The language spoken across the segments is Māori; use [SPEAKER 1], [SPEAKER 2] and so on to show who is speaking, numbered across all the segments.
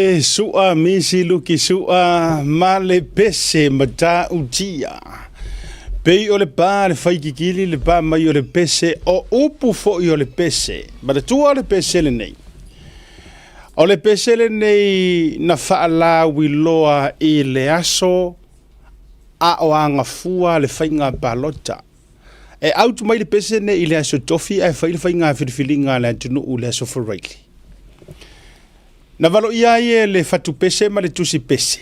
[SPEAKER 1] le sua misi luki sua ma le pese mata utia. Pei o le pa le fai kikili le pa mai o le pese o upu fo i o le pese. Ma le tua o le pese le nei. O le pese le nei na faala wiloa i le aso a o anga fua le fai ngā palota. E autu mai le pese nei i le aso tofi e fai le fai ngā whirifilinga le atunu u le aso wharaili. Na valo ia e le fatu pese ma le tusi pese.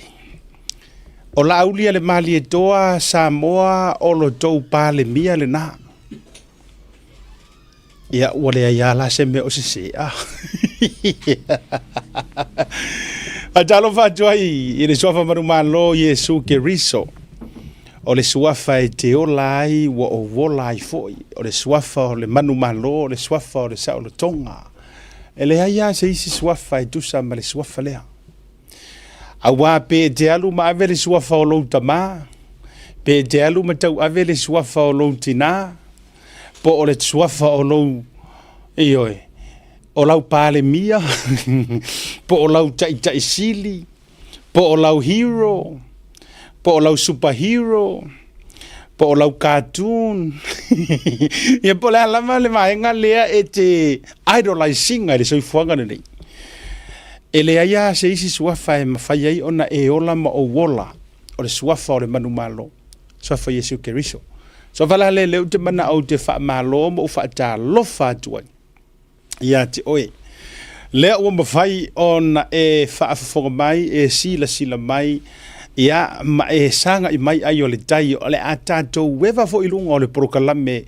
[SPEAKER 1] O la aulia le mali e toa Samoa o lo tou pa le mia le na. Ia wale ia la se me o se se. A talo fatu ai i le suafa marumalo Yesu ke riso. O le suafa e te ola ai wa o wola ai foi. O le suafa o le manumalo, o le suafa o le sao le tonga. Ele aia se isi suafa e tusa ma le suafa lea. Awa pe te alu ma ave le suafa o lou tama. Pe te alu ma tau ave le suafa o lou tina. Po o le suafa o lou ioe. O lau pale mia. Po o lau tai sili. Po o lau hero. Po o lau superhero. Po o lau cartoon. Ia po le alama le maenga lea e te idolizing ai le soifuanga nei. E le aia se isi suafa e mawhai ai ona e ola ma o wola. O le suafa o le manu malo. Suafa Yesu Keriso. So wala le leu te mana au te wha malo mo uwha ta lofa tuai. Ia te oe. Lea ua mawhai ona e wha afafonga mai, e sila mai. Ia ma e sanga i mai ai o le tai o le atato wewa fo ilunga o le porokalame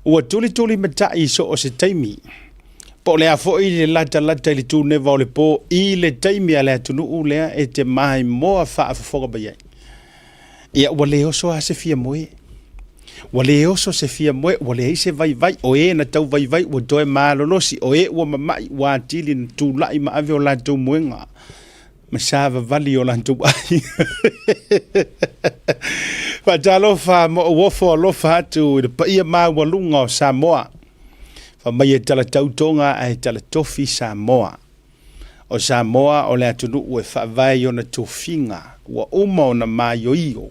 [SPEAKER 1] ua tuli mata i so o se taimi. Po le a fo i le lata i le tu neva o le po i le taimi a le atunu u lea e te mai moa faa fafonga bayai. Ia ua le oso a se fia moe. Ua le oso se fia moe, ua le se vai o e na tau vai ua toe malolosi o e ua mamai ua atili na tu lai ma ave o la tau moenga. Masava vali o lantu ai. Patalo fa mo wofo lofa atu de paia ma walunga o Samoa. Fa mai e tala tautonga ai tala tofi Samoa. O Samoa o le atunu ue fa vai o na tofinga ua uma o na maioio.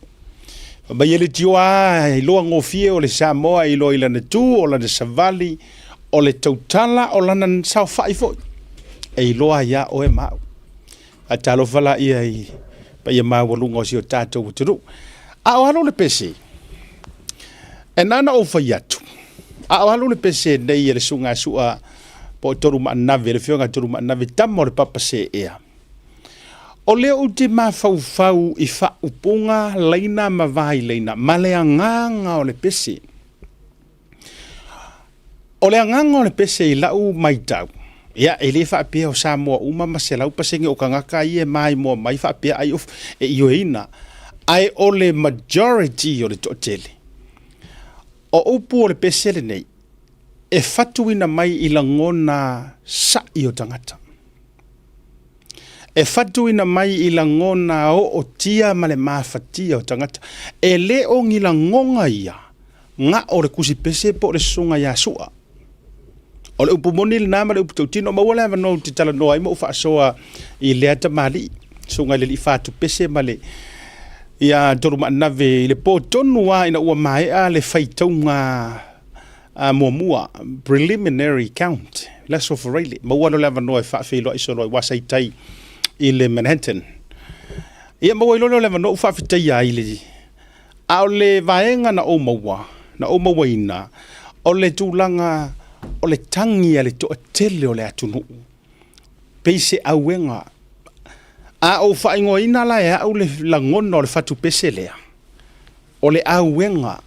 [SPEAKER 1] Fa mai e le tioa i loa ngofie o le Samoa i loa ilana tu o lana savali o le tautala o lana sao fai foi. E i loa ia o e mau. A talo fala ia i pa ia mawalunga o si o tātou uturu. A o halo le pese. E nana o fai atu. A o halo le pese nei e le sunga sua po toru ma nave, le fionga toru ma nave tamo le papa se ea. O leo uti ma fau i fa upunga leina ma vai leina. Ma le anganga o le pese. O le anganga o le pese i lau maitau. Ia e le fa pe o Samoa uma masela upa senge o kangaka i e mai mo mai fa pe ai of e ioina ai o le majority o le totele o upu o le pesele nei e fatuina mai i langona sa i o tangata e fatuina mai i langona o tia ma le mafatia o tangata e le o ngi langonga ia nga o le kusi pese po le sunga ya sua. O le upu moni le nama le upu tautino ma wala no te tala no ai mo fa soa i le ata mali sunga le li fatu pese male ia toru ma nave le po tonu wa ina ua mai a le faitonga a mua preliminary count less of really ma wala le no fa filo iso no wa sai tai i le Manhattan ia ma wala le no fa fitai ia i le a le vaenga na o mawa ina o le tulanga o le tangi ale to tele o le atunu peise auenga a o faingo ina la ya o le langono le fatu pese lea o le auenga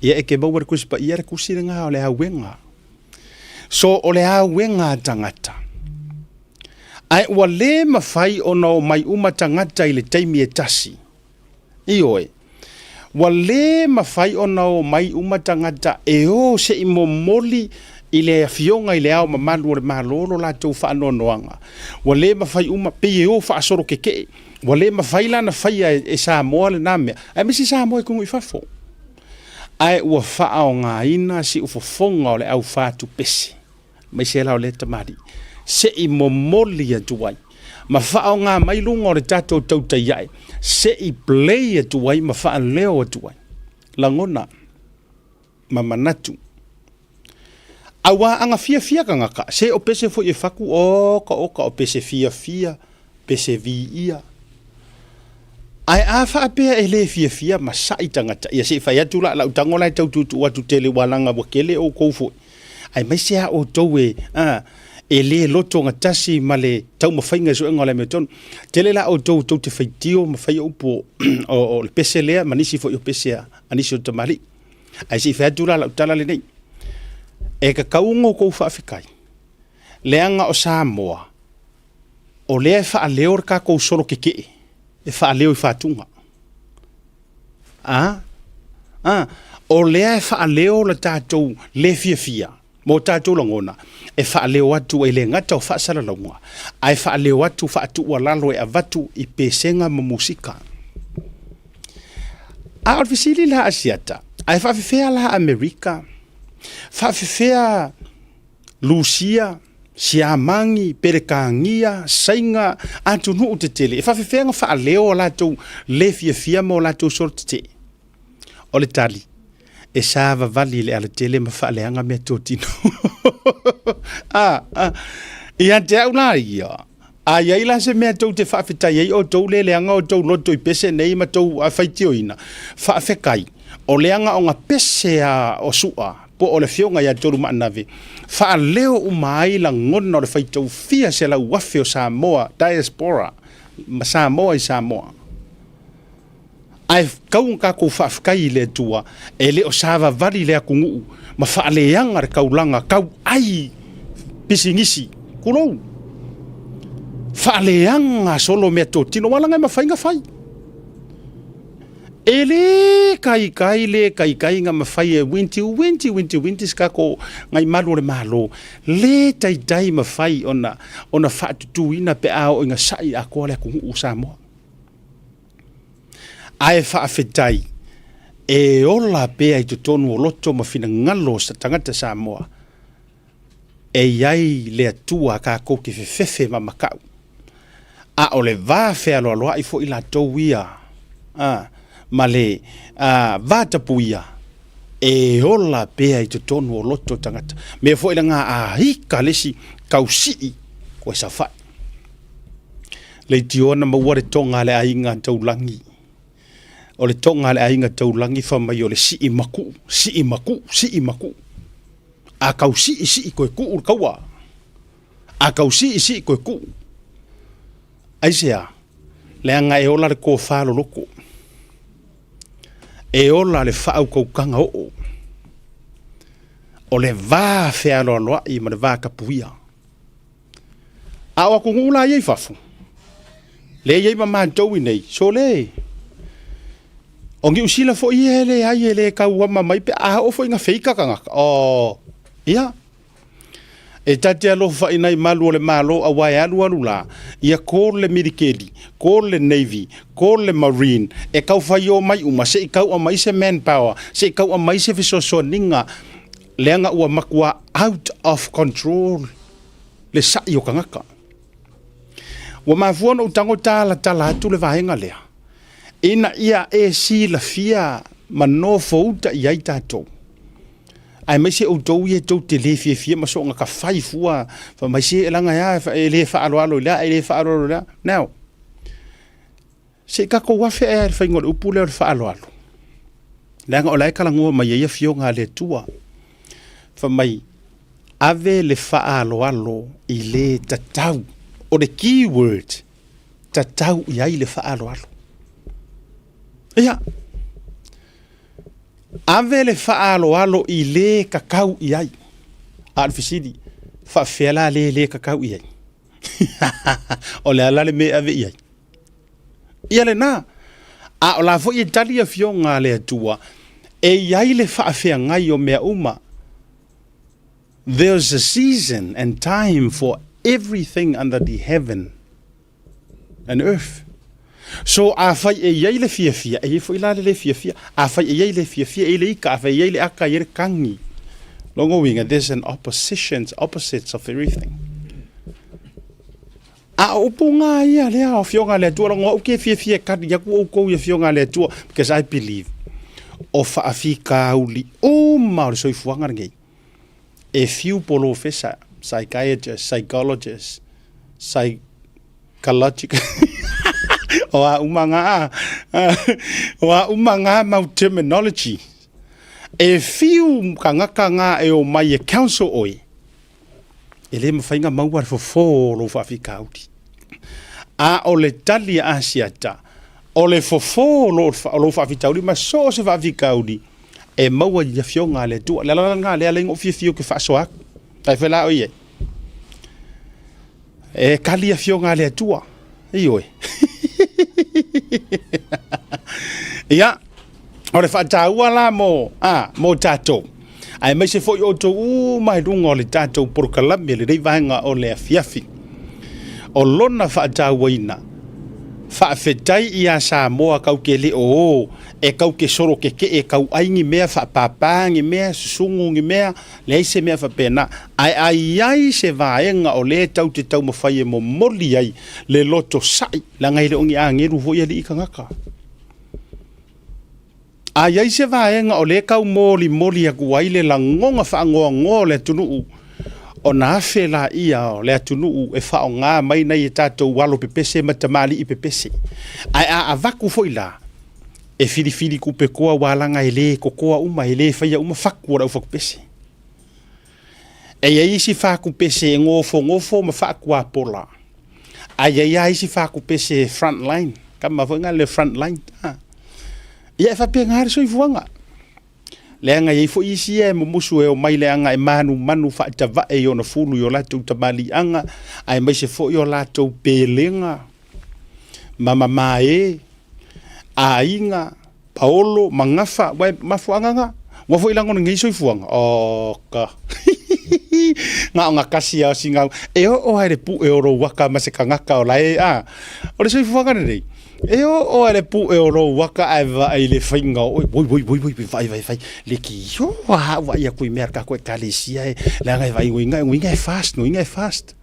[SPEAKER 1] ia e ke mau re kusi pa ia re kusi nga o le auenga so o le auenga tangata ai wale mafai ono mai uma tangata i le taimi e tasi ioe wale mafai ona o mai umatangata e o se i momoli i le fionga i le ao mamalu o le malolo la tau wha anonoanga. Wale mafai uma pe e o wha asoro keke. Wale mafai lana whaia e Samoa le namea. Ai misi Samoa e kungu i whafo. Ai ua wha o ngā ina si ufofonga o le au whātu pesi. Mai se lau le tamari. se I momoli atu ai. Ma whao ngā mailunga o le tātou tautai ai. Se I play atu ai, ma wha leo atu ai. Langona, ma manatu. Awa anga fia ka ngaka. Se o pese fo I whaku oka o pese fia, pese vi ia. Ai a wha apea e le fia ma sai tangata. Ia se whai atu la utango lai tau tutu atu tele walanga wakele o koufo. Ai mai se a o tau e le loto ngatasi ma le tau mawhainga so ngole me ton. Tele la o tau te whaitio ma whai upo o le pese lea manisi fo I o pese a anisi o tamari. Ai se whai atu la utala le nei. E ka kaungo kou whaafikai. Leanga o Samoa. O lea wha leor ka kou solo kekee. E wha leo I whātunga. O lea e wha leo la tātou le fia. Mo tātou langona. E wha leo atu e le ngata o wha sara launga. Ai wha leo atu wha atu ua lalo e avatu I pesenga ma musika. A orvisili la asiata. Ai wha fifea la Amerika. Whawhewhea Lucia, Siamangi, Perekangia, Sainga, atu nuu te tele. E whawhewhea ngā whaaleo o lātou le fia mo lātou sorte te. O le tali, e sāwa vali le ala tele ma whaaleanga mea tō tino. Ia te au nā ia. A iai la se mea tau te whawhetai ei o tau le leanga o tau loto I pese nei ma tau a whaitio ina. Whawhekai, o leanga o ngā pese o sua. Po o le fionga ia toru maanawe. Wha leo umai la ngona o le whaitau fia se la uafe o Samoa, diaspora, Samoa I Samoa. Ai kaung ka kou whaafkai le tua, e le o sawa vari le akungu, ma wha leanga re kaulanga, kau ai pisingisi, kulou. Wha leanga solo mea tō tino, walanga ma whainga whai. E le kai nga mawhai e winti skako ngai malu le malo le tai mawhai ona whaatutu ina pe ao inga sai a koa le kungu u Samoa. Ai whaafetai e ola pea I tonu o loto ma fina ngalo sa tangata Samoa e iai le atua ka kou ke fefefe ma makau. A o le vā whea loa I fo I la tau ia. Ma le vātapuia e ola pea I te tonu o loto tangata. Mea fo ila ngā hika lesi kausii koe sa whai. Le tiona maware tonga le ainga taulangi. O le tonga le ainga taulangi whamai o le sii maku. A kausii koe ku kaua. A kausii koe ku. Aisea, le anga e ola le ko whalo loko. E ola le whaau kaukanga o. O le vā whea loa I ma le vā kapuia. A o ako ngula iei whafu. Le iei ma mātou I nei. So le. O ngi usila fo I e le ai e le kau wama mai pe a o fo inga feika kangaka. O. Ia. E tate alo whai nei malu o le malo a wai alu la. Ia kōr le Mirikeli, kōr le Navy, kōr le Marine. E kau whai o mai uma, se I kau a mai se manpower, se I kau a mai se fisoso ninga. Leanga ua makua out of control. Le sai o kangaka. Wa mafuana utango tala atu le vahenga lea. Ina ia e si la fia manofo uta iai tātou. Ai mai se o tau I tau te le fia ma so nga ka whai fua fa mai se elanga ia e le whaaloalo I la e le whaaloalo la now se kako wafe e ar whaingo le upu leo le whaaloalo leanga o lai kalangua mai ia fio ngā le tua fa mai ave le whaaloalo I le tatau o le keyword tatau I ai le whaaloalo ia ave le whaaloalo I le kakau I ai. Alfisidi, whawhela le kakau I ai. O le ala le me ave I ai. Ia le nā. A o la fo I tali a fio ngā le atua. E iai le whawhea ngai o mea uma. There's a season and time for everything under the heaven and earth. So a fai e iai le fia e fo ila le fia a fai e iai le fia e le ika a fai iai le aka i kangi longo winga there's an opposites of everything a upunga ia le a fionga le tua ngo ke fie kat ya ku ko ia fionga le tua because I believe o fa afika uli o ma so fuanga ngai a few professor psychiatrists psychologists psychological wa umanga mau terminology a few kanga e o mai council oi ele me fainga mau war fo lo fa afika uli a o le tali asiata o le fofo lo fa fitauli ma so se fa fikauli e maua ia fionga le tu la nga le lengo fio ke fa soa tai fela o ye e kali fionga le tu io ia o le fa taua la mo tato ai mai se fo yo to mai dungo le tato por kalamia le vanga o le afiafi o lona fa taua ina fa fetai ia Samoa kau ke le o e kau ke soro ke e kau aingi mea fa papa ngi mea sungu ngi mea le se mea fa pena ai se vaenga o le tau te tau mafai mo moli ai le loto sai la ngai le ongi angeru vo ia li ikangaka ai se vaenga o le kau moli aku ai le langonga fa ngo le tunu o na fela ia o le atunu e fa nga mai nei tato walo pepese matamali I pepese ai a vaku foila e fili ku pe koa walanga ele kokoa uma ele fa ia uma faku ora faku pese e ai si faku pese ngofo ma faku apola ai si faku pese front line kama vonga le front line ia fa pe ngar so ifuanga le nga ye fo isi e mo musu e o mai le anga e manu fa tava e yo na fulu yo la tu tamali anga ai mai se fo yo la tu pelenga mama mai ainga paolo mangafa wa mafuanga wa fo ilango ngi so ifuanga o ka nga kasi ya singa e o haere pu e ro waka masekanga ka o lai o le so ifuanga nei e o ale pu e ro waka ai le fainga oi vai le ki yo wa ia ku merka ko kalesia la ngai vai winga fast no winga fast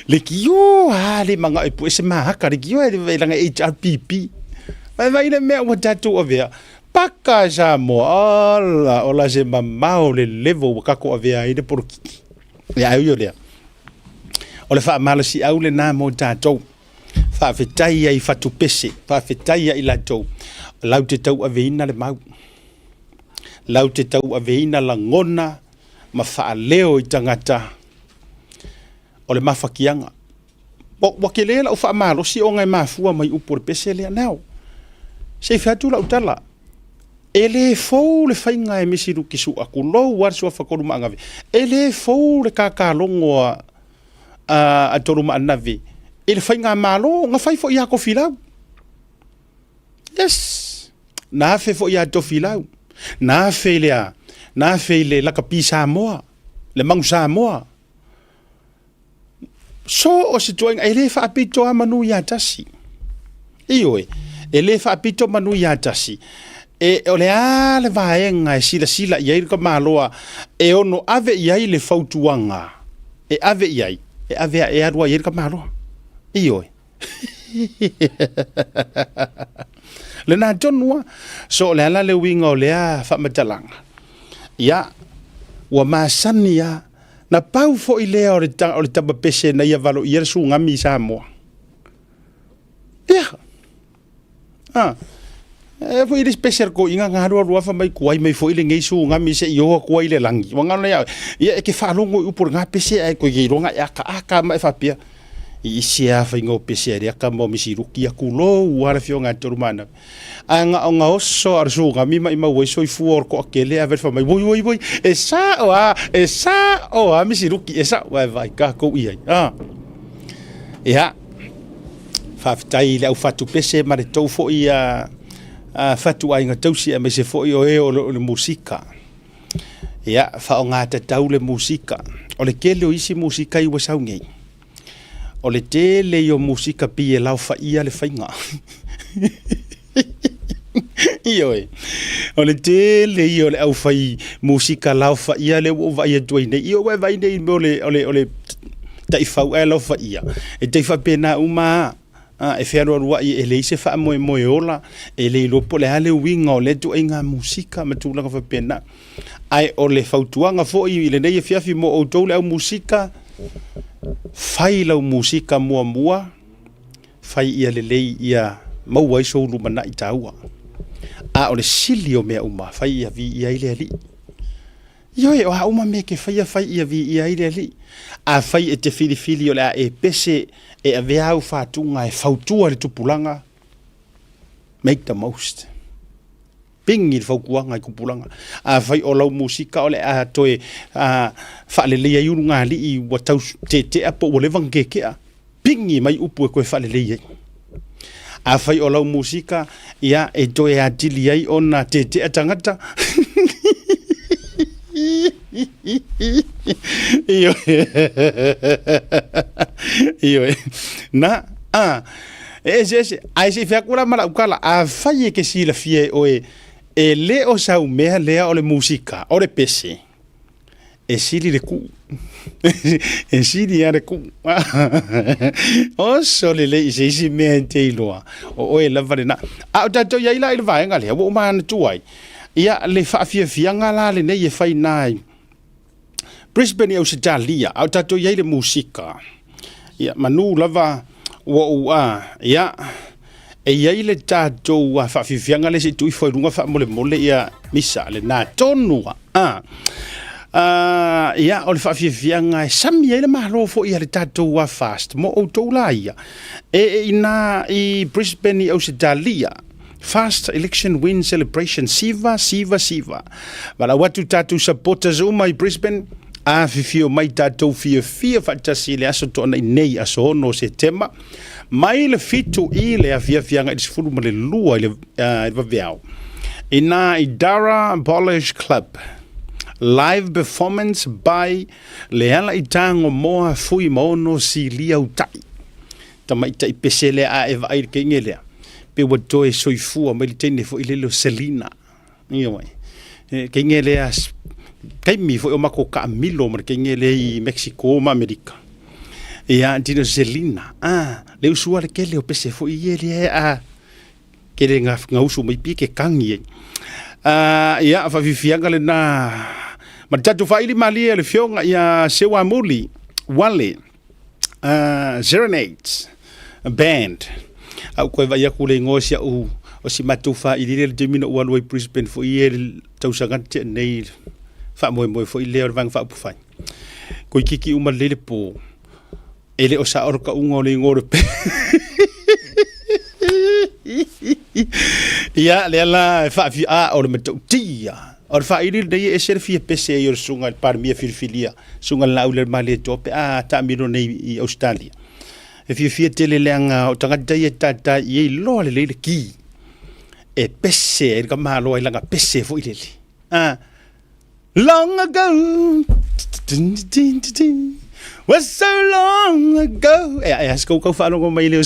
[SPEAKER 1] le ki yo le manga e pu se ma ka le ki yo le la ngai HRPP vai le me wa tatu ovea paka ja mo ala ola je mamao le level ka ko ovea ide por ya yo le o le fa malasi au le na mo tatou fa fetai ai fatu pese fa fetai ai la tou lau te tau aveina le mau lau te tau aveina la ngona ma fa leo I tangata o le mafakianga wa ke le la fa malo si o ngai mafua mai upor pese le nao se fatu la utala ele fo le fainga e misiru kisu akulo war so fa ko ma ngave ele fo le kakalongo a toruma anavi ele fai nga malo nga fai fo ia ko filau yes na fe fo ia to filau na fe le la kapisa moa le mangsa moa so o se toing ele fa apito manu ia tasi ioi ele fa apito manu ia tasi e ole ale vaenga sila ia ko maloa e ono ave ia le fautuanga e ave ia e avea e arua i ka malo ioi le na tonua so le ala le winga o le a fa matalanga ia wa masania na pau fo I le o le taba pese na ia valo ia su ngami Samoa ia e fo I special ko inga ngaro ro fa mai kuai mai fo I le ngeisu ngami se yo kuai le langi wanga le ia ke fa longo upor nga pese ai ko ye ronga ya ka mai fa pia I sia fa ngo pese ria ka mo misiruki akulo wara fio nga turmana anga nga oso arsu ngami mai ma wo so fu or ko akele ave fa mai voi e sa o misiruki e sa wa vai ka ko ia ia fa tai le au fatu pese ma le tau fo ia fatu ai nga tausi me se fo o le musika ia fa o ngata tau le musika o le kele o isi musika I wasau ngei o le tele yo musika pi e lau fa ia le fainga Ioi. O le tele i o le au fai musika lau fa ia le o vai atuai nei. Io vai nei me o le tai fau e lau fa ia. E te fa pena uma e whero arua i e leise wha moe moe ola e le lopo le hale winga o le tu e ngā musika ma tūlanga wha pena. Ai o le fautuanga fo i le nei e whiawhi mo o tau le au musika whai lau musika mua mua whai ia le lei ia mau ai soulu mana i taua. A o le sili o mea uma whai ia vi ia ile ali. Ioi o ha uma me ke whai ia vi ia ile ali. A whai e te whiri o le a e pese e a veau whātunga e whautua le tupulanga. Make the most. Pingi le whaukuanga i kupulanga. A whai o lau musika o le a toe whaalelea iuru ngā li i watau te apo o le vangekea. Pingi mai upu e koe whaalelea. A whai o lau musika ia e toe a dili ai o na te atangata. Iyo na ese ai se fa kula mala ukala a faye ke si la fie o e le o sa mea le o le musika o le pese e sili le ku e sili are ku o so le se si me te loa o e la vale na a tato ya ila il vai ngale o man tuai ia le fa fie fianga la le nei e fai nai Brisbane o se talia au tato ia le musika ia manu lava wo ia e ia le tato wa fa fianga le se tui foi runga fa mole ia misa le na tonua ia o le fa fianga e sami ia le mahlo fo ia le tato wa fast mo o to la ia e ina i Brisbane o se talia Fast election win celebration siva. Wala watu tatu supporters o mai Brisbane a fifio mai tatu fia fatasi le aso tona nei aso ono se tema mai le fitu i le afia ngai disfulu ma le lua le vaveao ina Idara Polish Club live performance by Leala Itango moa fui mono si lia utai tama itai pesele a eva ai ke ngelea pe wato e soifua mai tene fo ilelo Selina ia mai ke ngelea kai mi fo o mako ka milo mar ke ngele i Mexico ma America ia dino Selina le usua le kele o pese fo iele ke le ngausu mai pike kangi ia fa vifianga le na ma tatu fa ili mali le fionga ia sewa muli wale Serenades band au koe vai aku le ngosia o si matufa ili le demina o aloi Brisbane fo iele tausangante nei fa moe fo ile vang fa pufai ko kiki uma lele po ele o sa orka ungo le ngore pe ia le la fa fi o le matotia o fa ile de e ser fi pese yo sunga par mia filfilia sunga la ule male tope ta miro nei i Australia e fi tele lenga o tanga dai tata ye lo le ki e pese e ka malo langa pese fo ile long ago was so long ago sko ko fa no mai le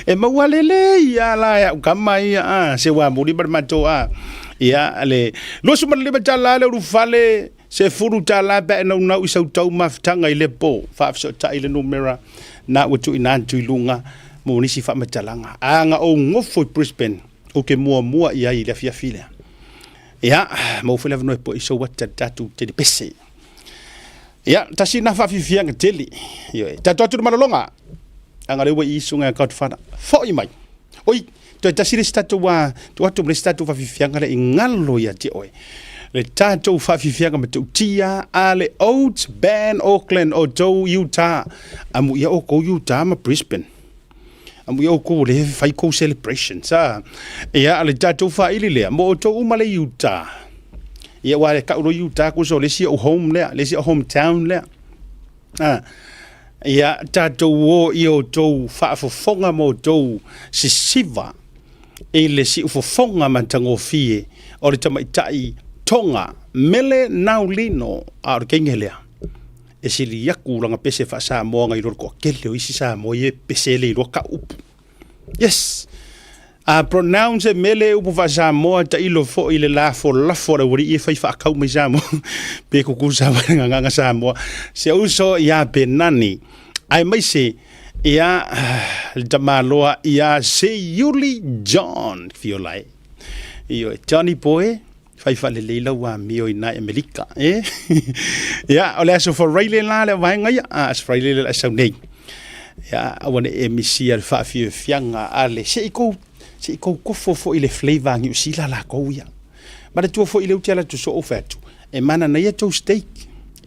[SPEAKER 1] e mawalele ya la ya kamai se wa muri barmato ia ale lo suma le batala le rufale se furu tala ba no na usau tau maftanga ile po fa so ta ile numera na utu inantu lunga mo ni si fa matalanga nga o ngofo Brisbane o ke mua ia ile fia fila ia mo fela no po iso wata tatu te pese ia tasi na fa fifia ngateli yo tatu malolonga anga lewa isunga ka fana fo i mai oi to tasi statu wa to atu statu fa fifia ngale ingalo ya ti oi le tatu fa fifia ngam tia ale Oats ban Auckland o to Utah amu ia o ko Utah ma Brisbane amu ia o ko le fai ko celebration sa ia ale tatu fa ile mo to umale Utah ia wale ka ro Utah ko so le si o home le si o hometown le ia tatu wo io to fa fo fonga mo to si siva ele si fo fonga mantango fie o le tamaitai tonga mele naulino ar kengelea e sili yaku langa pese fa sa mo ngai ro ko kele o isi sa mo ye pese le ro ka up yes pronounce mele upu fa Samoa ta ilo fo ile la fo la fo le wuri e fai fa kau me Samoa pe kuku Samoa nganga Samoa se uso ya penani ai mai se ia tamaloa ia se Yuli John fiolai io Johnny Boy fai fa le leila wa mio ina America ia ole so for really la le vai ngai as Friday le so nei ia awane emisi al fa fi fianga ale se ko fo ile flavor ngi sila la ko ia ma tu fo ile utela tu so ofatu e mana na ia to steak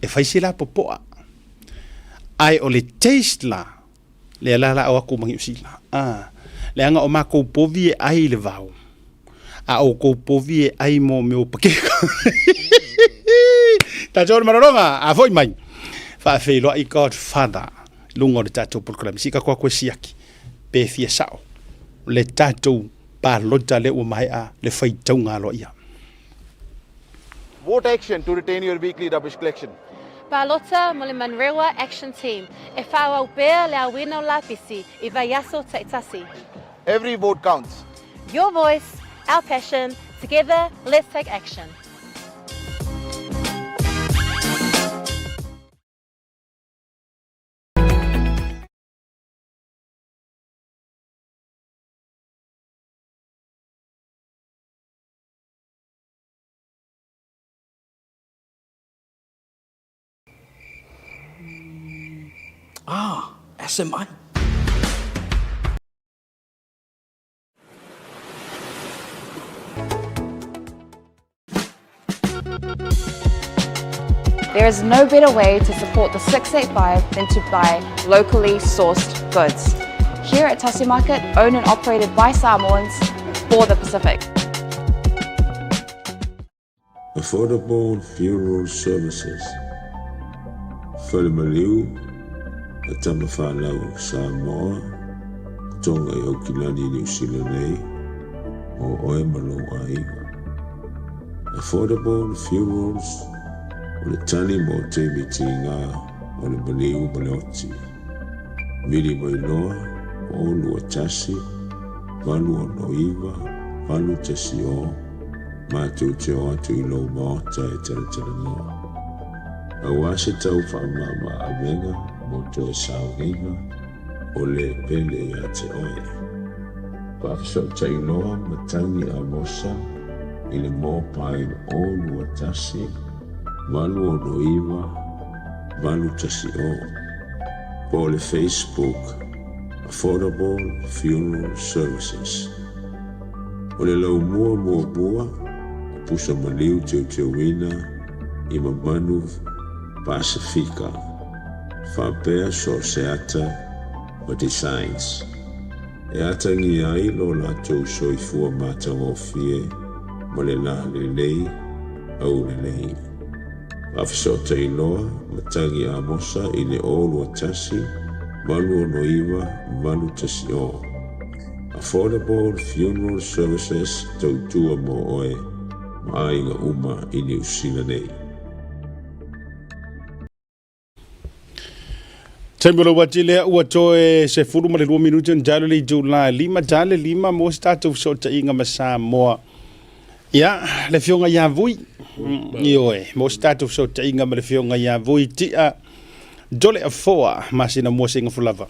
[SPEAKER 1] e fai sila popoa ai ole taste la le la o ko mangi sila le anga o ma ko povi ai le vau a o ko povi ai mo me o pake ta jor maronga a foi mai fa fe lo I Godfather lungo de tato program sika kwa siaki pe fia sao le tato pa lota le o mai a le fai taunga lo ia.
[SPEAKER 2] What action to retain your weekly rubbish collection?
[SPEAKER 3] Palota mo le Manrewa Action Team e whaua upea le awina o lapisi I vai aso taitasi.
[SPEAKER 2] Every vote counts.
[SPEAKER 3] Your voice, our passion, together let's take action.
[SPEAKER 4] SMI.
[SPEAKER 5] There is no better way to support the 685 than to buy locally sourced goods. Here at Tasi Market, owned and operated by Samoans for the Pacific.
[SPEAKER 6] Affordable funeral services. Whalemaliu, a tamawhanau Samoa, tonga I Okilani New Zealand nei, o oe malo aiga. Affordable funerals, o le tani mo te mitinga, o le maliu maleoti. Mili mai noa, o lua tasi, valu o noiva, valu tasi o, mātou te o atu I lau maota e tera noa. Au ase tau whaamama a venga, mo toe saunga, o le pele I a te oe. Whaafiso tai noa matangi a mosa, I le mō pain o lua tasi, valu o noiva, valu tasi o. Po le Facebook, Affordable Funeral Services. O le lau mua, pusa maliu teu wina, I mamanu Pasifika, whapea so se ata o designs. E ata ngi ai lo la tau soifua mātang o fie, mo le la le lei, au le lei. Whawhiso te iloa, matangi a mosa I le olu a tasi, malu o noiva, malu tasi o. Affordable Funeral Services tau tua mo oe, ma ainga uma I New Zealand nei.
[SPEAKER 1] Tembolo watile ua toe se furu ma le 2 minuti on jalo le July 5 mo statu so ta inga ma Samoa. Ia, le fionga ia vui. Ioe, mo statu so ta inga ma le fionga ia vui tia dole a foa masina mo singa fulava.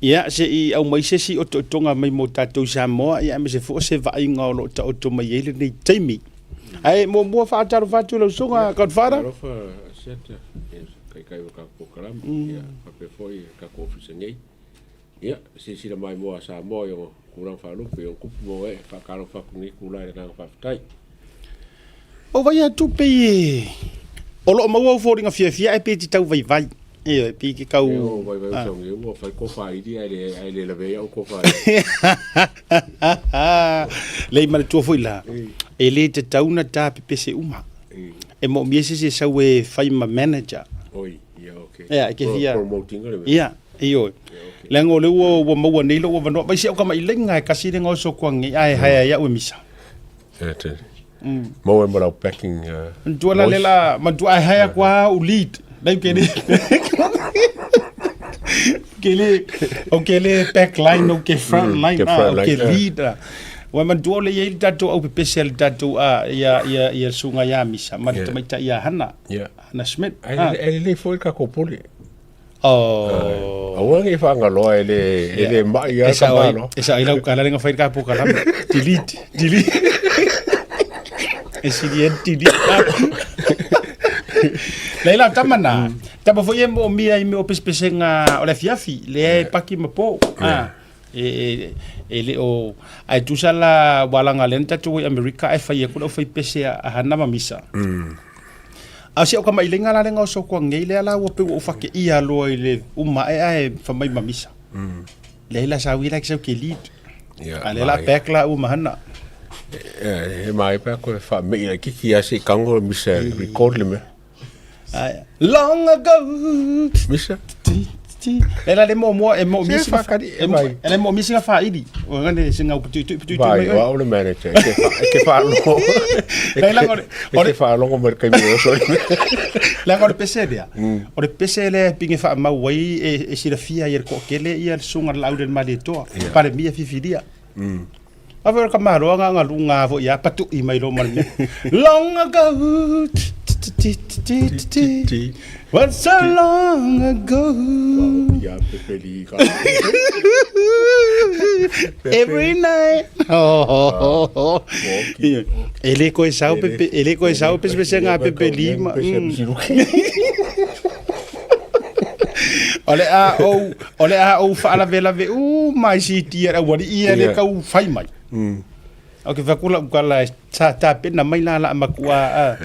[SPEAKER 1] Ia, se I au mai se si o tonga mai mo tatu Samoa, ia me se fo se va inga o lo ta o to mai ele nei taimi. Ai, mo mua whaataru whatu lau songa, Godfather?
[SPEAKER 7] Kai ka program ya pa foi ka ko ofisenge ya si mai mo sa mo yo kurang fa lu pe ku mo e fa ka fa ku ni ku la na fa tai
[SPEAKER 1] o vai tu pe o lo mo fo ringa fia e pe ti tau vai e pe ki ka
[SPEAKER 7] o vai so ngi mo fa ko fa I di ai le ve o ko fa
[SPEAKER 1] le ma tu fo ila e le te tau na ta pe se uma e mo mi se sa we fai ma manager.
[SPEAKER 7] Oi, yeah, okay.
[SPEAKER 1] Yeah, ke fia.
[SPEAKER 7] Promoting le.
[SPEAKER 1] Yeah, io. Lengo le wo mo nei lo wo no ba se o ka mai lenga ka si ngo so kwang ai hai ya o misa.
[SPEAKER 7] Ete. Mo en mo packing
[SPEAKER 1] tu la lela ma tu ai hai kwa u lead. Dai ke ni. Ke le back line o ke front line o ke lead. wa man do le ye tatou au special tatou ia sunga ia misa ma te mai ta ia hana na Smith
[SPEAKER 7] ele le foi ka kopole
[SPEAKER 1] oh
[SPEAKER 7] awangi fa ngalo ele mai ya ka malo
[SPEAKER 1] esa ila kala nga fa ka po kala delete delete Leila tamana taba foi mo mia i me o pespesenga o le fiafi le paki mapo ele o ai tu sala walanga lenta tu America ai fa ia ko fa pese a hana mamisa asi o kama ilenga la lenga so ko ngei le ala o pe o fa ke ia lo ile uma ai fa mai mamisa Leila sa wi like so ke lead ale la pekla uma hana
[SPEAKER 7] mai pa ko fa me ki asi kango misa record le me
[SPEAKER 1] long ago
[SPEAKER 7] misa
[SPEAKER 1] ela le mo misi fa kadi ela mo misi fa idi o ngane singa putu
[SPEAKER 7] vai o le manager ke fa lo
[SPEAKER 1] ela ngore
[SPEAKER 7] fa lo mo ke mi so
[SPEAKER 1] la ngore pese dia o le pese le pinge fa ma wai e si la fia yer ko kele ia sunga la uden ma de to para mi fi dia ava ka maro nga lunga vo ya patu i mai lo mal long ago what's so long ago every night ele ko sao pepe senga pepe lima ole a o fa la vela ve mai si tia wali ia le ka u fai mai okay fa kula kala ta pena mai la makua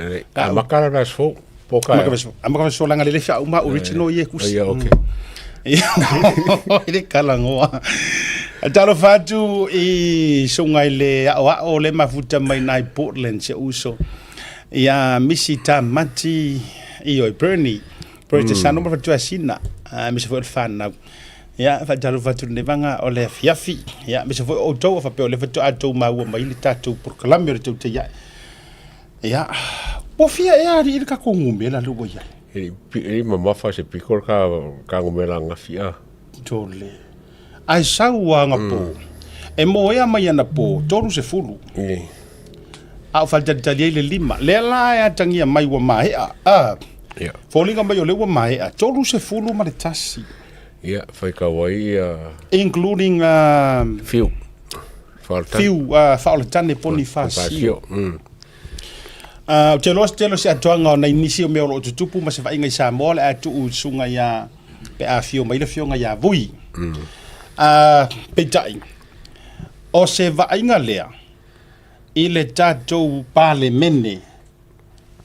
[SPEAKER 7] makala na so poka
[SPEAKER 1] amaka so langa le fa uma original ye kusi
[SPEAKER 7] okay
[SPEAKER 1] ile kala ngoa talo fatu i sungai le o le mafuta mai nai Portland se uso ya misita mati i oi Bernie sano ma fatu asina mi se foi fan ya fa talo fatu ne vanga o le fiafi ya mi se foi o to fa pe o le fatu ato ma o mai le tatu por kalamio te te ya po fia ya ri ka ko ngumbe la lugo ya
[SPEAKER 7] e mama fa se pikor ka ngumela nga fia
[SPEAKER 1] tole ai saua nga po e mo ya mai na po toru se fulu a fa tali le lima le la ya tangia mai wa mai Falling mai o le wa mai a tolu se fulu ma le tasi.
[SPEAKER 7] Fai ka wai
[SPEAKER 1] including
[SPEAKER 7] fiu.
[SPEAKER 1] Fa'aletane Ponifasio. Telo se atoanga na inisi o mea o tutupu ma se whainga i Samoa le atu sunga ia pe a fio mai le fionga ia vui. Peitai. O se whainga lea i le tatou pale mene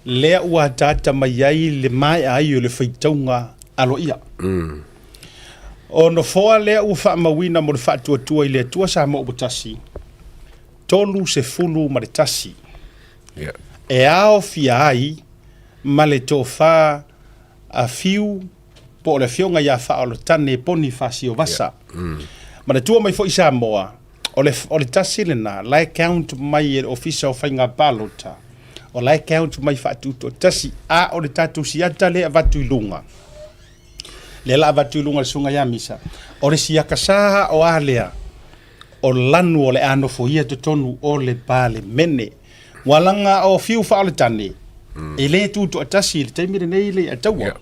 [SPEAKER 1] lea ua tata mai ai le mai ai o le whaitaunga alo ia. O no foa lea ua wha mawina mo le wha tua i le tua sa mo o tasi. Tolu se fulu ma le tasi. E ao fia ai ma le tō wha a fiu po le fionga ia wha o le tane Ponifasio vasa. Ma le tua mai fo i Samoa o le tasi le na lai count mai e ofisa o whainga balota. O lai count mai whaatuto tasi a o le tatu siata le avatu ilunga. Le la avatu ilunga le sunga ya misa. O le siaka saha o alea o lanu o le anofo ia tonu o le pale mene. Walanga o fiu wha o le tane. E le tuto atasi le taimire nei le ataua.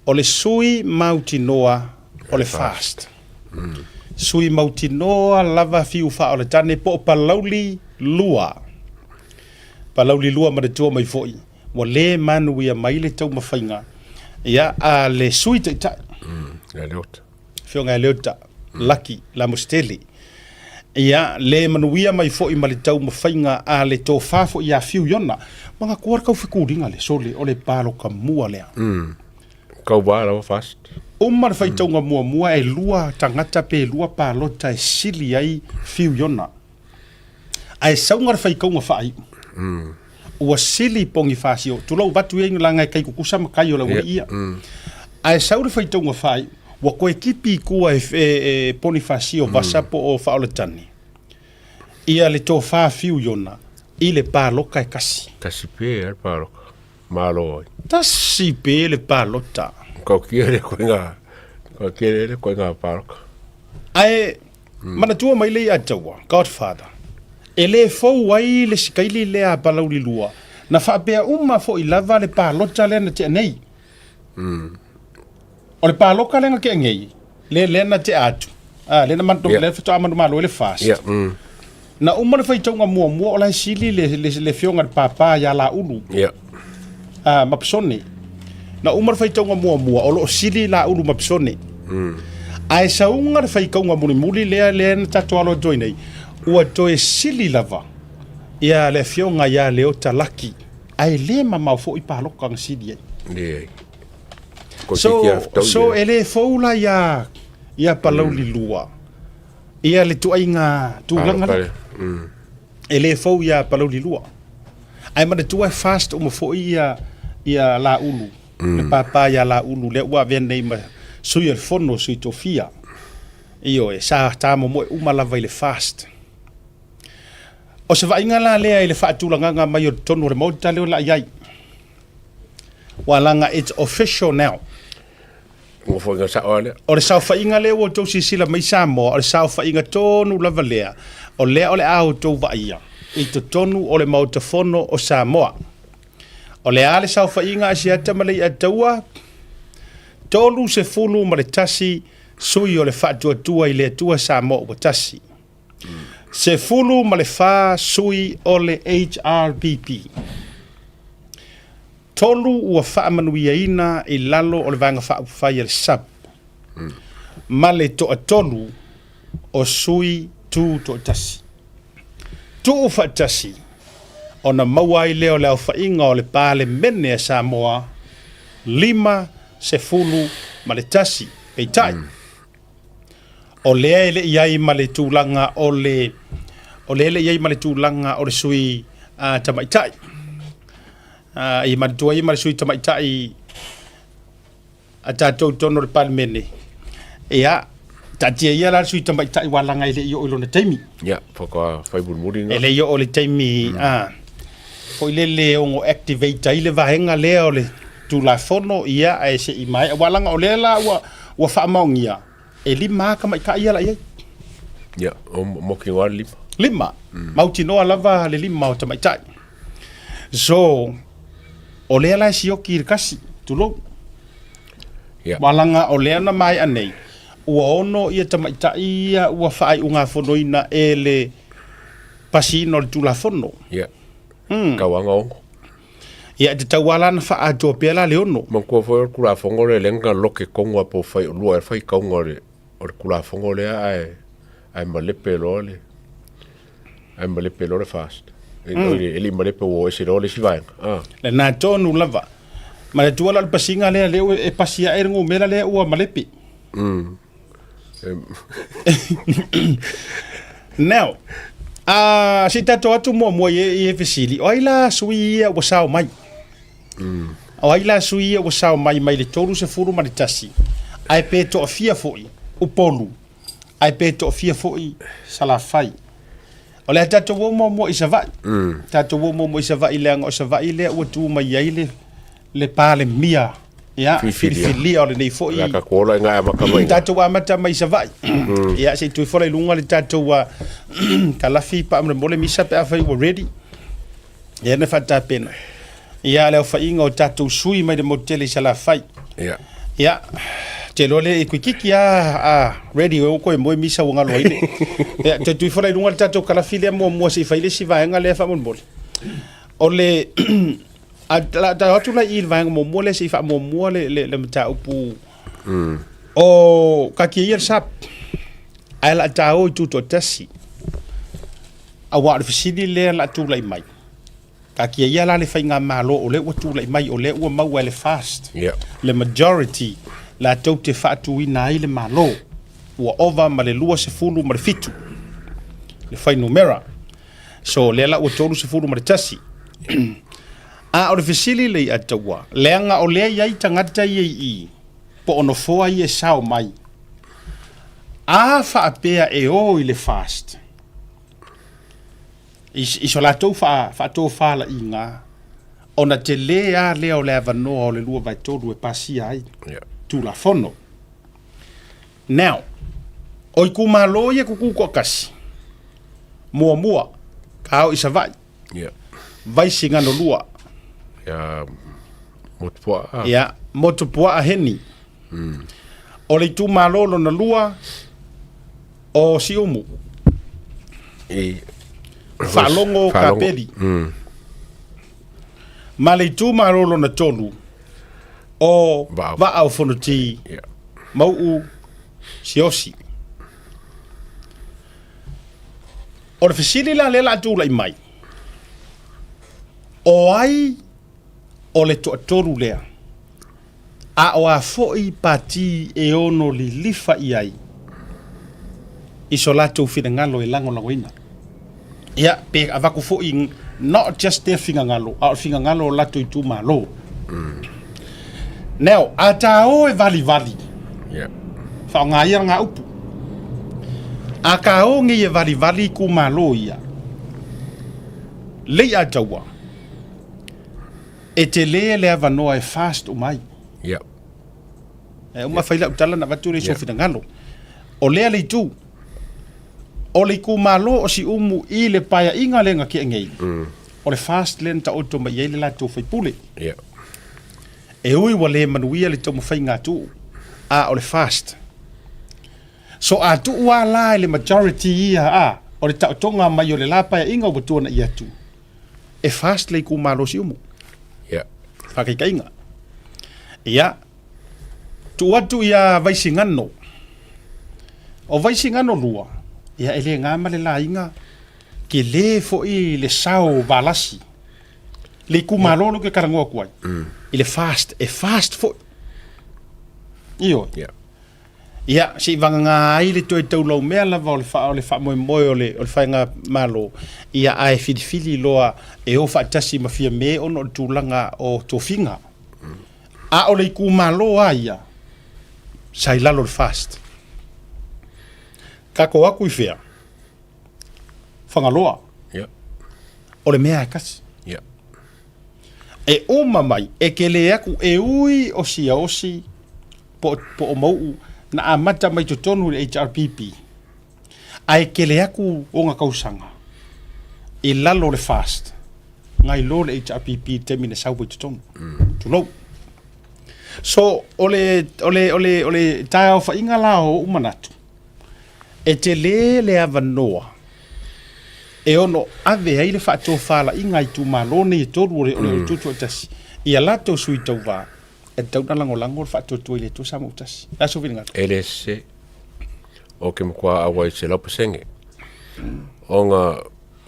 [SPEAKER 1] O le sui mautinoa o le fast. Sui mautinoa lava fiu wha o le tane po palauli lua. Palauli lua ma le tua mai foi. Wa le manu ia mai le tau mawhainga. Ia a le sui te tai.
[SPEAKER 7] Ya leota.
[SPEAKER 1] Fionga leota. Lucky. La musteli. Ia le manuia mai foi ma le tau mawhainga a le tō whafo ia fiu yona. Mga kuar kau whikuringa le sole o le palo ka mua lea.
[SPEAKER 7] Kau wāra o fast.
[SPEAKER 1] Uma le whaitaunga mua e lua tangata pe lua palota e sili ai fiu yona. Ai saunga le whaikaunga whai. Ua sili Ponifasio. Tulau watu e langa e kai kukusa makai o la ua ia. Ai saure whaitaunga whai. Wa koe kipi kua e Ponifasio vasapo o whaoletani. Ia le tō whaafiu yona. I le pāloka e kasi.
[SPEAKER 7] Kasi pē e pāloka. Mālo oi.
[SPEAKER 1] Tasi pē le pālota.
[SPEAKER 7] Kau kia le koe ngā. Kau kia le koe ngā pāloka.
[SPEAKER 1] Ai, mana tua mai le i ataua. Godfather. e lē fou ai le sikaili lea palauli lua na whaapea uma fo i lava le pālota lea na te anei o le pāloka lenga ke ngei le na te atu le na manto le fatoa manu malo le fast na uma le whaitonga mua o lai sili le fionga le pāpā ya la ulu mapsone na uma le whaitonga mua o lo sili la ulu mapsone ai saunga le whaikaunga muli lea na tato alo toi nei ua toe sili lava ia le fionga ia leo talaki ai le mamau fo i pāloka ng sili ai so ele foula ia palauli lua ia le tuainga tūlanga ele fou ia palauli lua ai ma le tua fast uma fo ia la ulu le papa ia la ulu le ua venei ma sui el fono sui tofia io e sa tamo mo uma lava le fast o se vainga la lea ile faatulanga mai o tonu le mauta leo la iai walanga it's official now
[SPEAKER 7] mo fo nga sa ole
[SPEAKER 1] o le sa fainga leo o to sisila mai sa mo o le sa fainga tonu lava lea o le au to vaia i to tonu o le mauta fono o Samoa o le ale sa fainga asiata malei ataua tolu se fulu ma le tasi sui o le faatuatua i le atua Samoa o tasi se fulu ma le fa sui o le HRBP tolu ua faamanuiaina i lalo o le vanga faapufai le sab ma le toʻatolu o sui tu toʻatasi tuu faatasi ona maua ai lea o le aufaiga o le palemene a Samoa 5 se fulu ma le tasi peitaʻi o lea e leʻi ai ma le tulaga o le leʻi ai ma le tulaga o le sui tamaitaʻi i matua i ma le sui tamaitaʻi a tatou tono le palemene ia tatia ia la sui tamaitaʻi walaga i leʻi o i lona taimi
[SPEAKER 7] ia faka faibulmuli
[SPEAKER 1] e leʻi o le taimi foi lele ongo activate ai le vahenga lea o le tulafono ia e seʻi mai walaga o lea la ua faamaogia e 5 kamaikaʻi ia laʻi ai
[SPEAKER 7] ia o mokigoa le
[SPEAKER 1] 5 mautinoa lava le 5 o tamaitaʻi so o lea la sioki i le kasi tulou walaga o lea na mai anei ua ono ia tamaitaʻi ia ua faaiʻuga fonoina e le pasino o le tulafono
[SPEAKER 7] ia kauaga ongo
[SPEAKER 1] ia te tauala na faatoa pea la le ono
[SPEAKER 7] makua foi o kulafogo le lenga loke konga po fai lua e fai kaunga o le kulafogo lea ai malepe lo le fast ele malepe o ese lo le sivaenga
[SPEAKER 1] le na tonu lava ma le tuala le pasinga lea leo e pasia e rengo mera lea ua malepe now si tato atu mua i e fesili o ai la sui ia ua sao mai o ai la sui ia ua sao mai le tolu se furu ma le tasi ai pe toʻafia foʻi upolu ai pe toʻafia foʻi salafai o le tatou ua mua i savaʻi tatou ua mua i savaʻi leaga o savaʻi lea ua tu mai ai le palemia ia filifilia o lenei foʻi
[SPEAKER 7] kakuola ga makamai
[SPEAKER 1] tatou amata mai savaʻi ia se tui fola i luga le tatou kalafi paʻamolemole misa pe afai ua ready ia na faatapena ia le aufaiga o tatou sui mai le motele i salafai ia te lo le kuikiki ready o koe moe misa ua galo ai le ia te tui fola i luga le tatou kalafi lea muamua seʻi fai le sivaega lea faamolemole o le ta atu la i vaenga mo le se fa mo le mata upu o ka ki ia sap ai la ta o tu to tasi a wa le fisili le la tu la mai ka ki ia la le fainga malo o le o tu la mai o le o mau le fast le majority la to te fa tu ina ile malo o over ma le lua se fulu ma le fitu le fai numera so le la o tolu se fulu ma le tasi o le fesili lei ataua leanga o lea iai tagata i po ono foa i e sao mai faapea e o i le fast i so latou faatofalaʻiga ona te lē lea o le avanoa o le lua vaitolu e pasia ai tulafono now o i kumālō ia kuku koʻakasi muamua hao isa vai
[SPEAKER 7] Ia.
[SPEAKER 1] vai singa no lua
[SPEAKER 7] Ia. Motupua.
[SPEAKER 1] ia motupua a heni o le tu malolo na lua o si umu whalongo ka peri ma le tu malolo na tonu o va au fonuti mau si osi o le fisili la lela tu lai mai o ai o le toru lea a o a foi pati e ono li lifa i ai iso latou finagalo e lago lagoina ia pe avaku foi not just te fingangalo a fingangalo latou i tumālō neo a tāo e valivali whaongaia ngā upu a ka o ngi e valivali ku mālō ia lei a taua e te le avanoa e fast o mai
[SPEAKER 7] Ia.
[SPEAKER 1] e uma faila utala na vatu le so finagalo o lea le tu o le ku malo o si umu i le paia inga le nga ke ngei o le fast len ta auto mai le la tu fai pule
[SPEAKER 7] Ia.
[SPEAKER 1] e ui wa le manuia le tomo fai ngā tu a o le fast so a tu ua la le majority ia a o le tautonga mai o le la paia inga o batua na ia tu e fast le ku malo si umu
[SPEAKER 7] Ia.
[SPEAKER 1] whakaikainga ia tu atu ia vaisingano o vaisingano lua ia ele ngā male la inga ke le fo i le sao balasi le kumalolo ke karangoa kuai i le fast e fast fo iyo
[SPEAKER 7] Ia.
[SPEAKER 1] ia si vanga ngā ai le toi tau lau mea lava o le wha moe moe o le whainga malo ia ai fili loa e o whaatasi mafia me ono o tūlanga o tofinga a o le kumalo a ia sai lalo le fast kako aku i whea whangaloa
[SPEAKER 7] Ia.
[SPEAKER 1] o le mea e kasi
[SPEAKER 7] Ia.
[SPEAKER 1] e uma mai e ke le aku e ui o si osi po o mau na amata mai to tonu le HRPP ai ke le aku o nga kausanga i lalo le fast ngai lo le HRPP te mine sau po to tonu to lo so ole tau fa inga la o umanatu e te le avanoa e ono ave ai le fa to fala inga i tu malone i toru ole tutu tasi ia lato sui tau va e tau na lango fa to le tu sa mutasi aso vinga
[SPEAKER 7] LSC o ke mkua awai se lau pasenge o ngā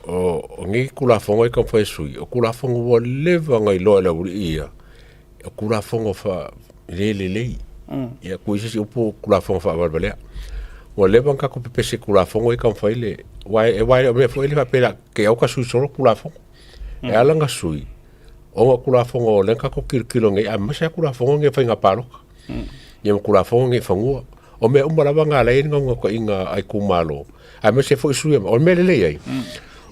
[SPEAKER 7] o ngi kula fongo i kamwhai sui o kula fongo wa lewa ngai loa la uri ia o kula fongo fa lei ia kuisisi upo kula fongo fa abalbalea wa lewa ngako pepese kula fongo i kamwhai le wai o mea fo ili fa pera ke au ka sui soro kula fongo e alanga sui o ngā kula fongo o lenka ko kilo ngai a masa kula fongo ngai whainga paroka ia kula fongo ngai whangua o mea umarawa ngā lei ngā ko inga ai kumalo a masa fo sui o mea lelei ai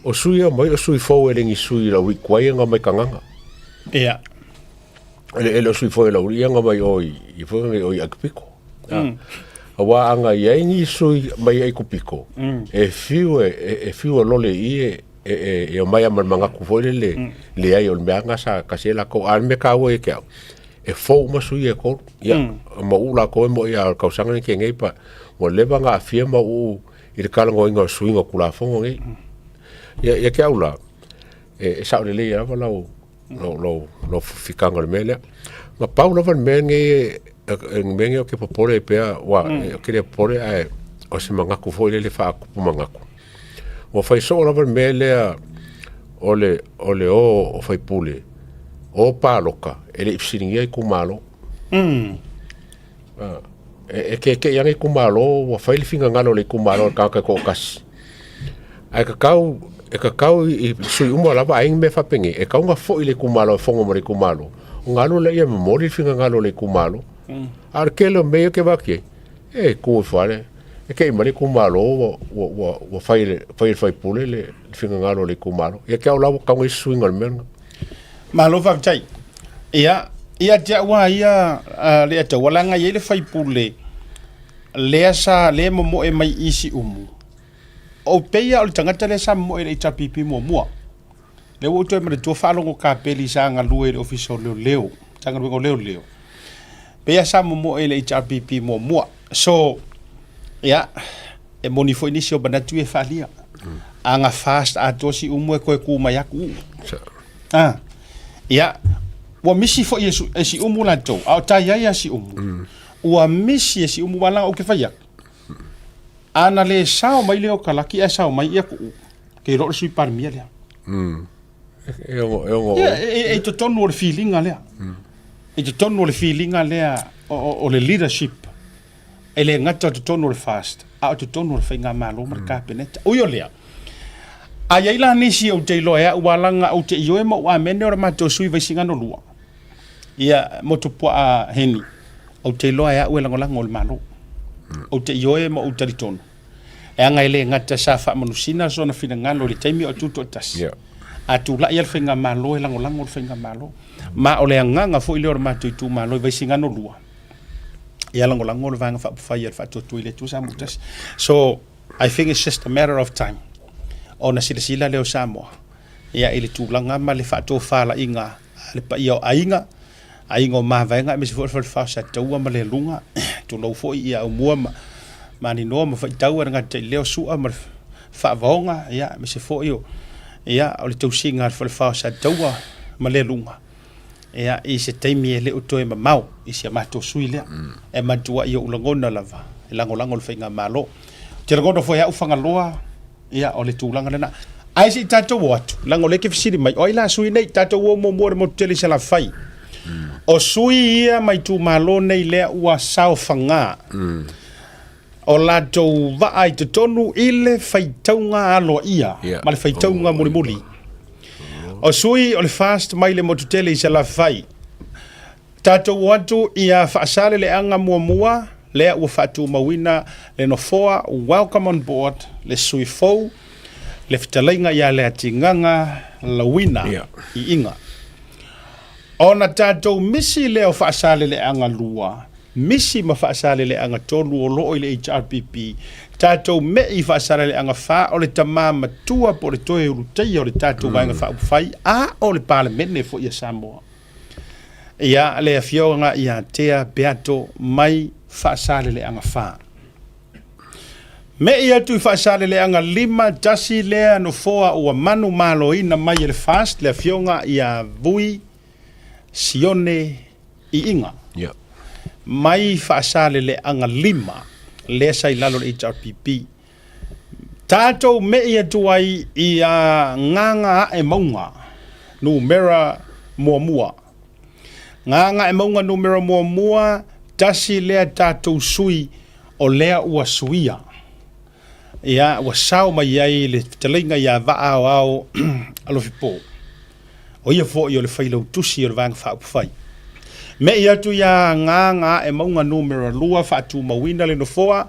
[SPEAKER 7] o sui o mai o sui fo e lengi sui la ui kwai ngā mai kanganga
[SPEAKER 1] ia
[SPEAKER 7] ele o sui fo e la ui ngā mai oi i fo ngai oi akipiko a wā anga iai ni sui mai ai kupiko e fiu lole i e o mai amal manga ku fo le ai o mea ngā sa kasela ko al me kawo e kia e fo ma sui e ko ia ma ula ko mo ia kausanga ni ke ngai pa o leva ngā fia ma u i le kalango inga sui ngā kula fongo ngai ia kia ula e sao le le ia lo fikanga le mele ma pau lava le mele ngai ngai o ke popore e pea wa o ke le popore ai o se mangaku fo le fa kupu mangaku o fai so lava le mele o fai pule o paloka ele ipsiringia i kumalo e ke yangi kumalo wa fai le finga ngalo le kumalo ka ko kasi ai kakau i sui uma lava ai me fapenge e kaunga fo i le kumalo fongo mo le kumalo ngalo le ia memori finga ngalo le kumalo ar kelo meio ke vaki e ko fare e ke mari kumalo wa fai pule le finga ngalo le kumalo e ke au kaunga i sui ngal men
[SPEAKER 1] malo fa tai ia ja wa ia le ata walanga ye le fai pule le sa le mo e mai isi umu o peia o le tangata le Samoa i le HRPP mua. Le o toi mara tua whalongo ka peli sa ngalue le official leo. Tanga luengo leo. Peia Samoa i le HRPP mua. So, ya, e moni fo inisio banatu e whalia. Anga fast a tosi umwe koe kumayaku. Ya, wa misi fo yesu e si umu la tau. Au ta ya si umu. Wa misi e si umu wala o ke whaiak. Ana le sao mai leo kalaki e sao mai ia ku. Ke ro sui parmia lea. E to tonu o le feelinga lea. E to tonu o le feelinga lea o le leadership. E le ngata to tonu o le fast. A to tonu o le whainga malo mar ka peneta. Uyo lea. A yaila nisi o te loa ualanga o te ioe mo a mene ora mato sui vaisinga no lua. Ia motopua a heni. O te loa uelangolango le malo. O te ioe mo o taritonu. E anga ele ngata sa wha manusina so na whina ngano le taimi o tuto o tasi. A tu la ia le whainga malo e langolango le whainga malo. Ma o le anganga fo ile ora mato i tu malo i vaisinga no lua. Ia langolango le vanga whapawhai al whatotu ile tu sa mutasi. So, I think it's just a matter of time. O na sila leo Samoa. Ia ile tūlanga ma le whato whala inga. Le pa ia o ainga. Ainga o mawaenga. Me se fo sa taua ma le lunga. Tu lau fo ia o mua ma ni noa ma whaitaua nga te leo sua ma whaavaonga. Ia me se fo iyo. Ia o le tausinga le sa taua ma le lunga. Ia i se taimi e leo toe ma mau. I se mato sui lea. E matua ia ulangona lava. E langolango le whainga malo. Te langono fo ia ufangaloa. Ia o le tūlanga lena. Ai si tātou watu. Lango leke fisiri mai. O ila sui nei tātou o mo mo tele se la fai. O sui ia mai tū malo nei lea ua sao whanga. O la tau vaai te tonu ile whaitaunga alo ia. Ma le whaitaunga muli. O sui o le fast mai le motu tele se la fai. Tātou watu ia whaasale le anga mua. Lea ua whatu mawina le no foa, welcome on board, le sui fau, le fitalainga ia le atinganga, la wina i inga. Ona tātou misi leo whaasale le anga lua, misi ma whaasale le anga tolu o loo i le HRPP, tātou me i whaasale le anga wha o le tamama tua po le toe urutei o le tātou vaenga whaupwhai, a o le palemene fo ia Samoa. Ia le afionga ia tea beato mai whaasale le anga wha. Me ia tu whaasale le anga 5 tasi lea no foa ua manu malo ina mai le fast le fionga ia vui sione i inga. Mai whaasale le anga 5 le sai lalo le HRPP. Tātou me ia tu ai ia nganga e maunga numera mua. Nganga e maunga numera mua tasi lea tātou sui o lea ua suia. Ia ua sao mai ai le talinga ia vaa au alofipo. O ia fo i o le whailau tusi o le vanga whaupwhai. Me ia tu ia nganga e maunga numera 2 whaatu mawina le no foa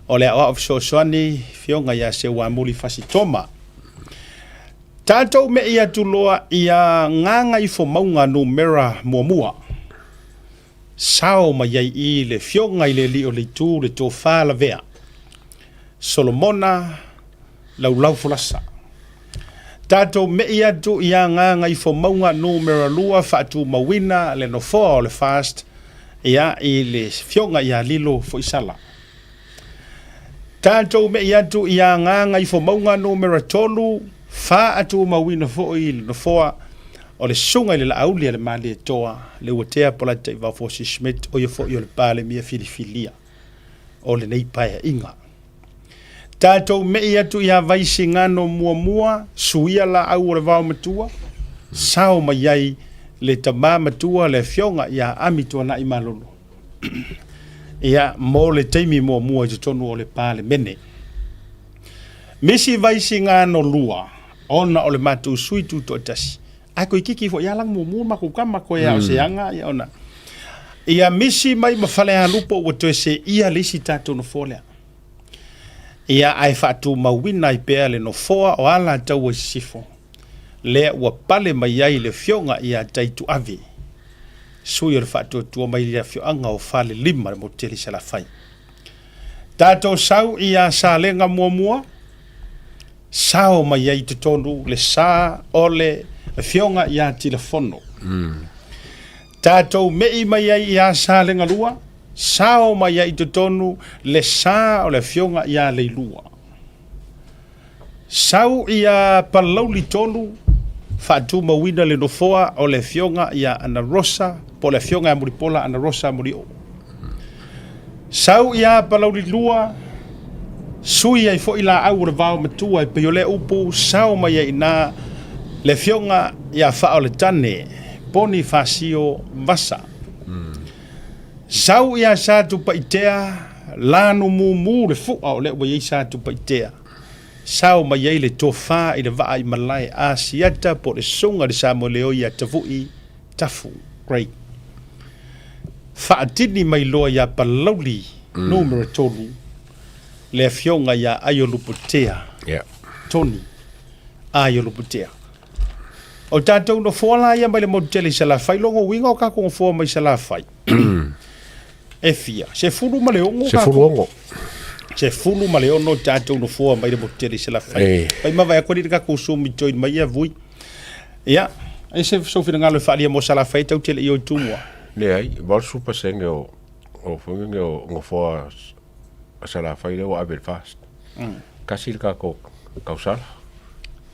[SPEAKER 1] o lea oa of soani fionga ia se wamuli fasitoma. Tātou me ia tu loa ia nganga i fo maunga numera mua. Sao mai ai I le fionga I le li o le tū le tō whala vea. Solomona lau fulasa. Tātou me ia tu ia nganga I fo maunga numera 2 whaatu mawina le no foa o le fast ia I le fionga ia lilo fo isala. Tātou me ia tu ia nganga I fo maunga numera 3 whaatu mawina fo I le no foa o le sunga I le laulia le mali e toa le uatea pola te iwa Fosi Schmidt o ia fo I o le pale mia filifilia o le nei paia inga. Tātou me ia tu ia vaisi ngano mua suia la au o le vau matua sao mai ai le tama matua le fionga ia amitua na I malolo. Ia mo le teimi mua I te tonu o le pale mene. Misi vaisi ngano lua ona o le matu sui tuto atasi. Ako ikiki fo yalang mumu makukama ko ya o seanga ya ona. Ia misi mai mafale halupo wato se ia lisi tato no folea. Ia ai fatu mawina I pea le no foa o ala tau sifo. Le ua pale mai ai le fionga ia taitu ave. Sui o le fatu tua mai le fionga o fale 5 le moteli se la fai. Tato sau ia salenga mua sao mai ai te tonu le sa o le fionga ia telefono. Tātou mei mai ai ia sa le ngalua, sao mai ai te tonu le sa o le fionga ia le lua. Sau ia palau li tonu, whaatu mawina le nofoa o le fionga ia ana rosa, po le fionga muri pola ana rosa muri o. Sau ia palau li lua, sui ai fo ila au le vao matua i peo le upu, sau mai ai na le fionga ia whao le tane, poni fasio vasa. Sau ia sa tu paitea, lanu mu le fua o le ua i sa tu paitea. Sao mai ai le tofa i le vaa i malai a siata po le sunga le sa mo leo ia tavui tafu. Great. Whaatini mai loa ia palauli numero tolu le fionga ia aioluputea.
[SPEAKER 7] Yeah.
[SPEAKER 1] Tony aioluputea. O tātou no fuala ia mai le motele sa la fai longo winga o kako o fua mai sa la fai. E fia. Se fulu ma le ongo.
[SPEAKER 7] Se fulu ongo.
[SPEAKER 1] Se fulu ma le ono tātou no fua mai le motele sa la fai. Pai ma vai a koni ka ko sumi join mai ia vui. Ia. E se sofi na ngalo falia mo sa la fai tau tele i o tumua.
[SPEAKER 7] Le ai, var super senge o funge o ngofo sa la fai o abel fast. Kasi ka ko kausala.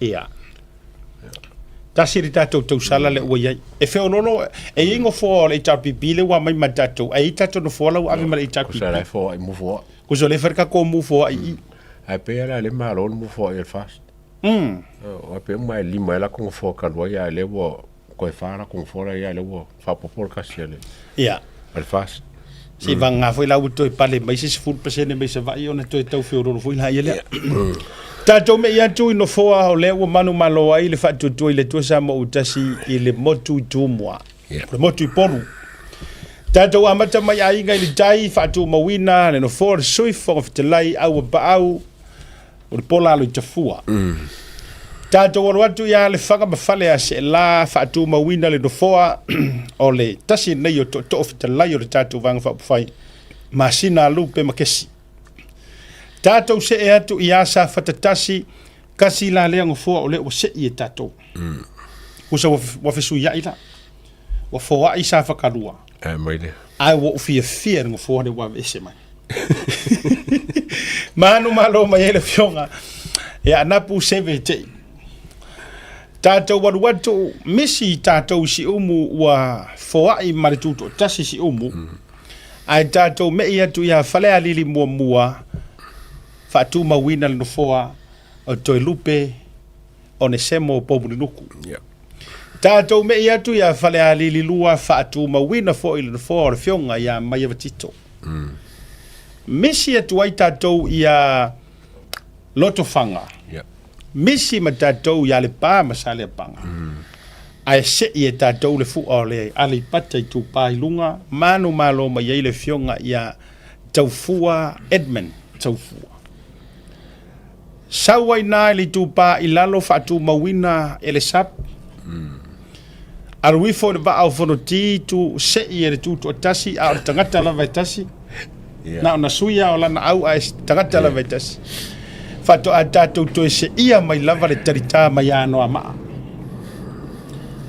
[SPEAKER 1] Ia. Tasiri tātou tau sala le ua iai. E wheo nono, e ingo fo le HRPP le wa mai matatou. E tātou no fo lau ave ma le HRPP.
[SPEAKER 7] Kusa lai fo ai mu fo.
[SPEAKER 1] Kuso le wherka ko mu fo ai.
[SPEAKER 7] Ai pe ala le malon mu fo el fast. O pe mai lima la ko fo ka lo ia le wo ko fara ko fo ia le wo fa popor kasi le.
[SPEAKER 1] Ia.
[SPEAKER 7] El fast.
[SPEAKER 1] Si vanga foi lau to pale mai se full percent mai se vai ona to tau feo ro foi la ia le. Tātou me ia tui no foa o le ua manu malo ai le whatu tui le tuasa mo utasi i le motu i tūmua. Le motu i poru. Tātou amata mai a inga i le tai whatu mawina le no foa le sui whonga whitalai au a baau o le pola alo i tafua. Tātou aro atu ia le whanga mawhale a se la whatu mawina le no foa o le tasi nei o to whitalai o le tātou vanga whapufai. Masina lupe makesi. Tātou se e atu i asa whatatasi kasi la lea ngofoa o le o se i e tātou. Kusa wafesu ia ila. Wafoa i sa whakarua.
[SPEAKER 7] Maile.
[SPEAKER 1] Ai wa ufia ngofoa le wawese mai. Manu malo mai ele fionga. E anapu seve te. Tātou waruatu misi tātou si umu wa foa i marituto. Tasi si umu. Ai tātou me i atu ia whalea lili mua. Fatu mawina le nofoa o toi lupe o ne semo o pobuni nuku. Tātou me i atu ia whale a lili lua fatu mawina fo i le nofoa o le fionga ia mai avatito. Misi atu ai tātou ia loto fanga. Misi ma tātou ia le pā masale panga. Ai se i e tātou le fua o le ale pata i tu pā ilunga. Manu malo mai i le fionga ia taufua Edmund taufua. Sauai nā li tūpā i lalo whatu mawina ele sap. Arui fo le va au fono ti tu se i ele tūtu o tasi a o tangata la vai tasi. Na o na suia o lana au a tangata la vai tasi. Whatu a tātou to e se ia mai lava le tarita mai ano a maa.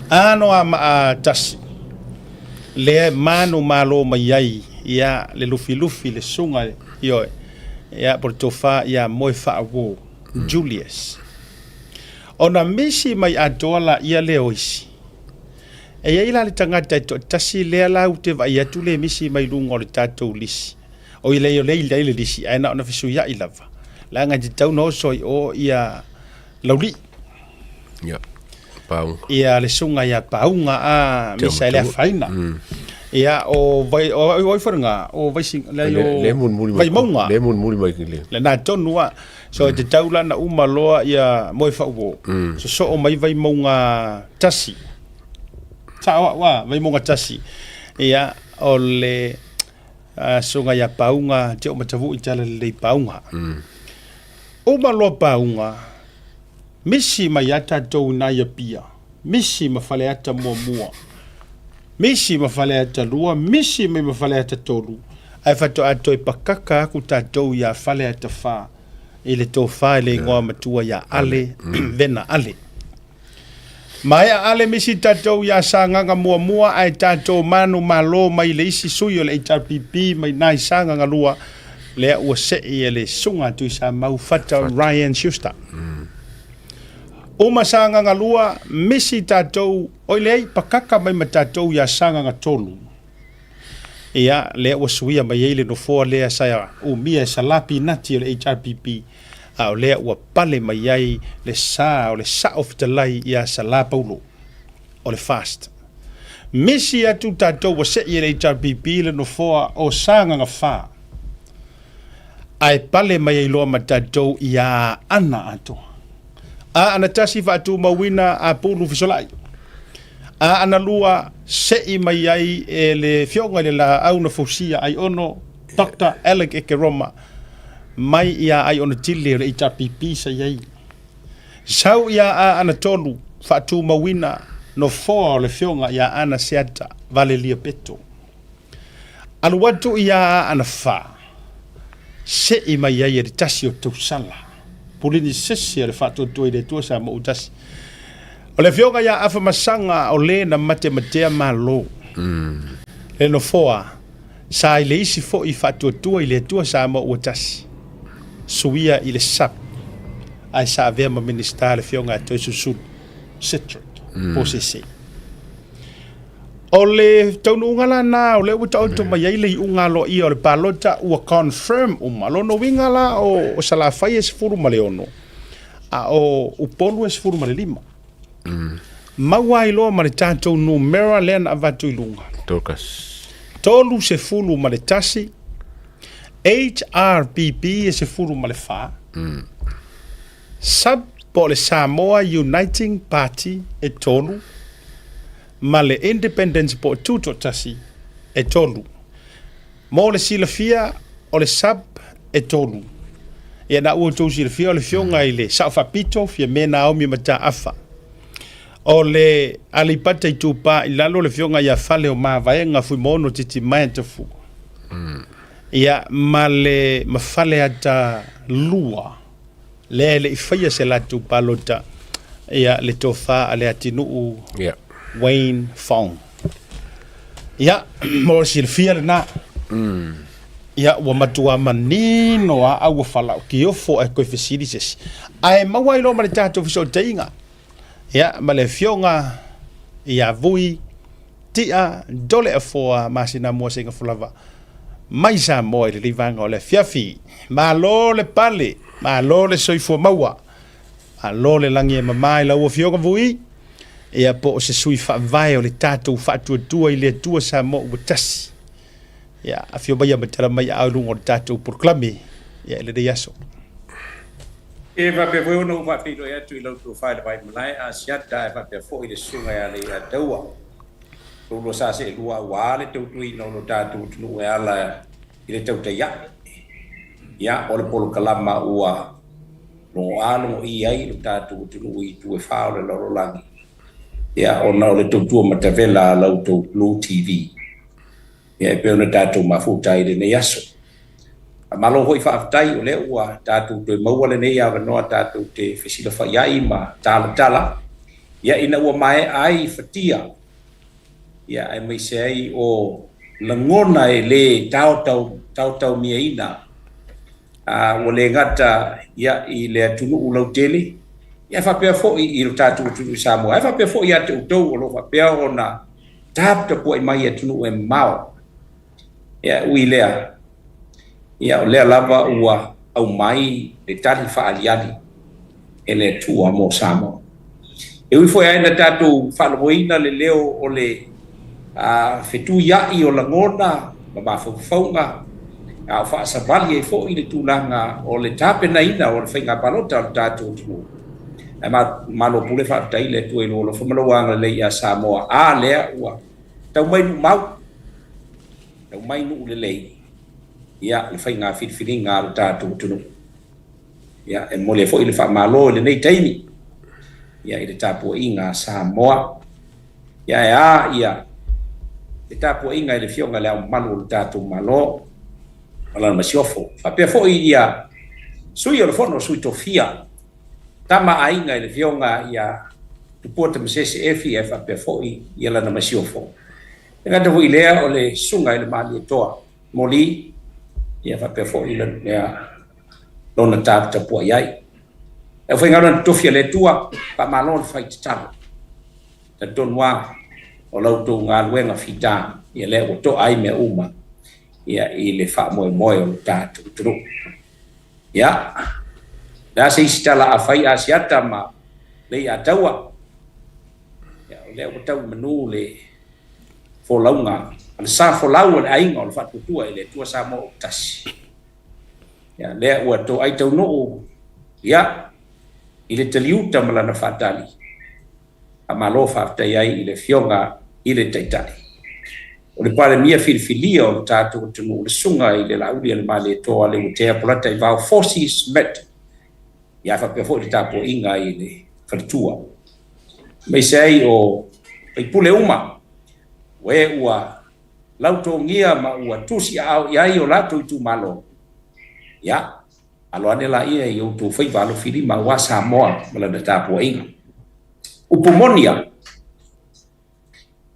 [SPEAKER 1] Ano a maa tasi. Le manu malo mai ai ia le lufi le sunga ioe. Ia por tofa ia moi wha wo. Julius. Ona misi mai adola ia le oisi. E ia ila le tangata to tasi lea lau te vai atu le misi mai lungo le tātou lisi. O ile o le lisi aina ona fisu ia ilava. La nga te tau no soi o ia lauli.
[SPEAKER 7] Ia. Paunga.
[SPEAKER 1] Ia le sunga ia paunga a misa ele faina. Ia o vai o fornga o vai sing
[SPEAKER 7] le mun muri
[SPEAKER 1] vai monga.
[SPEAKER 7] Le mun muri mai le.
[SPEAKER 1] Le na tonua so te taula na uma loa ia moi fa wo. So o mai vai monga tasi. Tawa wa vai monga tasi. Ia o le sunga ia paunga te o matavu i tala le paunga. Uma loa paunga misi mai ata tou na ia pia. Misi mafale ata mua. Misi mafale ata lua, misi mafale ata tolu. Ai fato ato i pakaka aku tātou ia fale ata wha. i le tofa le ngoa matua ya ale vena ale mai ale misi tatou ya sanga mua mua ai tatou manu malo mai le isi sui o le HRPP mai nai sanga ngalua le ua se i le sunga tu sa mau fata Ryan Schuster uma sanga ngalua misi tatou o le pakaka mai matatou ya sanga ngatolu ia le ua suia mai ele no fo le sa o mia salapi nati o le HRPP a le ua pale mai ai le sa o le sa of the lai ia sala paulo o le fast misi atu tatou wa se i le HRPP le no fo o sanga nga fa ai pale mai ai loa matatou ia ana ato a ana tasi fa atu mawina a pulu fisolai a ana lua se i mai ai e le fionga le la au na fosia ai ono Dr. Alec Ekeroma mai ia ai ona tili re HRPP sa iai sau ia a ana tolu fa atu mawina no fo le fionga ia ana seata vale lia peto alu watu ia ana fa se i mai ai e tasi o tausala pulini sesi le fa tu tu ile tu sa mo utasi o le fionga ia afa masanga o le na matematea malo e no foa sa ile isi fo i fa tu ile tu sa mo utasi suia ile sap ai sa ave ma minister le fionga to su citric posese o le tonu ngala na o le uta o mai ai le unga lo i o le palota u confirm o malo no wingala o sala fai es furu maleono a o upolu es furu male lima mawai lo male tato numera len avatu ilunga
[SPEAKER 7] Tokas.
[SPEAKER 1] tolu se fulu male tasi HRPP e se furu male fa sub po le Samoa Uniting Party e tolu ma le Independence po tuto tasi e tolu mo le silafia o le sub e tolu e na ua tau silafia o le fionga i le saufapito fia mena au mi mata afa o le alipata i tupa i lalo le fionga ia fale o mavaenga fui mono titi mai tafu ia ma le mafale ata lua le i faia se la tupa lota ia le tofa ale atinu
[SPEAKER 7] Yeah.
[SPEAKER 1] Wayne Fong. Ia, mo silfia na. Ia, wa matua manino a au fala ki ofo e koe facilities. Ai mawai lo male tato fiso teinga. Ia, male fionga ia vui tia dole a foa masina mo singa fulava. Mai sa mo le livanga o le fiafi. Ma lo le pale, ma lo le soifo maua. Ma lo le langi e mamai la ua fionga vui. E a po se sui fa vai o le tatou fa tua i le tua sa mo utasi ya a fio mai matara mai a lu o tatou proclame ya le de yaso
[SPEAKER 4] e va pe voi no va pe do ya tu lo to fa vai mai a siata va pe fo i le sunga ya le a daua lo sa se lua wa le tu i no tatou tu e ala i le tau te ya o le polo kalama ua no alo i ai lo tatou tu i tu e fa o le lo langi ya ona o le tutua matavela lau tau Blue TV. Ya e peona tātou mafutai le ne yaso. A malo hoi whaafitai o le ua tātou tue maua le nei awa noa tātou te whesila whaiai ma tala. Ya ina ua mai ai whatia. Ya ai mai se ai o langona e le tau mia ina. O le ngata ya i le atunu ulau tele. Ya fa pe fo i lo tatu tu Samoa. Fa pe fo ya te utou lo fa pe ona tap te po mai tu no mau. Ya uilea. Ya le lava ua au mai le tali fa aliani. Ele tu mo Samoa. E ui foi ainda tatu fa loina le leo o le fetu ya i o langona ma fa fonga. A fa sa vali e fo i le tulanga o le tape na ina o le fainga palota tatu tu. Malo pule fa tai le tu lo fo malo wanga le ya Samoa a le ua tau mai nu mau tau mai nu le ya le fai nga fit nga ta tu ya e mo le fo ile fa malo le nei taimi ya ile tapu inga Samoa ya le tapu inga ile fionga le malo ta tu malo ala ma siofo fa pe fo ia sui o le fono sui tofia tama ainga le fionga ia tu pota mesese efi fa pe foi ia la na masio fo nga te hui lea o le sunga le mali toa moli ia fa pe foi le ia lona tata po iai e foi ngana tofia le tua pa malon fai tata ta donwa o lau tu ngā luenga fita ia le o to ai me uma ia i le fa moe moe o tata uturu ia da se istala a fai asiata ma le atawa ia le o tau manu le fo launga al sa fo lau le ainga o le fatu tua ile tua sa mo tasi ia le o to ai tau no ia ile teliuta mala na fatali amalo fafta ia ile fionga ile taitali o le pare mia filfilia o tatu tunu le sunga ile la uli le male to ale utea polata i vau forces met ia fa pe fo le tapo inga ile fatua me sei o i pule uma we ua lauto ngia ma ua tusi au ia i o lato i tu malo ia alo ane la ia i o tu fai valo fili ma ua Samoa mala le tapo inga upumonia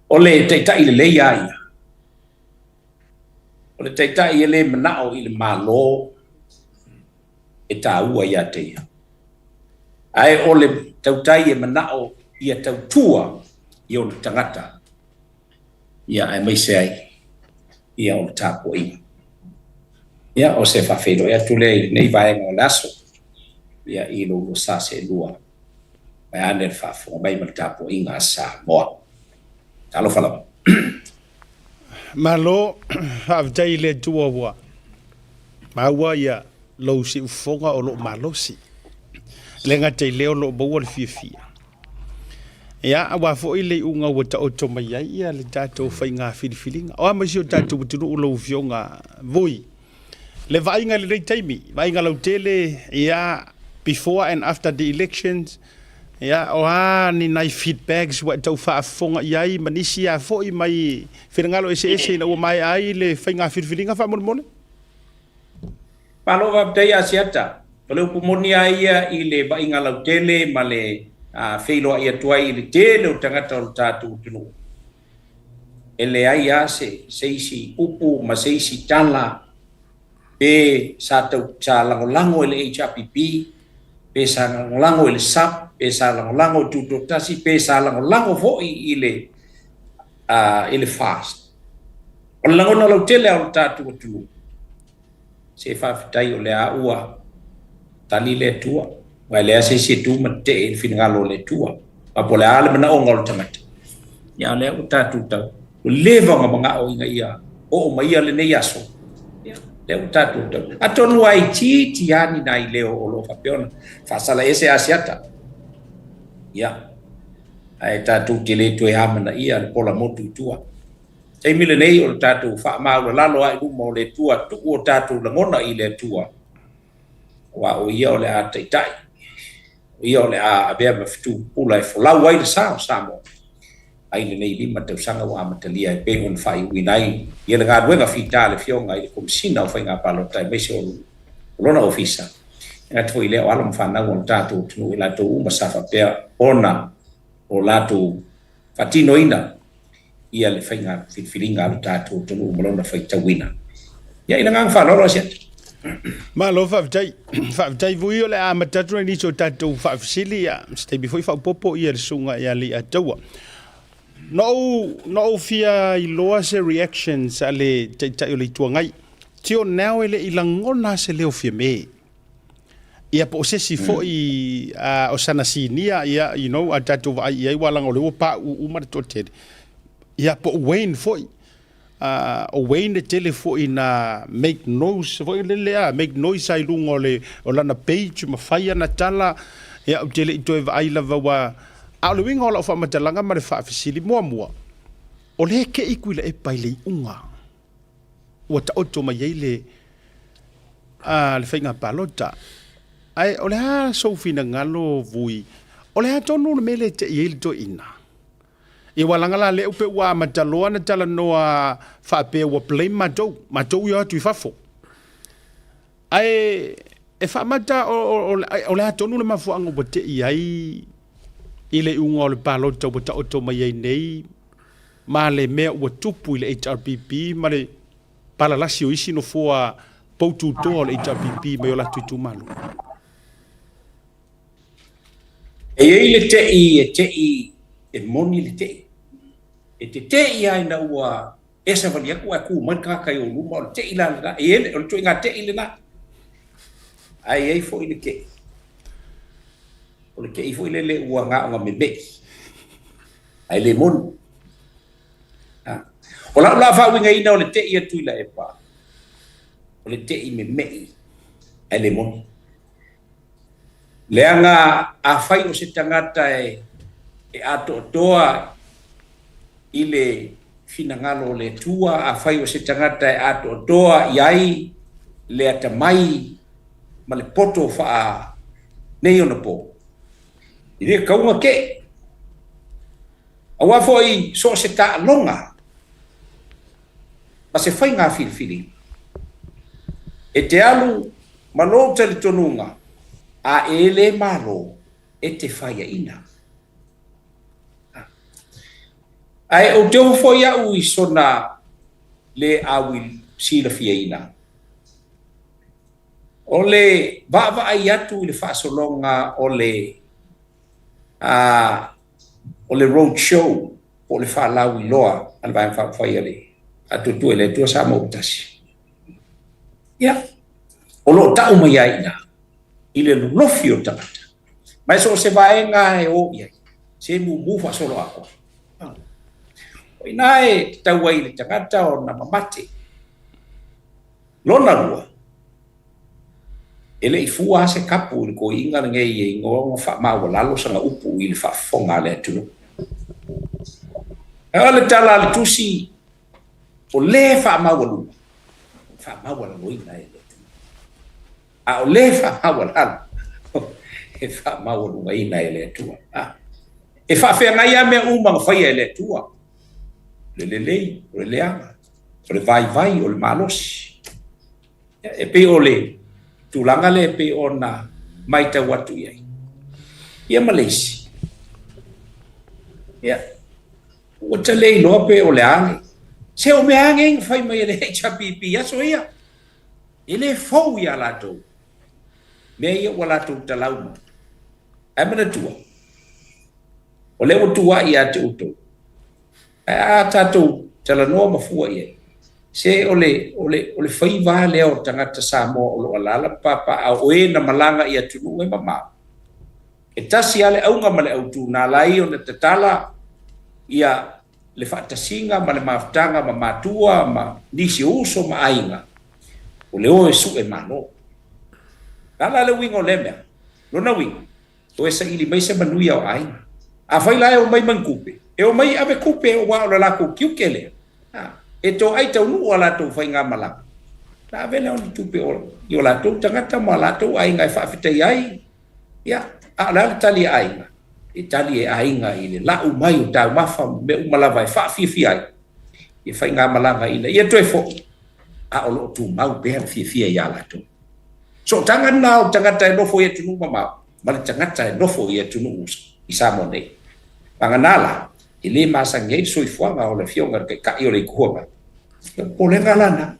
[SPEAKER 4] ole teitai le leia ia ole teitai ele manao i le malo e taua ia teia ai ole tautai e manao ia tautua i o tangata ia ai mai se ai ia o tapo inga ia o se fafedo ia tule nei vai ngo laso ia i lo sa se lua mai ane fafo mai mal tapo inga sa moa talo fala
[SPEAKER 1] malo avtai le tua wa maua ia lo si fonga o lo malo si lenga te leo lo bo fifia ia awa fo ile unga wata o mai ia le tato fainga filifilinga o ma sio tato tunu lo fionga voi le vainga le taimi vainga lo tele ia before and after the elections ia o ni nai feedbacks wa tau fa fonga ia i manisi a fo i mai firngalo ese na o mai ai le fainga filifilinga fa mon
[SPEAKER 4] palo va te asiata palo pumonia ia i le vainga lo tele male feilo ia tuai le tele o tangata o tatu tunu ele ai ase seisi upu ma seisi tala pe sa tau cha lango ele HRPP pe sa lango ele SAP pe sa lango tutu tasi pe sa lango vo ile ele fast o lango no lo tele o tatu tunu se fa fitai o le ua tali le tua wa le ase se tu mate finngalo le tua pa pole ale mana ongol tamat ya le uta tu ta leva nga o inga ia o mai ale ne yaso ya le uta tu ta atonu ai ti ani nai le o lo fa piona fa sala ese asiata ya ai ta tu kile tu ya mana ia le pola motu tua sai mile nei o ta tu fa ma lo lalo ai mo le tua tu o ta tu la ngona ile tua wa o ia le ataitai ia ole a bea maftu pula e fola wai sa mo ai le nei lima te sanga wa matalia e pe un fai winai ia le ga duenga fita le fionga i komsina o fai nga palo tai me se o lona ofisa nga tu ile o alam fana won tatu tu ila tu uma safa pe ona o latu fatino ina ia le fai nga filinga tatu tu molona fai tawina ia ina nga fa lo sia
[SPEAKER 1] ma lo fa tai vui ole a matatu ni so tatu fa fisilia stay before fa popo ia sunga ia li atawa no fia I loa se reactions ale tai ole tuangai tio now ele ilangona se leo fia me ia po se si fo I o sana sinia ia atatu vai ia wala ngole pa u martoted ia po Wayne foi o Wayne telefo ina make noise foi le make noise ai lungo le o lana page ma faia na tala ya o tele to vai lava wa a le winga o fa matalanga ma le fa fisili mo o le ke ikuila e paile unga o ta oto ma yele le fainga palota ai o le ha sofina ngalo vui o le ha tonu le mele te yele to ina e walanga la le upe wa mataloa na tala noa fa pe wa play matou yo tu fafo ai e whaamata o le atonu le mafuanga wa te iai i le unga o le palota wa ta oto mai ai nei ma le mea ua tupu i le HRPP ma le palalasi o isi no fua poutu toa o le HRPP mai o la tuitu malu.
[SPEAKER 4] E ei le tei e moni le tei. E te tei ai na ua esa vali aku aku man kakai o luma o le tei la na e ele o le tui ngā tei le na. Ai ei fo i le kei. O le kei fo i le ua ngā o ngā mebe. Ai le moni. O la la fa winga ina o le tei atu la e pa. O le tei me mei. Ai le moni. Leanga a fai o se tangata e ato toa i le finangalo le tua a fai o se tangata e ato toa iai le atamai ma le poto fa nei ona po. I le kaunga ke. Awa foi so se ta longa. Ma se fai ngā filifili. E te alu malo te le tonunga. A ele malo e te whaia ina. Ai o te ofo ia ui sona le awi sila fia ina. O le vava ai atu le whaasolonga o le road show o le whaalawi loa an vai whaia le atu tue le tua sa mautasi. Ia. O lo tau mai ai ina. I le lofi o tangata. Mai so se vaenga e o iai. Se mufa solo ako. O ina e tau ai le tangata o na mamate. Lona lua. Ele i fua se kapu i ko inga nge i ingo wha maua lalo sanga upu i le wha fonga le atunu. E ole tala le tusi o le wha maua luma. Wha maua lalo ina e le. A o le wha maua lalo. E wha maua luma ina e le atua. E wha whea ngai a mea umanga whaia e le atua. Le lei, o le leanga. O le vai, o le malosi. E pe o le tūlanga le pe o na maita watu iai. Ia Malaysia. Ia. O te lei loa pe o le ange. Se o me ange inga whai mai le HRPP aso ia. Ele fau ia lato. Mea ia wa lato ta lauma. Amana tua. O le o tua ia te uto. A tatou tala noa mafua ia. Se ole fai va le o tangata Samoa o lo alala papa a o e na malanga ia tunu e mama. E tasi ale aunga male au tu na lai o na tatala ia le whaatasinga ma le maftanga ma matua ma nisi uso ma ainga. O le o e su e mano. Nala le wingo le mea. Lona wingo. O e sa ili mai se manuia o ainga. A fai lai o mai mankupe. E o mai ave kupe o wa o la lako kiukele. E to ai tau nu ala to fai ngā malanga. La vele on tupe o yo la to tangata ma la to ai ngai fa fita ai. Ya, a la tali ai. E tali ai ngai ile la u mai o ta mafa me u malava fa fi ai. E fai ngā malanga ile. Ia to e fo. A o lo tu mau pe fi ya la to. So tanga na tangata no fo ye tunu mama. Ma tangata no fo ye tunu i Samoa. Panganala ile masa ngai soi fuanga o le fionga ke ka i le kuanga po le galana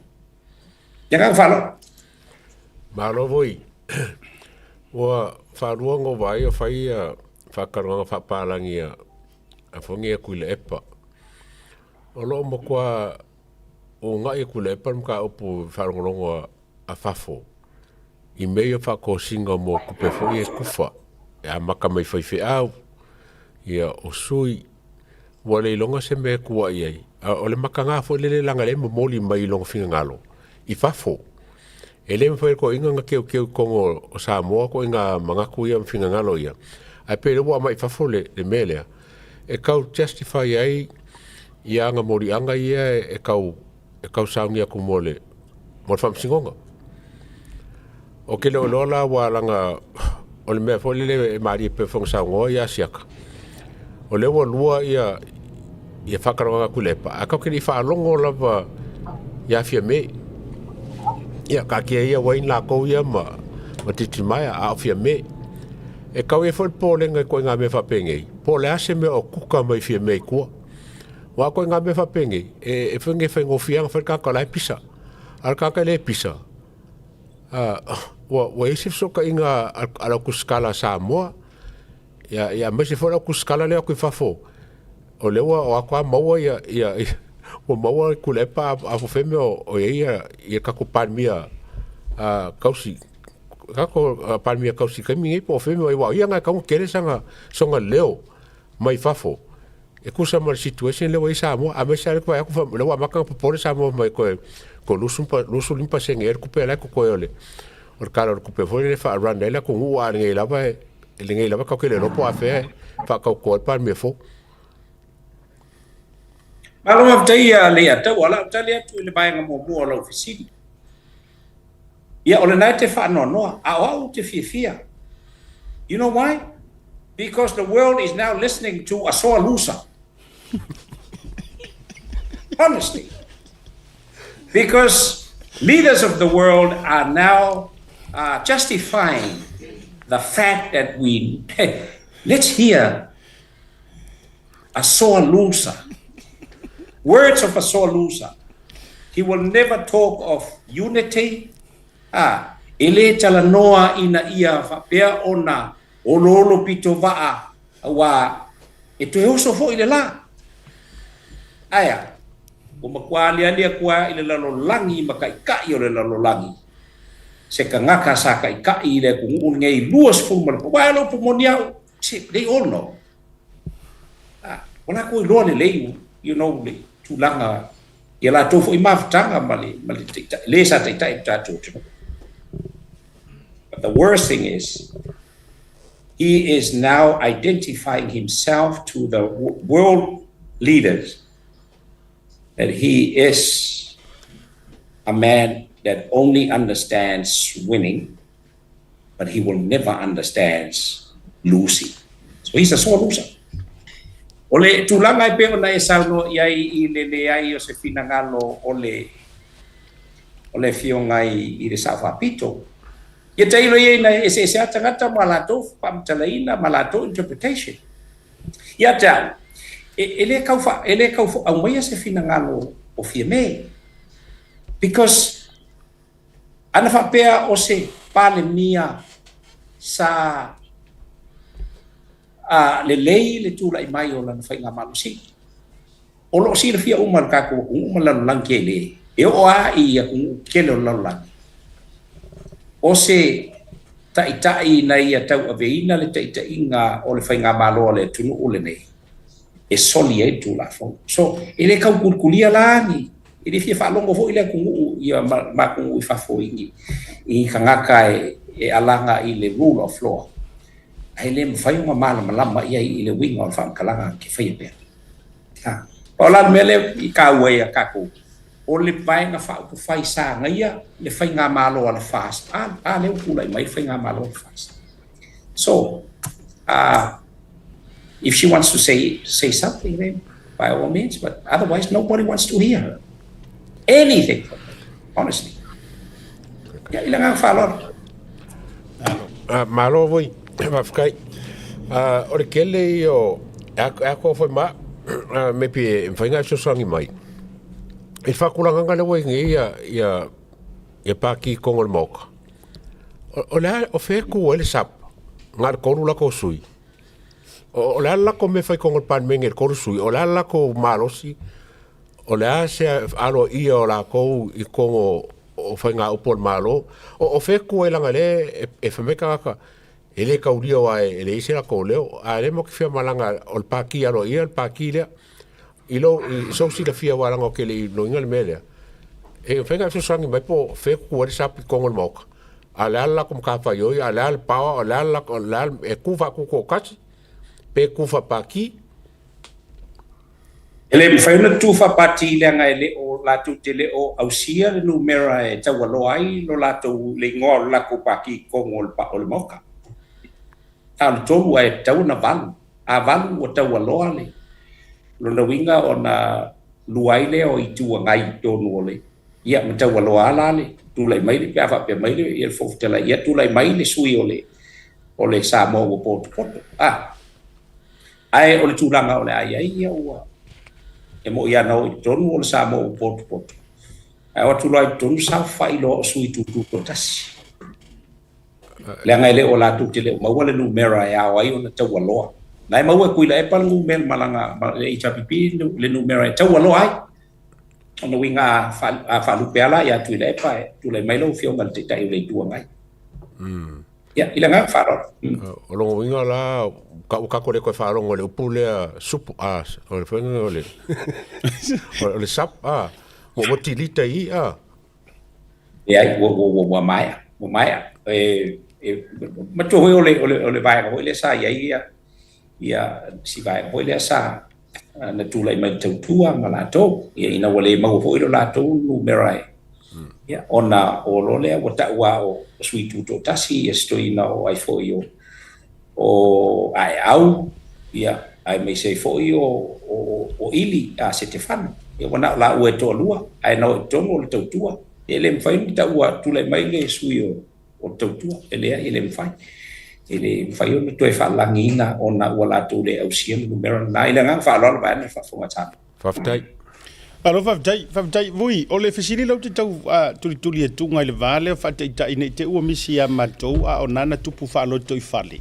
[SPEAKER 4] jangan falo
[SPEAKER 7] malo voi wa faruanga vai o fai fa karanga fa palangi a fongi ku le epa o lo mo kwa o ngai ku le epa ka opu farongolongo a fafo i meio fa ko singa mo ku pe foi kufa ya maka mai fai fe au ia o sui wale longa se me kua iai. O le makanga fo le langa le moli mai longa finga ngalo. I fafo. E le mwhai ko inga nga keo kongo o Samoa ko inga mga kuia finga ngalo ia. Ai pe le wa mai fafo le melea. E kau justify ai ia nga mori anga ia e kau saungia ku mole. Mo fam singonga. O ke le lola wa langa o le mea fo le mari pe fong saungoa ia siaka. O le wa lua ia whakaranga kulepa. A kau kiri whaalongo lava ia fia me. Ia ka kia ia wain la kou ia ma o titi mai a fia me e kau e foi po lenga ko nga me fa penge po le ase me o kuka mai fia me ko wa ko nga me fa penge e fengo fia fa ka la pisa al ka le pisa wa ese so ka inga ala ku skala Samoa ya me se fora ku skala le ku fa fo o le wa kwa maua ya o maua ku le pa a fo feme o ia ka ku palmia kausi kako palmia kausi kami ngai po feme wa ia nga ka kere sanga songa leo mai fafo e kusa mal situation le wa Samoa a me sa ko ya ku fa le wa maka po Samoa mai ko lusu limpa senger ku pela ko ole o kala ku pe foi le fa run le ko wa ngai la ba le ngai la ba ka ke le ropo a fe fa ka ko palmia fo
[SPEAKER 4] malo maftai le ata wala tali atu le bai ngamo mo la ofisini ya ole na te fa no a te fia you know why because the world is now listening to a soa lusa honestly because leaders of the world are now justifying the fact that let's hear a soa lusa. Words of a sore loser. He will never talk of unity. Ele tala noa ina ia whapea ona o lolo pito waa wa e tu hoso fo ile la. Aya, o makwali alia kwa ile lalo langi makai o le lalo langi. Se ka ngaka sa kai ile kung ngei luas fumal wa lo pumonia. They all know. Wala ko lo le you know le tulanga ia la tofo I maftanga mali le sa te tai tato. But the worst thing is he is now identifying himself to the world leaders that he is a man that only understands winning, but he will never understands losing. So he's a sore loser. Ole tulanga pe ona e sauno iai le ai o se finangalo ole fio ngai I le safapito. Ia tailo ia na e se atangata malato pamtalaina malato interpretation. Ia ta ele kaufa au mai se finangalo o fieme. Because ana fa pea o se pale mia sa le lei le tula I mai o lana whainga malusi. O lo si le fia umal kako umal lanu langi e le. E o a I a kele o lanu langi. O se taitai na ia tau aveina le taitai nga o le whainga malo le tunu ule nei. E soli e tula fo. So, ele kau kurkulia lani. Ele fia whaalongo fo ile kungu ia makungu I whafo ingi. I kangaka e alanga I le rule of law. Ele mfai uma mala malama ia I le winga o fam kalanga ke fai pe. O la mele I ka we ka ko. O le pai na fa ku fai sa ngia le fai nga malo ala fast. Le pula mai fai nga malo fast. So, if she wants to say something then by all means, but otherwise nobody wants to hear her. Anything from her, honestly. Ya ilang falor.
[SPEAKER 7] Malo voi. Mafkai ore kele o ako foi ma me pi fainga so sangi mai e fa kulanga le wai ia pa ki kongol moka o la o fe ku ele sap ngar ko la ko sui o la ko me fai kongol pan mengel ko sui o la ko malosi o la se alo ia o la ko I kongo o fainga o pol malo o fe ku ele ngale e fa me ka ele kauria wa ele ise la ko leo a le mo ki fia malanga o paki alo ia el paki le ilo so si la fia wa ngo ke le no ingal mele e fenga so sangi mai po fe ku ri sapi kongol mok ala la kum ka fa yo ala al pa ala la e ku fa ku ko kati pe ku fa paki
[SPEAKER 4] ele fa na tu fa pati le nga ele o la tu tele o ausia le numera e tawalo ai lo la tu le ngol la ku paki kongol pa o moka tal tolu ai tau na valu a valu o tau aloa le lo na winga o na luai le o I tu ngai tonu ole ia ma tau aloa la le tu lai mai le pe fa pe mai le ia fo te la ia tu lai mai le sui o le Samoa o poto ai o le tūlanga o le ai ia ua e mo ia no i tonu o le Samoa o poto ai o tu lai tonu sa fai lo sui tu tasi le ngai le o la tu te le ma wale numera ya wa i ona tau aloa nai ma wa kuila e pa numera malanga le HPP le numera tau aloa ai ona winga fa lu pela ya tu le pa tu le mai lo fio ngal te tai le tu ngai ya ila nga fa ro
[SPEAKER 7] o lo winga la ka ko le ko fa ro le upule supu o le fenga o le sap mo tilita i
[SPEAKER 4] ya wo mai ma to o le vai o le sa ia si vai o le sa na tu lai mai tau tua ma la to ia ina wale ma o lo la to numera ia ona o lo le o ta wa o sui tu to tasi esto ina o ai fo io o ai au ia ai me sei fo io o ili a Stefano ia wana la o to lua ai no to mo tau tua ele mfai ta wa tu lai mai le sui o tau tua ele mfai ele fai o to e fa langina ona wala tu le au sia numero nai la nga fa lo ba na fa fo ta
[SPEAKER 7] faftai
[SPEAKER 1] alo faftai vui o le fesili lau te tau tuli e tunga i le vale fa te ita ine te ua misi a matou a o nana tupu fa alo toi fale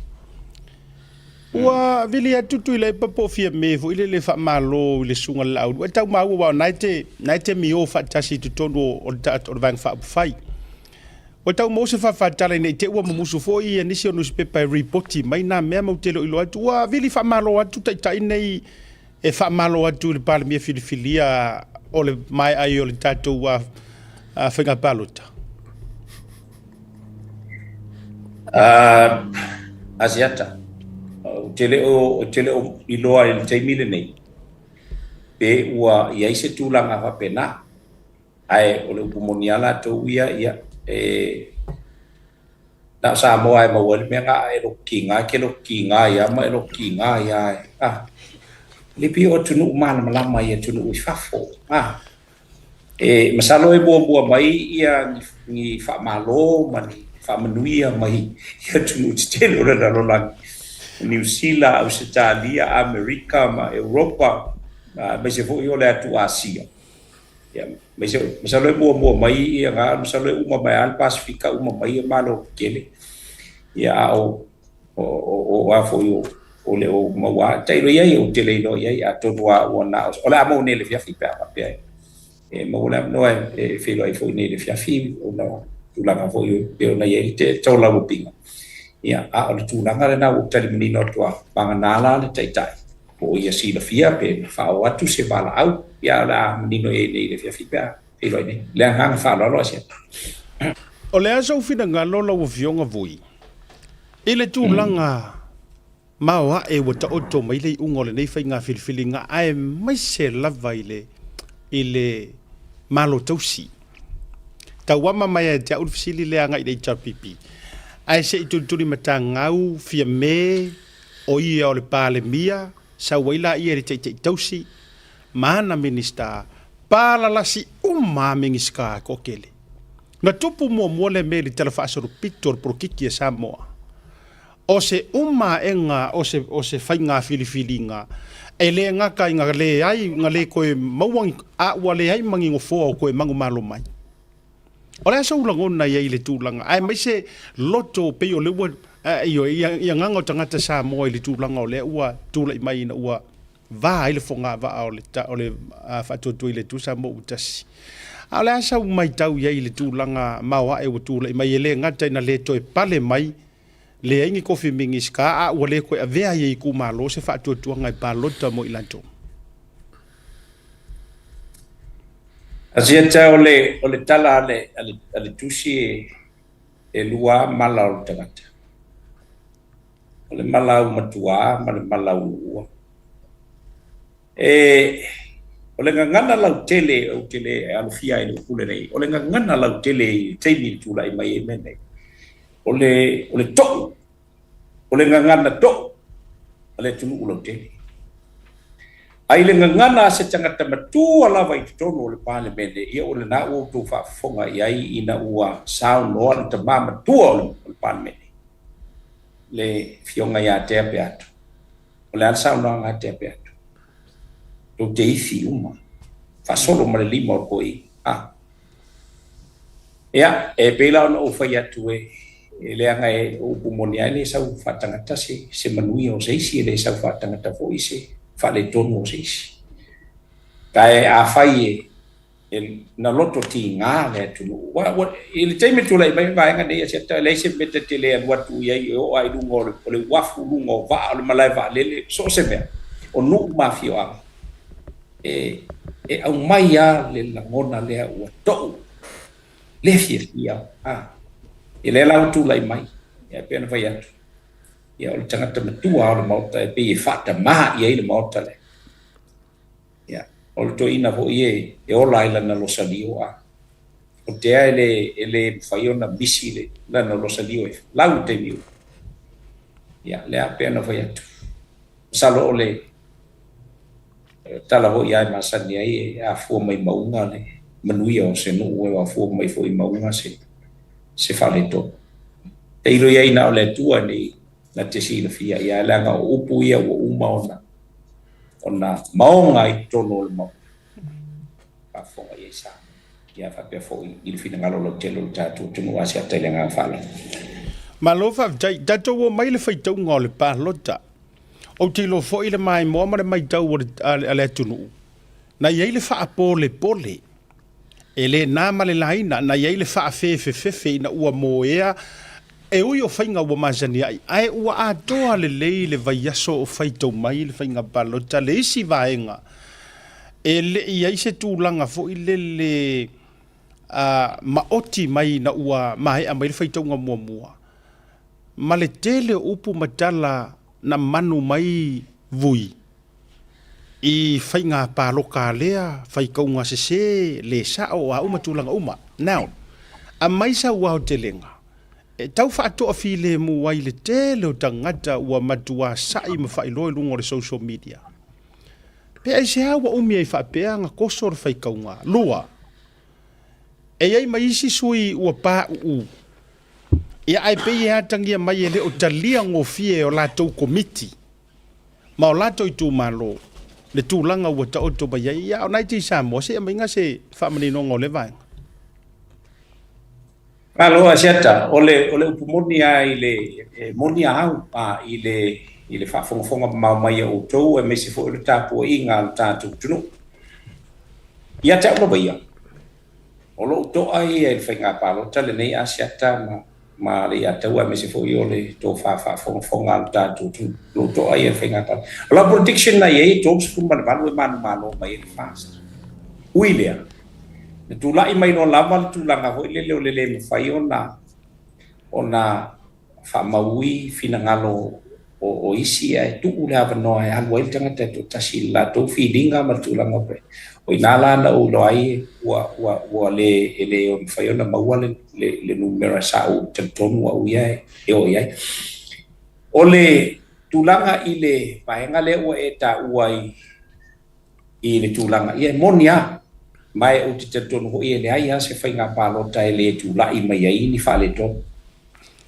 [SPEAKER 1] ua vili a tutu i le papo fia mevo ile le fa malo i le sunga lau ua tau maua wao nai te mio fa tasi tutonu o le vang fa fai o tau mo se fa tala nei te ua mamusu fo i nisi o newspaper reporti mai na mea mau telo ilo atu ua vili fa malo atu tai nei e fa malo atu le pala mia filifilia o le mai ai o le tatou a whenga palota
[SPEAKER 4] asiata o tele o iloa i le taimile nei pe ua iai se tūlanga fa pena ai o le upumoniala tau ia na Samoa ai mawali mea ngā e lo kinga ia ma e lo kinga ia lipi o tunu umana malama ia tunu uifafo masalo e bua mai ia ni fa malo mani fa manuia mai ia tunu tele ora da lolang New Zealand, Australia, Amerika ma Europa ma se fo yo le atu Asia ya masalo e bua mai ia ga masalo e uma mai al Pasifika uma mai malo kele ia o afo yo o le o mawa tailo ia o tele no ia a toa ona o la mo ne le fiafi pa pe e mo la no e filo ai foi ne le fiafi o no tu la fo yo pe ona ia te to la pinga ia a o tu la ngale na o tele mini no toa panganala le tai o ia si la fia pe fa o atu se bala au ia la mini no e le fiafi pa filo ne le hanga fa lo sia
[SPEAKER 1] o le aso fina ngalo lo vionga vui ile tu langa Maua e wata oto mai le ungo le nei fai ngā whiliwhili ngā ae mai se lava i le malo tausi. Tau wama mai e te auru fisili le anga i le HRPP. Ae se i turi mata ngau fia me o ia o le pāle mia sa waila i e te tausi maana minista pāla lasi mingiska kokele. Na tupu mua le me li talafa asaru pito o prokiki e Samoa. O se enga o se fai ngā whiliwhili ngā e le ngaka i ngā le ai ngā le koe mauang a ua le ai mangi ngofoa o koe mangu malo mai o le asa ulangona i le tūlanga ai mai se loto pe o le ua i nganga o tangata Samoa i le tūlanga o le ua tūla i mai ina ua vā i le fonga vā o le whatotu i le tū Samoa utasi a le asa umai tau i le tūlanga maua e ua tūla i mai e le ngata ina le toe pale mai le ingi kofi mingi ska a wale ko avea ye ku malo se fa tu ngai palota mo ilanto
[SPEAKER 4] asia ta ole tala ale tusi e lua malau tangata ole malau matua malau ole ngana lau tele o tele alfia i kule nei ole ngana lau tele temi tu lai mai mene ole to ole ngana to ole tunu ulo tele ai le ngana se tangata matua lava i tono o le palemene ia o le na o tu fa fonga iai ina ua sao no te mama tua o le palemene le fionga ia te ape atu o le sao no nga te ape atu to te ifi uma fa solo ma le lima o koi ia e pela no o fai atu e le anga e o pumoni ai le sau fa tangata se manui o se isi le sau fa tangata fo isi fa le tono se isi kai a fai na loto ti nga le tu wa il time tu lai mai nga nei se ta le se mete te le watu ia o ai lu ngol o le wafu lu ngo va o le malai va le so se me o nu mafio a e au mai ya le la ngona le o to le fia e le lau tu lai mai e pena vai atu ia o le tangata matua o le mauta e pe e fata maha ia i le mauta le ia o le toina ho ie e ola ila na losalio o te ele faiona bisi le na losalio e lau te miu ia le a pena vai atu salo o le tala ho ia e masani ai e a fua mai maunga le manuia o se nuu e a fua mai foi maunga se fale to te ilo ia ina o le tua ni na te sila fia ia langa o upu ia o uma ona maonga i tono le mau pa fonga ia sa ia fa pe foi il fina ngalo lo telo tatu tumu wasi atele nga fala
[SPEAKER 1] Malofa jai dato wo mai le faitau ngol pa lota o te lo fo ile mai mo ma mai tau o ale tunu na ia ile fa pole ele na male laina na ia ile fa fe na ua moea e ui o whainga ua mazani ai ua atoa le le vai aso o whaitau mai le whainga balota le isi vaenga e le ia ise tūlanga fo i le maoti mai na ua mai a mai le whaitau ngā mua ma le tele upu matala na manu mai vui i whainga paloka lea whaikaunga se le sa o a umatulanga uma now a mai sa ua o te lenga e tau whaato a file mu wai le tele o tangata ua matua sai ma whailoi lungo le social media. Pe ai se hawa umi ai whaapea nga koso re whaikaunga. Lua, e ai mai isi sui ua pā uu. Ia ai pei e atangia mai e le o talia ngofie o lātou komiti. Ma o lātou i tū malo. Le tūlanga ua ta oto bai ai. Ia o nai te isa mo se e mai nga se whaamani no ngole vaenga.
[SPEAKER 4] Alo asiata ole upumoni ai le moni au ile fa fonga mai o to e mesi fo le tapo inga tatu tunu ia ta lo bai o lo to ai e fenga palo tale nei asiata ma le ia ta mesi fo yo le to fa fonga tatu tunu lo to ai e fenga pa la protection na ye to fu man malo mai fast uilia tu lai mai no lava tu langa ho le me fai ona fa maui fina ngalo o isi ai tu ula no ai an wel tanga te tu tasila to feedinga ma tu langa pe o inala na o lo ai wa le on fai ona mawale le numero sa o tenton wa uia e o ia o le tu langa ile paenga le o eta uai i le tu langa ia monia mai o te tonu ho ele ai se whainga pālota e le tu lai mai ai ni whale to.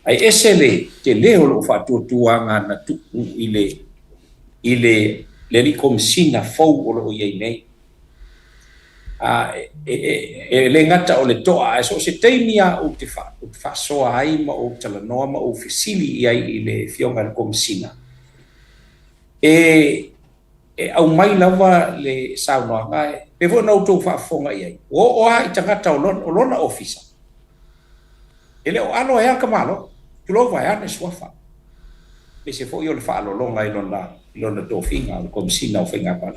[SPEAKER 4] Ai esele te leo lo whātua tuanga na tuku i le li komisina fau o lo iei nei. Le ngata o le toa e so se teimia o te whasoa ai ma o talanoa ma o fisili i ai i le fionga le komisina. Au mai lava le saunoa ngai pe vo no to fa fonga ia o ai tangata o lona officer ele o alo ya kamalo tu lo vai ane swafa pe se fo yo le fa lo longa i lona to finga como si na finga pa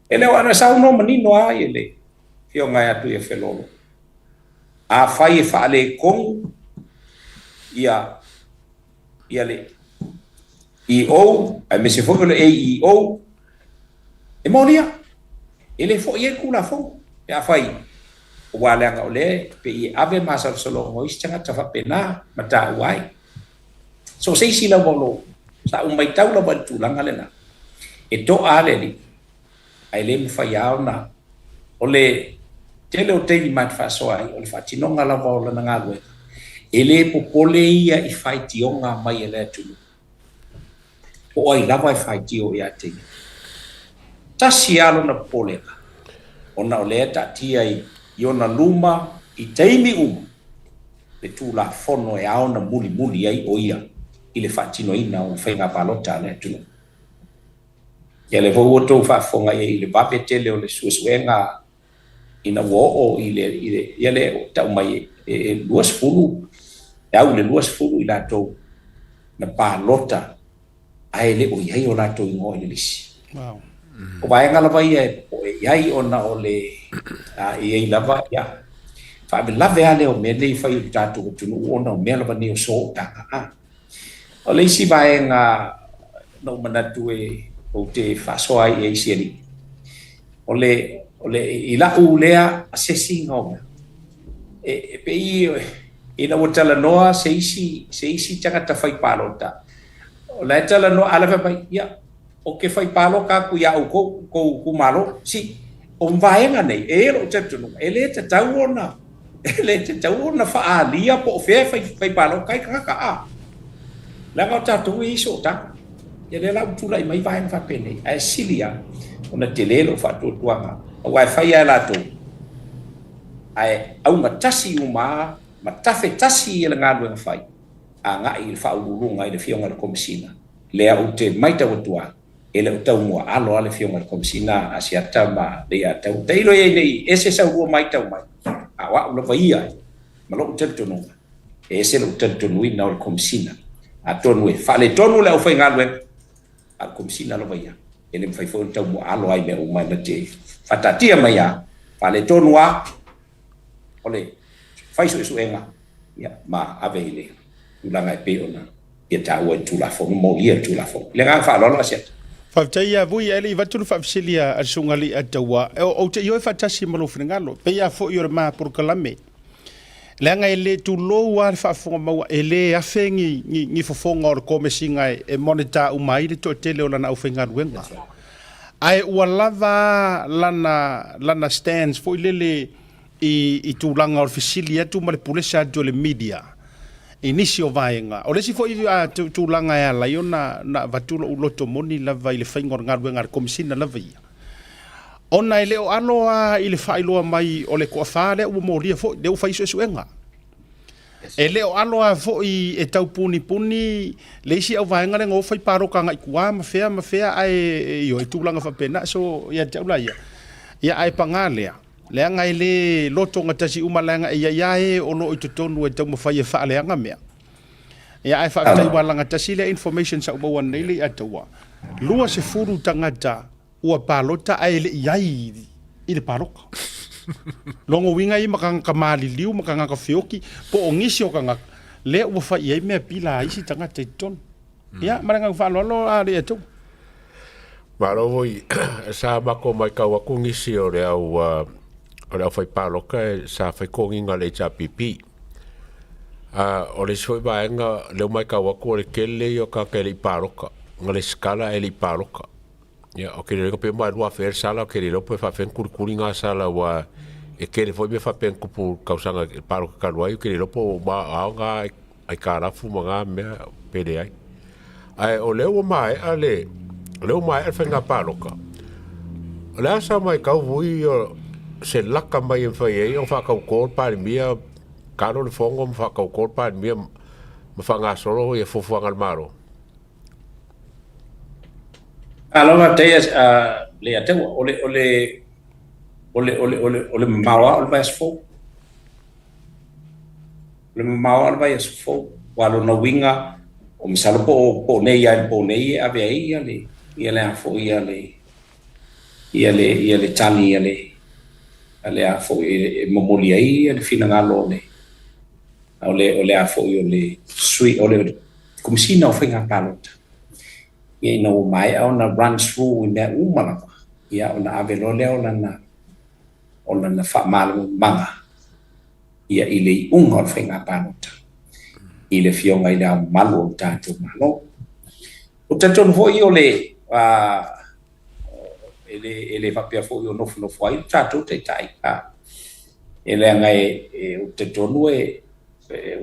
[SPEAKER 4] ele o ana sauno manino ai ele fio ngai atu e felolo a fai fa le con ia le a me se fo le EO e monia ele fo ye kula fo ya fai wala nga ole pe ave masal solo ngoi changa tafa pena mata wai so sei sila bolo sa umai tau la bantu langa lena e to ale ni ai le mu fai au na ole tele o te mat fa so ai ole fa tino ngala va la nga we ele popole ia I fai tionga mai ele tu o ai la vai fai tio ia te ta sialo na pole ona ole ta tia I ona luma I teimi le tu la fono e au na muli ai o ia I le fa tino ina o fai nga palota le tu ia le vo to fa fonga I le vape tele o le susuenga ina wo o ile ia le ta mai luas fulu au le luas fulu ila to na palota ai le o ia o la to ngo ile lisi
[SPEAKER 1] wow
[SPEAKER 4] o vai ngala vai ai ona o le ia lava ia fa me lave ale o me le fai ta to tu ona o me lava ni o so ta o le si vai nga no manatu o te fa so ai e siri ole ila ulea assessing home pe ina wotala noa seisi chaka ta fai palota ola tala no ala fa ya o ke fai palo ka ku ya ko malo si o vai nga nei lo tettu no ele te tawona fa alia po fai palo kai ka la ga ta tu iso ta ya le la tula mai vai fa pene ai silia ona telelo fa tu tuanga wifi ya la tu ai au matasi uma matafe tasi ia nga lu fai anga I fa ulu ngai le fionga komsina le au te mai ta tua ele o tau mo alo ale fionga komsina asiata ma le ya tau teilo ye nei ese sa ru mai tau mai awa lo vai ai ma lo tetto no ese lo tetto no ina o komsina a tonu fa le tonu le au fai nga lu a komsina lo vai ele fai fo tau mo alo ai le o mai le te fatatia maya pale tonua ole fai so enga ya ma avele ulanga pe ona ya tawa tu la fo mo ia tu la fo le nga fa lo sia
[SPEAKER 1] fa taia vui ele va tu fa fsilia al sungali atawa o te yo fa tasi mo ngalo pe ya fo yo ma por kalame le nga ele tu lo wa fa fo ma ele afengi ni fo fo ngor ko mesinga e moneta umai le to tele ola na ofenga wenga ai ua lava lana stands foi lele I tūlanga o fisili atu ma le pulesa atu le media inisi o vaenga o lesi foi tūlanga e ala yo na vatula uloto moni lava I le whaingor ngarwe ngar komisina lava ia ona ele o aloa I le whailoa mai o le kua whare ua moria foi leu whaiso e suenga ele o aloa foi e tau puni le isi au vaenga le ngō whai paroka ngai kua ma fea ai yo e tūlanga whapena so ia taula ia ai pangalea le ngai le loto ngatasi umalanga ia e o lo I tonu e tau mawhai e whaaleanga mea ia ai whaatai walanga tasi le information sa umawa nei le ataua lua se furu tangata ua palota ai le iai I le paroka longo winga I makanga kamali liu makanga ka fioki po o ngisi o kanga le ua whai ei mea pila isi tangata I tonu ia maranga whalolo a le atu
[SPEAKER 7] Maro voi sa mako mai kaua kungisi o le au whai paloka sa whai konginga le HRPP o le soi vaenga leo mai kaua ko le kele o ka ke le paloka nga le skala e le paloka ya o ke le ko pe mai lua fer sala o ke le lopo fa fen kurikuri nga sala wa e ke le foi me fa pen kupu kausanga paloka kaluai ke le lopo ma nga ai karafu mga me pede ai o leo mai ale leo mai e whainga pāroka. Le asa mai kau vui o se laka mai e whai e o whakau kōr pāri mia karo le whongo ma whakau kōr pāri mia ma whanga soro e fufuanga le maro.
[SPEAKER 4] Alonga te le ate ole mawa ole vai sfo. Le mawa ole vai sfo walo no winga o misalo po nei ave ai ale ia afo ia le tali ale afo e momoli ai le fina ngalo ole afo le sui ole komsina o finga palota ia no mai ona run through in that umala ia ona ave lo le ona na fa mal manga ia ile unga finga palota ile fionga ida malo tato malo o tato foi ole ele fa pe fo yo no fai tato te tai ele ngai te tonu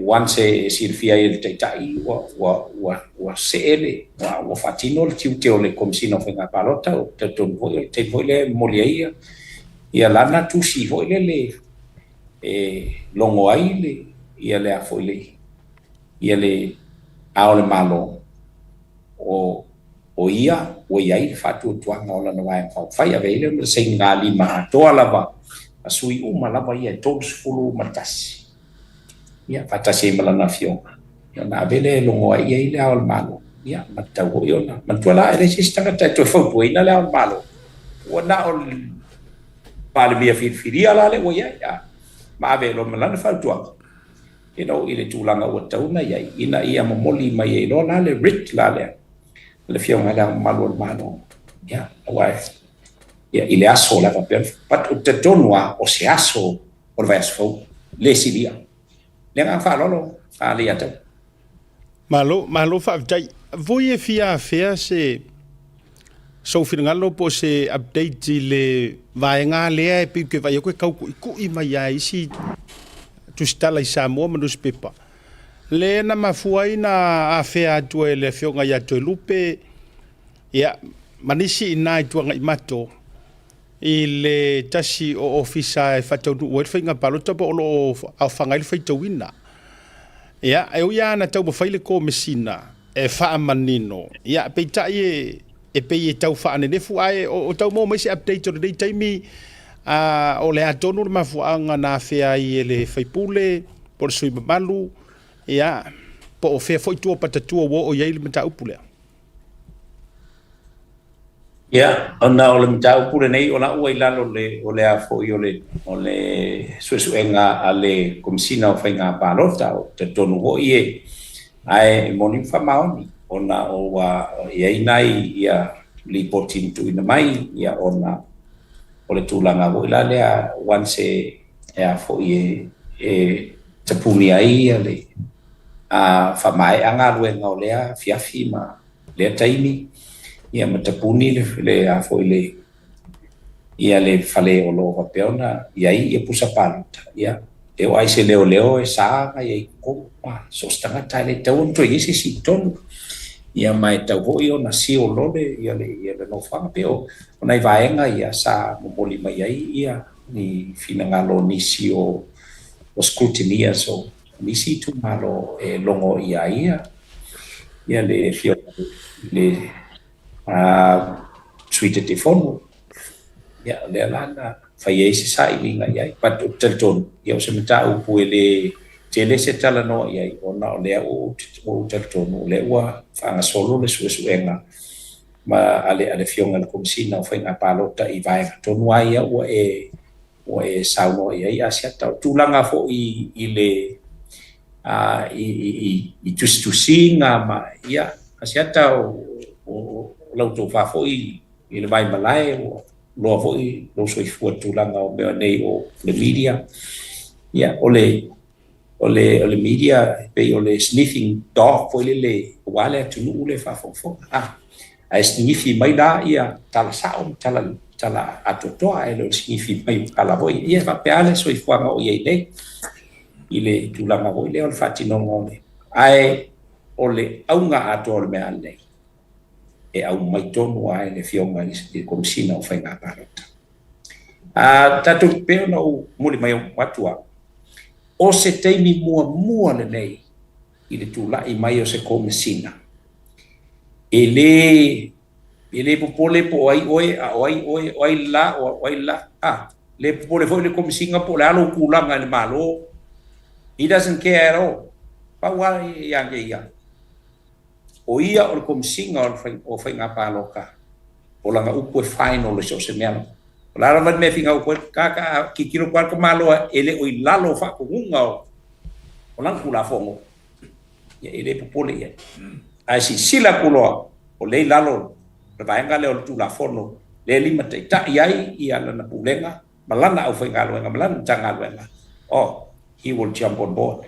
[SPEAKER 4] once sirfia il te tai wa sele wa fatino tiu te ole komsino fa nga palota te tonu te le molia ia lana tu si foi le longo ai le ia le foi le aole malo o ia fatu tuanga ola no vai fai avele le singa lima to alava asui uma lava ia todos fulu matasi ia fatasi malana fionga ia na avele longo ai ile aole malo ia matau yo na matuala ele sistanga to fo poina le aole malo ona ol pale via firia la le ia ma avelo malana fatuanga ile tulanga o tauna ia ia momoli mai lo la le rich la le fionga la malo ya wai ya ile aso la papel pat o te tonwa o se aso o vesfo le sidia le nga fa lo ali ata
[SPEAKER 1] malo fa tai voi fia se so finalo po se update le vai nga le pi ke vai ko ku i mai ai si tu stala i Samoa ma nos pepa le na mafuaina a fea tu le fionga ya tu lupe ya manisi ina tu nga imato ile tasi o ofisa e fatu o finga palota po lo a fanga ile feito wina ya eu ya na tau faile ko mesina e fa manino ya peita e pe tau fa ne fu ai o tau mo me se update o dei taimi o le atonu mafuanga na fea ile faipule por sui malu ya po fe foi tu patatu o ye ile mata upule
[SPEAKER 4] ya ona o le mata upule nei ona ua ilalo o le a foi o le suenga ale komsina o fainga palota o te tonu ho ie ai moni fa maoni ona o wa ye nai ia reporting tu ina mai ia ona o le tulanga o ila le once ya foi te puni ai ale fa mai anga luenga o lea fiafi ma le taimi ia ma te puni le a foi le ia le fale o lo vapeona ia ia pusa palota ia e o ai se leo e sa ia ko pa so stanga tale te un tu isi si ton ia mai tau ho io na si o lole ia le no fa peo ona vaenga ia sa mo moli mai ia ni fina ngalo ni si o scrutiny so nisi tu malo longo ia le fio le suite te fono ia le lana fai ese sai linga ia pat telton ia se meta u puele tele se tala no ia ona le o telton le wa fa solo le suenga ma ale fio ngal komsina fa nga palota i vai tonu ia o sauno ia sia tau tulanga fo i le i tu singa ma ia asiata o lauto fa foi le vai malai o lo foi lo soi fu langa o me nei o le media ia o le media pe o le sniffing dog foi le wale tu nu le fa fo a sniffi mai da ia tala sao tala atotoa e lo sniffi mai ala voi ia fa pe ale soi fu o ia nei ile tulanga o le fati no ngone ai ole aunga ato le me ale e au mai tonu ai le fionga i komsina o fainga parota tatu pe no muli mai watua o se teimi mua le nei ile tula i mai o se komsina ele popole po ai la le popole foi le komsina po le alo kulanga le malo. He doesn't care at all. Pawa yang ia. O ia o komsinga o fainga paloka. O langa upo final so se mena. La ra me finga upo kaka ki kilo kwa malo ele o ilalo fa kunga o lang kula fongo. Ya ele popole ya. Ai si sila kulo o le lalo. Vaenga le o tu la fono. Le lima te ta iai ia la na pulenga. Malana o fainga lo malana tanga lo. Oh, he will jump on board.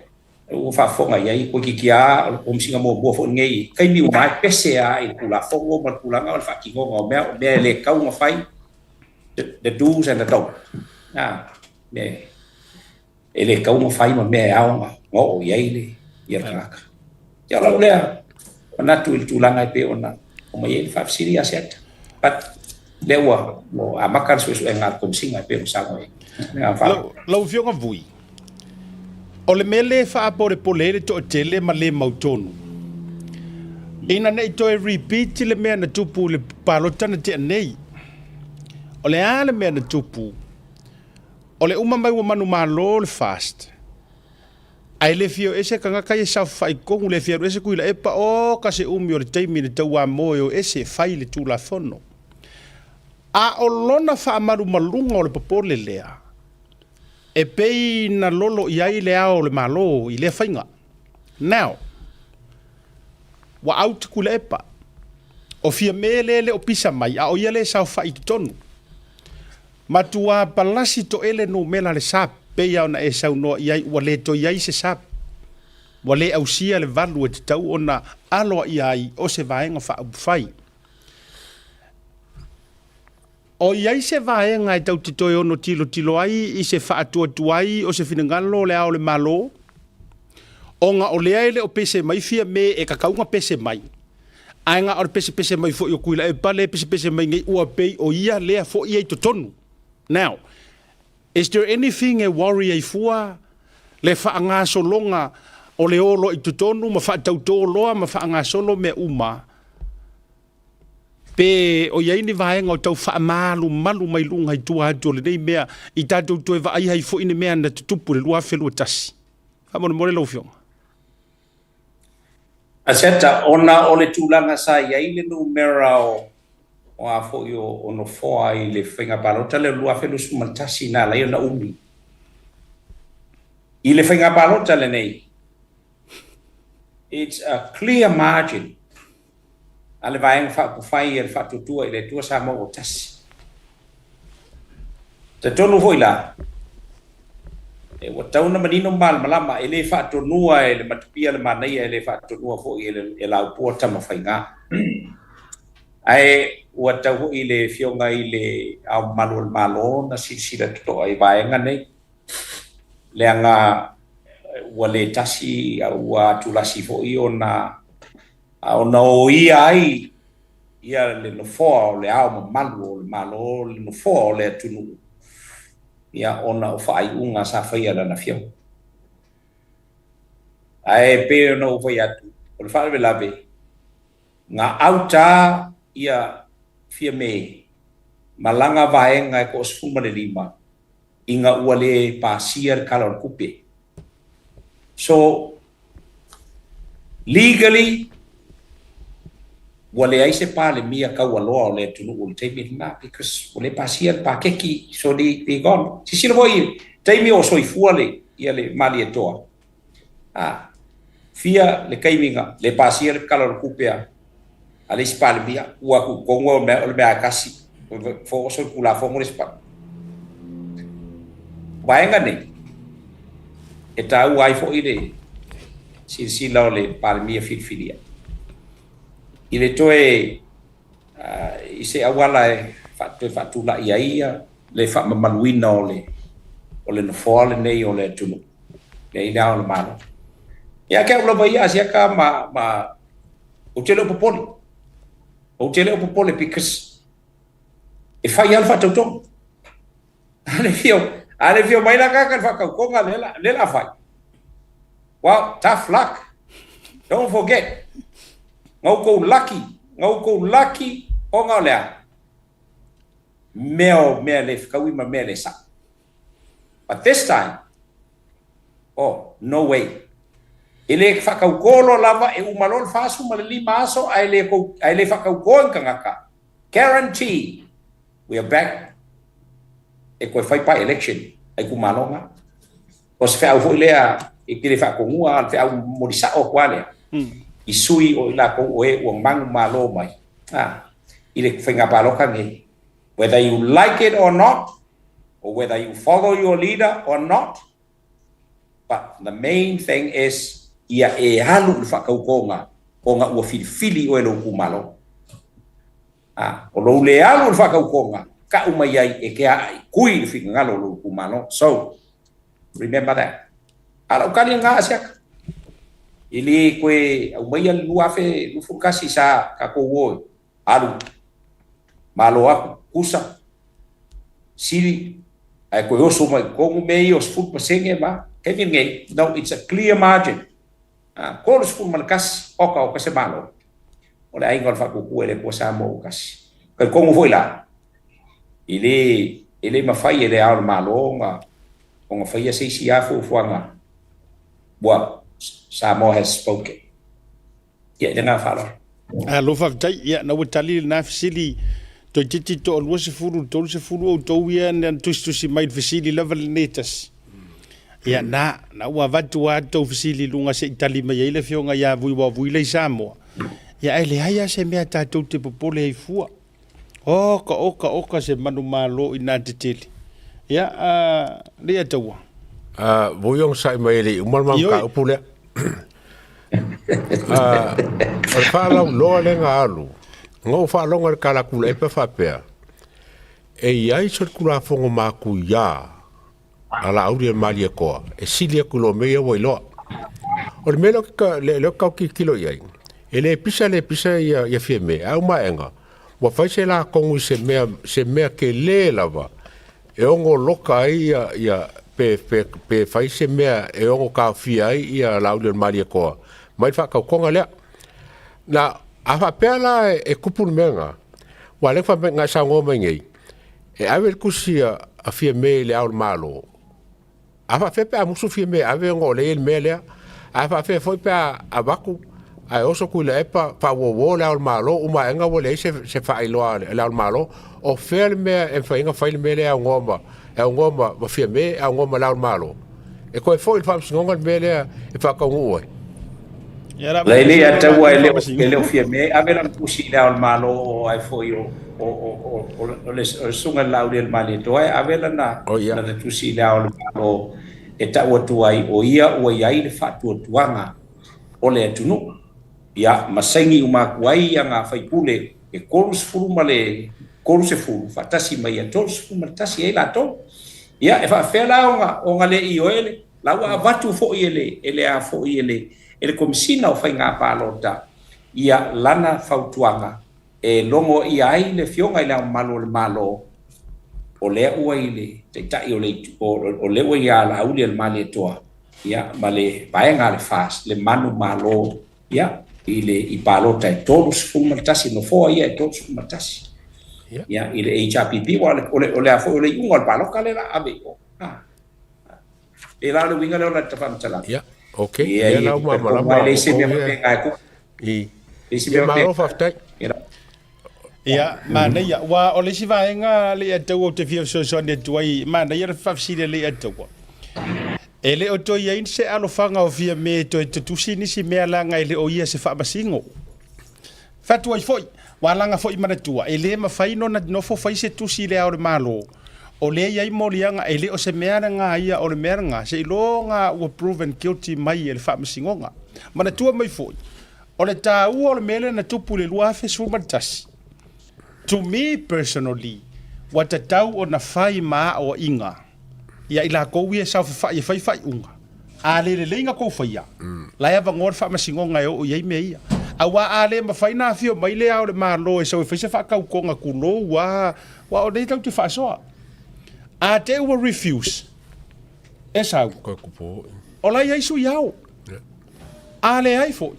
[SPEAKER 4] O fa fonga ia ko kikia o msinga mo bo fo ngei kai mi mai pese a i kula fongo ma kulanga o fa kingo me le kau ma fai the do's and the don't me ele kau ma fai ma me au ngo ye le ia ka ya la le na tu la ngai pe ona o mai ele fa siri aset but le wa mo amakan so enga kom singa pe sa ngoi
[SPEAKER 1] lo fionga vui o le mele fa pore polele to tele ma le mautonu ina nei to repeat le me na tupu le palotana te nei o le ale me na tupu o le uma mai wa manu malo le fast ai le fio ese kanga kai sa fai ko le fio ese kuila e pa o ka se umi o le taimi le taua moyo ese fai le tula fono a o lona fa maru malunga o le popole lea e pei na lolo iai le ao le malo i le fainga now wa out kula epa o fia mele o pisa mai a o ia le sa fai tonu matua palasi to ele no mela le sap pe ya na e sa no iai wale to iai se sap wale au sia le valu te tau ona alo iai o se vaenga fa fai o iai se vaenga e tau tito ono tilo ai i se fa atuai o se finangalo le ao le malo o nga o lea ele o pese mai fia me e kakaunga pese mai ai nga o pese mai fo i o kuila e pale pese mai ngai ua pei o ia lea fo i to tonu. Now, is there anything a worry ai fua le whaanga solonga o le olo i tutonu ma whaatauto loa ma whaanga solo me uma pe o iai ni vaenga o tau whaamalu malu mai lunga i tua hatu le nei mea i tātou tue va ai hai fo ine mea na tutupu le lua whelua tasi hamone more lau fionga
[SPEAKER 4] aseta ona o le tūlanga sa iai le numera o a fo yo ono foa i le whainga balota le lua whelu sumantasi na lai ona umi. I le whainga balota le nei. It's a clear margin. A le vaenga whakufai e le whatutua i le tua sa mo o tasi. Te tonu hoi la. E wa tauna manino malama e le whatonua e le matupia le manai e le whatonua fo i e lau pua tama whainga. Ai ua tau i le fionga i le au malo na sila tuto ai vaenga nei. Le anga ua le tasi ua tulasi fo i ona o ia ai ia le nofoa o le au malu o le malo le nofoa o le tunu. Ia ona o whaai unga sa whaia na fiong. Ai pe no o whai atu. O le whaare lawe. Ngā auta ia fia me malanga vaenga e ko sfuma le lima. Inga ua le pasiar kalor kupe. So, legally, wale ai se pale mia kau aloa o le tunu o le teimi na because o le pasiar pa keki so di gone. Sisilo voi teimi o soifua le ia le mali e toa. Fia le kaiminga le pasiar kalor kupea ale spal mia ua ku kongo me o le mea kasi fo so kula fo mo le spal. Vaenga nei e tau ai fo ile sila o le palmia filfilia i le toe i se awala e fatula ia le fa mamaluina o le nofole nei o le tunu le ina o le malo ia ke ulo vai asia ka ma o tele o popole because e fai alfa toto ale fio mai la ka fa ka konga le la fai. Well, tough luck. Don't forget. Ngau ko lucky o ngau lea. Mea le kawi ma mea le sa. But this time, oh, no way. Ele fakau kolo lava e umalon fasu ma le lima aso ai le fakau ko ngaka. Guarantee we are back. E koe fai pa election ai ku malonga o se fau foi lea e kile fa kongua al fau modisa o kwale i sui o ila ko o e o mang malo mai ile fenga paloka nge whether you like it or not or whether you follow your leader or not but the main thing is ia e halu fa konga o fili o lo ku malo o lo le alu fa konga ka umai e ke ai kui le finga ngalo lo kumano. So remember that. Ala ukali nga asiak. Ili kwe umai luafe lufukasi sa kako wo alu malo aku kusa siri ai ko yoso mai ko mei os fut pasenge ba kevin ngai no it's a clear margin ko os fut malkas o ka se malo ora ai ngol fa ku ele ko sa mo kas ka ko mo foi la ele ma fai ele al malo nga o fai se si afu fuanga boa Samoa has spoken ya denga falo
[SPEAKER 1] lo fa tai ya na witali na fisili to titi to lo se furu o to ya na to si mai fisili level netas ya na wa vatu wa to fisili lunga se itali mai ile fionga ya vui le Samoa ya ele haya se me ata to te popole fua oka se manu malo ina titili ya le atawa
[SPEAKER 7] voyong sai mai le umal ka upule fa lo le ngalu ngo fa lo ngal kala kula e pe fa pe e ai so kula fongo ma ku ya ala aurie malie ko e silia kulo me yo lo o me lo ka le ka ki kilo ya ele pisa ya fieme au ma enga wa fa se la kongu se me ke le lava e ongo loka ya pe fai se mea e ongo ka fia ia laude maria ko mai fa ka konga le na afa pela e kupun menga wale fa menga sa ngoma ngai e ave kusia a fia me le au malo afa fe pe musu fia me ave ngo le mele afa fe foi pe abaku ai oso ku le pa wo le au malo uma enga wo le se fa ilo le au malo o fer me e fa inga fa le mele au ngoma e ngoma va fia me e ngoma la malo e ko foi fa ngonga mele e fa ka ngoi
[SPEAKER 4] la ile ata wa ile fia me avela pusi la malo ai foi o le sunga la del mali to ai avela na na pusi la malo e ta wa tuai o ia o ia ile fa tuanga o le tunu ya masengi uma kuai nga fai pule e korus furumale korus furu fatasi mai atos fumatasi e la to ya e fa fela onga le ioele la wa vatu fo ele a fo ele komisina o fai nga palota ia lana fautuanga e longo ia ai le fionga ile malo o le ua ile te tai o le ua ia la uli el mali toa ia male vaenga le fast le manu malo ia ile i palota e todos fumatasi no fo ia e todos fumatasi ya ile HRPP ole a foi le un palo calera ave e la winga le la tafam tala
[SPEAKER 7] ya okay ya la ma
[SPEAKER 4] le se me penga ko
[SPEAKER 7] e se me ofta
[SPEAKER 1] ya ma ne ya wa ole si va nga le to te fio so ne tuai ma ne ya fa si le to ko ele o to ya inse alo fanga o via me to tu sini si me la nga ile o ia se fa basingo fatwa foi walanga foi manatua ele ma faino na no fo faise tu si le au malo o le ia molianga ele o se mea nga ia o le mea nga se longa o proven guilty mai ele fa masingonga manatua mai foi o le ta o le mele na tupu le lua fe su matas to me personally what a tau o na fai ma o inga ia ila ko wi sa fa fai unga ale le inga ko faia la ia ngor fa masingonga o ia me ia awa ale ma faina fio mai le au le malo e so fese fa ka ko nga kulo wa o dei tau te fa so a te will refuse esa
[SPEAKER 7] ko po
[SPEAKER 1] ola ia isu yao ale ai fo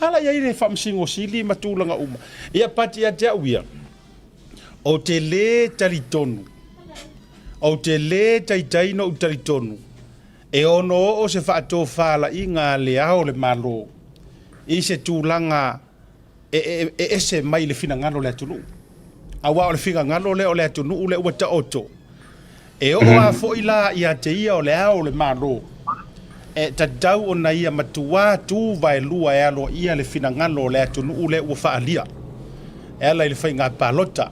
[SPEAKER 1] ala ia le fa msingo sili matulanga uma ia pati ia te wia o te le talitonu o te le taitaino talitonu e ono o se fa to fala inga le au le malo i se tūlanga e se mai le fina ngano le atunu. Awa o le fina ngano le o le atunu ule ua ta oto. E o a fo ila ia te ia o le au le maro. E ta dau o na ia matua tu vai lua e alo ia le fina ngano le atunu ule ua faalia. E ala i le fai ngā palota.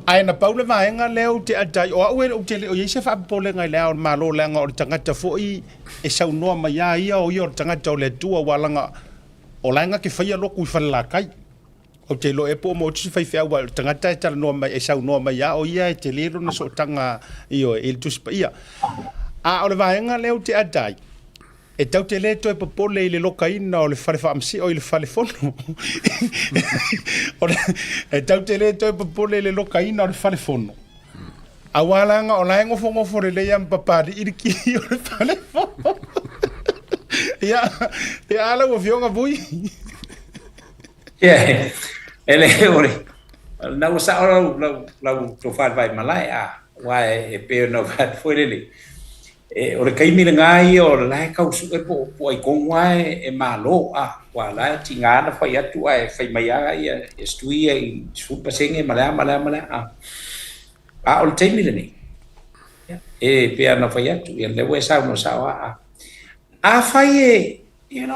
[SPEAKER 1] Ai na paule vaenga leo te atai o au e o te leo i se fa pole ngai le au le maro le anga o le tangata fo i e sau noa mai ia o i o le tangata o le tua walanga o lainga ke faia loku i whanela kai. o te lo e po mo tu fai fea wa tangata tala no mai e sau no mai ya o ia e te lero na so tanga io e tu spa ia a o le vaenga leo te adai e tau te le to e popole le lokaina o le fale fa amsi o le fale fono e tau te le to e popole le lokaina o le fale fono awalanga o laengo fongo fore le yam papari iriki o le fale fono ia ala o fionga bui
[SPEAKER 4] ele ore na usa la to fal vai malai wa e pe no va foi le ore kai mi ngai o la ka su e po ai con wa e malo wa la tinga na fai atu ai fai mai ai estuia i su pasenge mala o te mi le e pe na fai atu e le we sa no sa a fai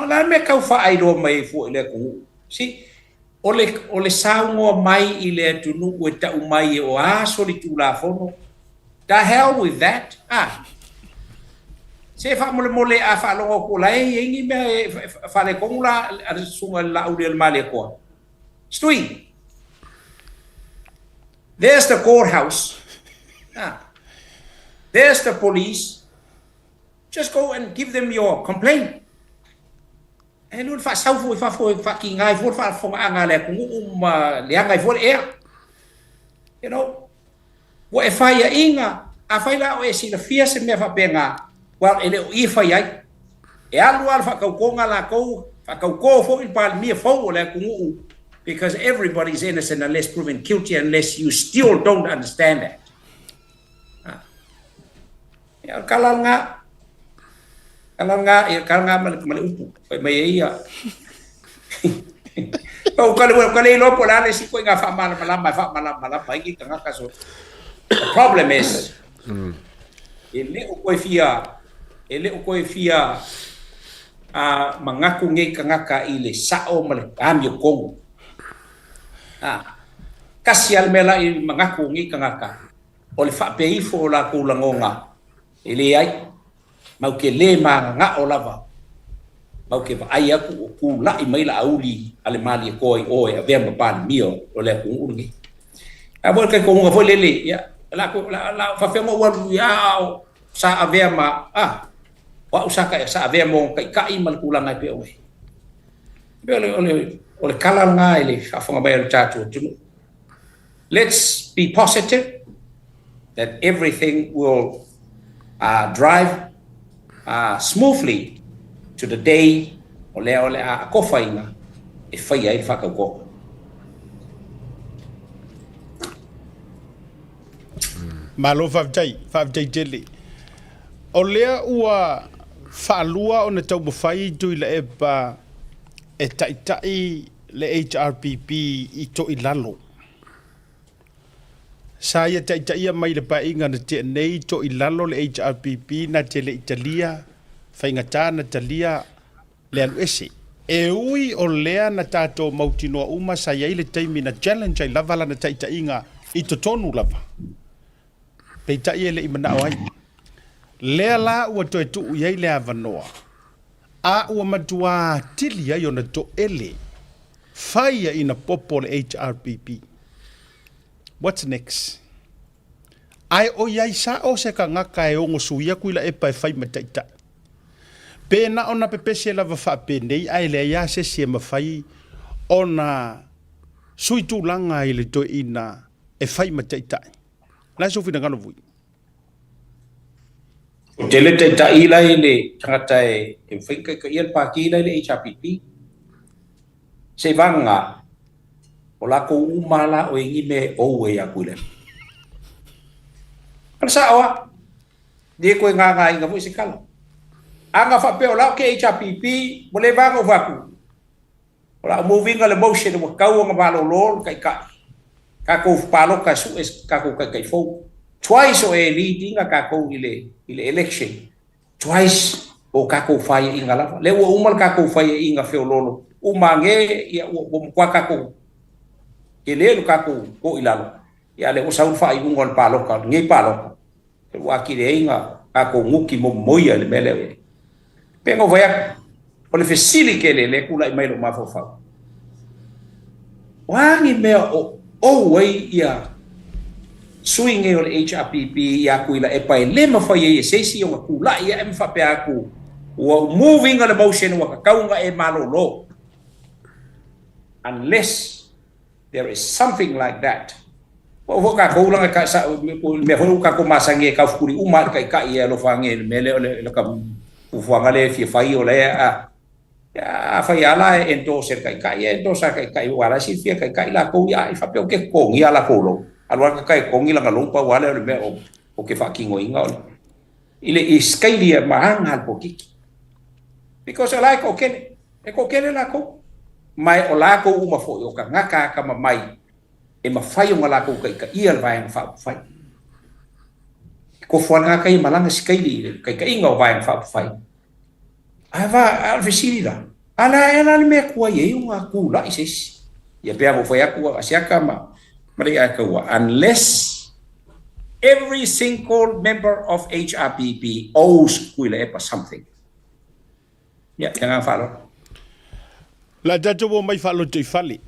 [SPEAKER 4] la me ka fa ai do mai fu le ku si ole saungo mai i le tunu o ta mai o aso li tu la fono the hell with that se fa mole a fa lo ko la e ngi me fa le ko la sunga la u del male ko stui there's the courthouse there's the police just go and give them your complaint. E nun fa sau fa ki ngai fu fa anga le ku le ngai fu you know wo e fa ya inga a fa la o e si la fia se me fa penga wa ele i fa ya e alu al fa ko nga la ko fa ko fo in pa mi fo le ku because everybody's innocent unless proven guilty unless you still don't understand that ya kalanga mali upu mai ia o kale lo pola le si ko nga fa mala pai ki tanga kaso the problem is ele o ko fia mangaku ngai kangaka ile sao male amio kongo kasial mela i mangaku ngai kangaka o le fa pei fo la ku langonga ile ai mau ke le nga o lava mau ke ai aku ku la i mai la auli ale mali ko o e ve ma pan mio o le ku ungi a vol ke ko nga foi lele ya la fa fe mo wa ya sa ave ma wa usaka sa ave mo kai mal ku la ngai pe o ole kala nga ile fa fa ba el tatu let's be positive that everything will drive smoothly to the day ole a kofaina e fai ai fa ko
[SPEAKER 1] malo fa jai jeli ole ua fa lua ona tau fai tu ile e ba e tai le HRPP i to i lalo saya tai mai le pa inga na te nei to i lalo le HRPP na te le Italia fainga tana Italia le alu ese e ui o lea na tato mautinoa uma sa iai le taimi na challenge ai lava lana tai inga i to tonu lava pei tai ele i manao ai lea la ua to e tu iai le avanoa a ua matua tili ai ona to ele faia ina popo le HRPP. What's next? Ai o iai sa o se ka ngaka e ongo suia kuila e pai fai mataita. Pena ona pepese lava fa penei ai le ia se se mafai ona sui tu langa ile to ina e fai mataita. La so fina ngano vui.
[SPEAKER 4] O te le te taila ile tangata e whaika ka ian pāki ile HRPP. Se vanga o lako umala o ingi me o e aku ile. Kana sa awa, di koe ngā inga fui se kala. Anga whape o lau ke HRPP, mo le vanga o waku. O lau moving le motion o kau anga walo lor kai kai. Kako palo ka su es kako kai fou. Twice o e leading kako ile election. Twice o kako fai inga lava. Le o umal kako fai inga feo lolo. Umange ia o mkwa kako. Ele kako ko ilalo. Ia le o saun fai ungon palo ka ngai palo. Wa ki le inga kako nguki mo moia le mele. Pengo vai o le fesili ke le kula i mai lo mafo fa. wangi mea o wai ia swing e o le HRPP ia kuila e pai lema whai e seisi o ngakula ia e mwhape aku ua moving on the motion ua kakaunga e malolo unless there is something like that o ka ko lang ka sa me ho ka ko masange ka fukuri uma ka ia lo fange mele le ka ufuanga le fi fai o le a ya fai ala endorse ka ia endorse ka wala si fi ka la ko ia fa pe o ke ko ia la ko lo alwa ka ko ngi la lo pa wala le me o ke fa kingo inga ile iskailia mahanga po kiki because I like okay e ko kele la ko mai o la ko uma fo o ka ngaka ka mai e mawhai o ngala ko ka ia vai ang whai. Ko whanga kai malanga sikaili kai inga o vai ang whai. Ava alvesiri da. Ala me kua ye unga kula isis. Ya pea mo whai aku asiaka mari aka unless every single member of HRPP owes kuila epa something. Ya, jangan follow.
[SPEAKER 1] La dato wo mai falo te fali.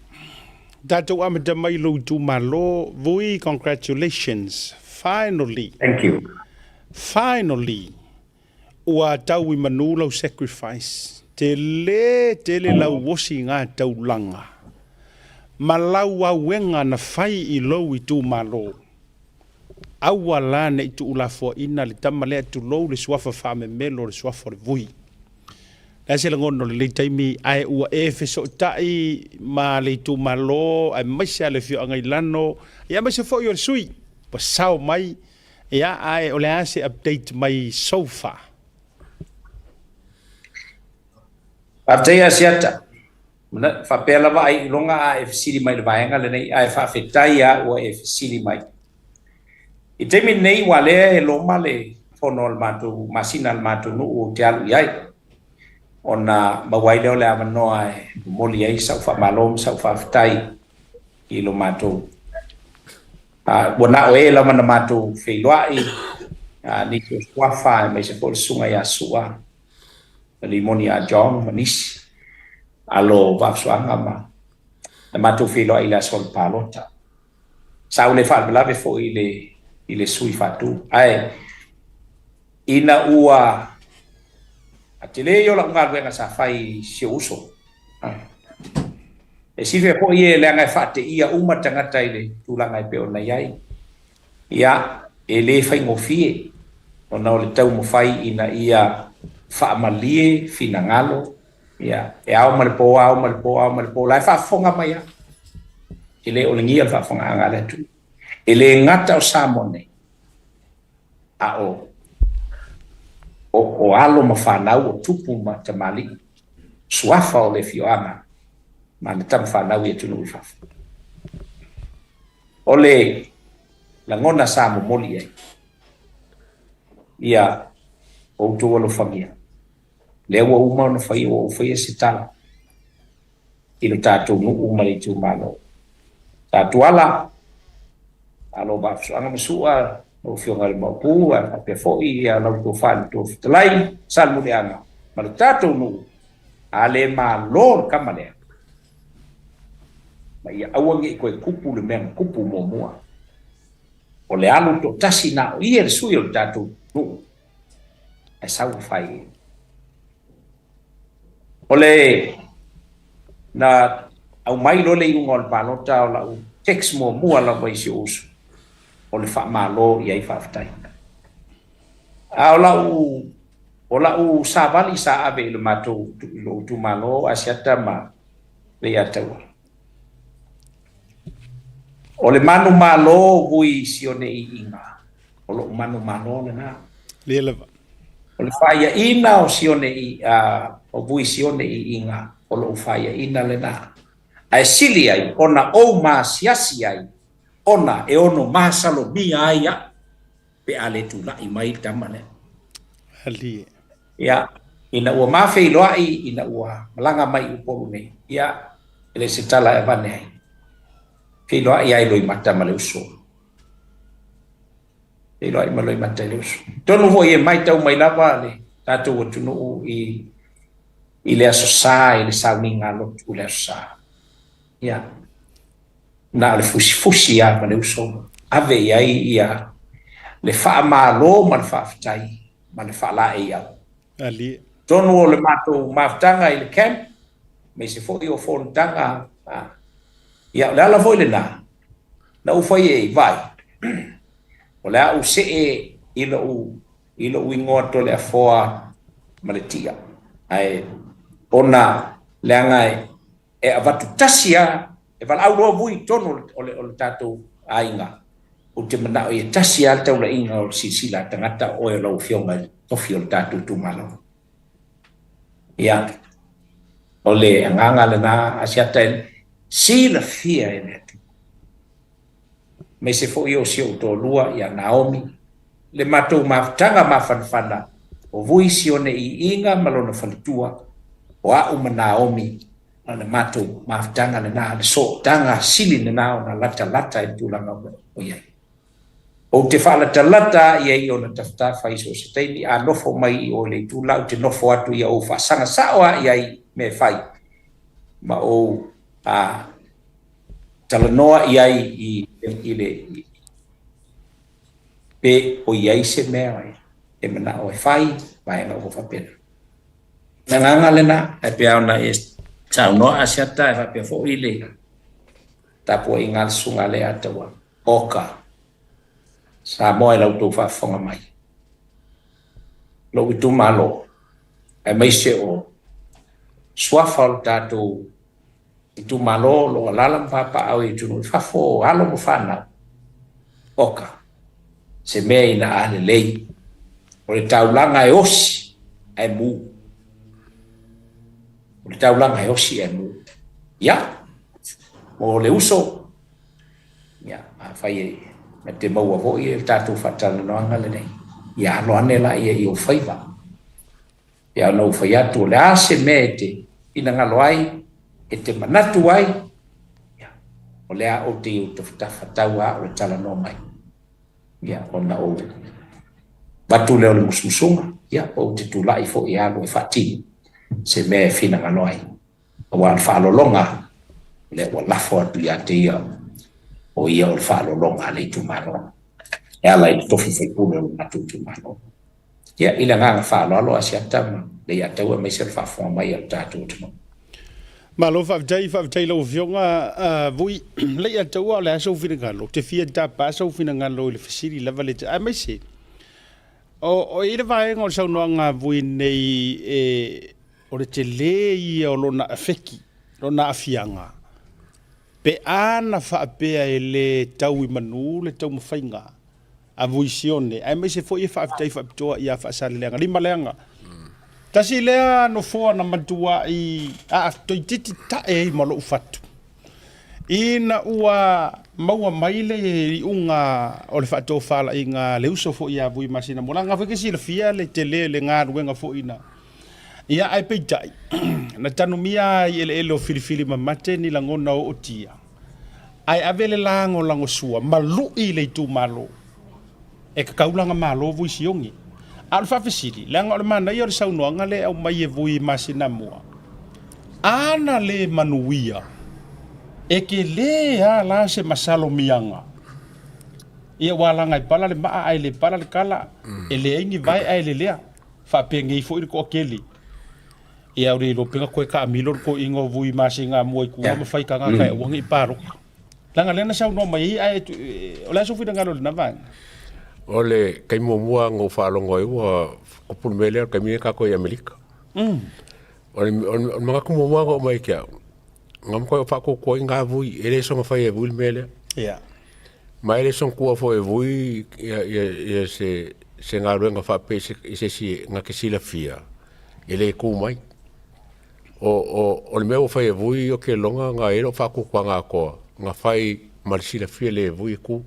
[SPEAKER 1] Dato amada mai lo tu malo, vui congratulations. Finally.
[SPEAKER 4] Thank you.
[SPEAKER 1] Finally. Ua tau I manu lau sacrifice. Te le lau wosi ngā tau langa. Malau a wenga na fai I lo I tu malo. Aua la ne I tu ulafo ina le tamalea tu lo le suafa whame melo le suafa le vui. Nasi la ngono le taimi ai ua e feso tai ma le tu malo ai mai se le fio ngai lano ia mai se fo yo sui pa sao mai ia ai o le ase update mai so far
[SPEAKER 4] Update asiata mana fa pela va ai longa a FC mai le vaenga le nei ai fa fetai a o FC mai I taimi nei wale lo male fonol matu masinal matu no o tialu ai ona mawai leo le amanoa moli ai sau fa malom sau fa tai I lo mato bona oe la mana mato feiloi ni ko swafa me se pol sunga ya sua limoni a jong manis alo va swanga ma mato feiloi la sol palota sau le fa blave fo ile sui fatu ai ina ua Atile yo la ngal wenga sa fai si uso. E si fe po ye le ngai fate ia uma tangata ile tu la ngai pe ona yai. Ia ele fai ngofie. Ona o le tau mo fai ina ia fa amalie fina ngalo. Ia e au mal po la fa fonga mai. Ile o ngia fa fonga ngala tu. Ele ngata o samone. A o alo mawhanau o tupu ma te mali suafa o le fioanga ma le tam whanau I tunu I fafu o le langona sa mo moli ai ia o tu alo famia le ua uma no fai o fai se tala I le tātou nu uma le tu malo tātou ala alo bafsu anga masua o fionga le mapu a pe foi a la to fan to tlai sal mo leanga ma le tato no ale ma lor kamale ma ia awangi ko kupu le men kupu mo moa o le alu to tasina o ia le sui o tato no e sau fai o le na au mai lo le ngol palota o la text mo moa la vai si uso o le fa malo ia I fa fatai o la u savali sa ave le mato lo tu malo asiata ma le ata o le manu malo vui sione I inga o lo manu malo le na
[SPEAKER 1] le leva
[SPEAKER 4] o le fa ia ina o sione I o vui sione I inga o lo fa ia ina le na ai sili ai ona o ma siasi ai ona e ono masalo mia ia pe ale tu la I mai tamane
[SPEAKER 1] ali
[SPEAKER 4] ya ina ua mafe loai ina ua malanga mai upolu ne ya ele sitala e vane ai fe loai ai loi mata male uso e loi maloi mata le uso tonu vo ye mai tau mai lava le tatu o tunu I le asosa I le sauninga lo tu le asosa ya na le fusi ia ma le uso ave ia le fa malo ma le fa ftai ma le fa la ia
[SPEAKER 1] ali
[SPEAKER 4] tonu o le mato maftanga i le camp me se fo io fo tanga ia le ala foi le na u foi e vai o le au se i lo u ingoto le afoa ma le tia ai ona le angai e avatu tasia e val au lo vui tonu o le tato ainga o te mana o e tasia tau la inga o sisila tangata o e lo fionga o fio tato tu malo ia o le anganga le na asiata si la fia e ne me se fo io si o to lua ia Naomi le matou maftanga mafanfana o vui si one i inga malona falitua o a uma Naomi le matou maftanga le na le so tanga sili le na ona lata e tulanga o ia o te fala talata ia i ona tafta fai so se teini a nofo mai o le tula te nofo atu ia o fa sanga sawa ia i me fai ma o a talanoa ia i le pe o ia se mea e mana o fai vai na o fa pena nanga lena e pe ona e tau no asiata e fa pe fo ile tapo ingal sunga le atawa oka sa mo e lau tu fa fonga mai lo tu malo e mai se o swafal tatu tu malo lo lalam papa au tu fa fo alo mo fana oka se me ina ale lei o le taulanga e osi e mu o le taulanga e osi e mu ya o le uso ya a fai me te mau a voi e tatu fatala no anga le nei ya lo anela i o faiva ya no fai atu le ase me te ina ngalo ai e te manatu ai ya o le a o te u te fatau a o tala no mai ya ona o batu le o le musmusunga ya o te tulai fo i alo e fati se me fina ngalo ai o al falo longa le o lafo atu ya te ia o ia o falo longa le tu mano e ala i tofi fai pule o natu tu mano ya ila nga falo alo asiata le ya te ua meisel fa fo mai al tatu tu
[SPEAKER 1] malo fa jai lo vionga vui le ya te ua le aso fina ngalo te fia da pa aso fina ngalo le fasiri leva le a mai se o ira vai ngol sau no nga vui nei e o le te le ia o lona afeki lona afianga pe ana fa pe ele tau i manu le tau mawhainga a vuisione ai mai se fo i fa tai fa toa ia fa sa lenga lima lenga tasi lea no fo na matua i a toi titi ta e malo fatu ina ua maua maile i unga o le fa to fala inga le uso fo ia vui masina mola nga fo ke si le fia le tele le nga ruenga fo ina ia ai pe tai na tanumia i ele elo filifili mamate ni langona o tia ai avele lango sua malu i le tu malo e ka kaulanga malo vui siongi alfa fesili lango le mana i o saunoanga le au mai e vui masina mua ana le manuia e ke le a la se masalo mianga ia walanga i pala le maa ai le pala le kala e le ingi vai ai le lea fa pengi fo i ko keli ia uri lo penga koe ka amilo ko ingo vui masinga mo i kuwa mawhai ka ngā kai wangi i paro langa lena sau no mai ai o la sofi ngalo na van
[SPEAKER 7] ole kai mo mua ngo whaalongo e ua kupun mele kai mine ka koe Amerika ole mga kumo mua ngo mai kia ngam koe whako koe ngā vui ele songa whai e vui mele
[SPEAKER 1] ia
[SPEAKER 7] ma ele songa kua fo e vui ia se ngā ruenga whape se si ngā kesila fia ele ku mai o le mea o whai e vui o ke longa ngā ero whako kua ngā koa ngā whai marisila fia le vui ku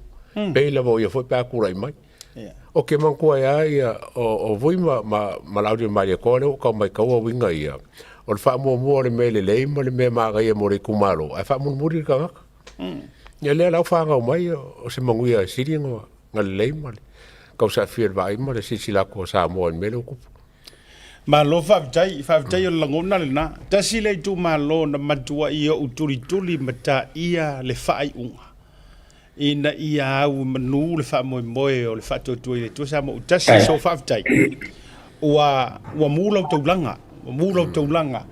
[SPEAKER 7] pei lava o ia foi pea kurai mai o ke mankua ia o vui ma lauri maria kore o kau mai kaua winga ia o le wha mua le mele lei ma le mea maaga ia mo re kumaro ai wha muri ka ngaka ia lea lau wha ngau mai o se manguia siri ngā le lei ma le kau sa fia vai ma le sisi lako sa mua en mele o kupu
[SPEAKER 1] Malo whaftai o langona le na. Tasi le tu malo na matua ia uturi mata ia le whai unga. Ina ia au manu le wha moe o le wha tuatui le tuasa mo utasi so whaftai. Ua mulau taulanga. Mulau taulanga.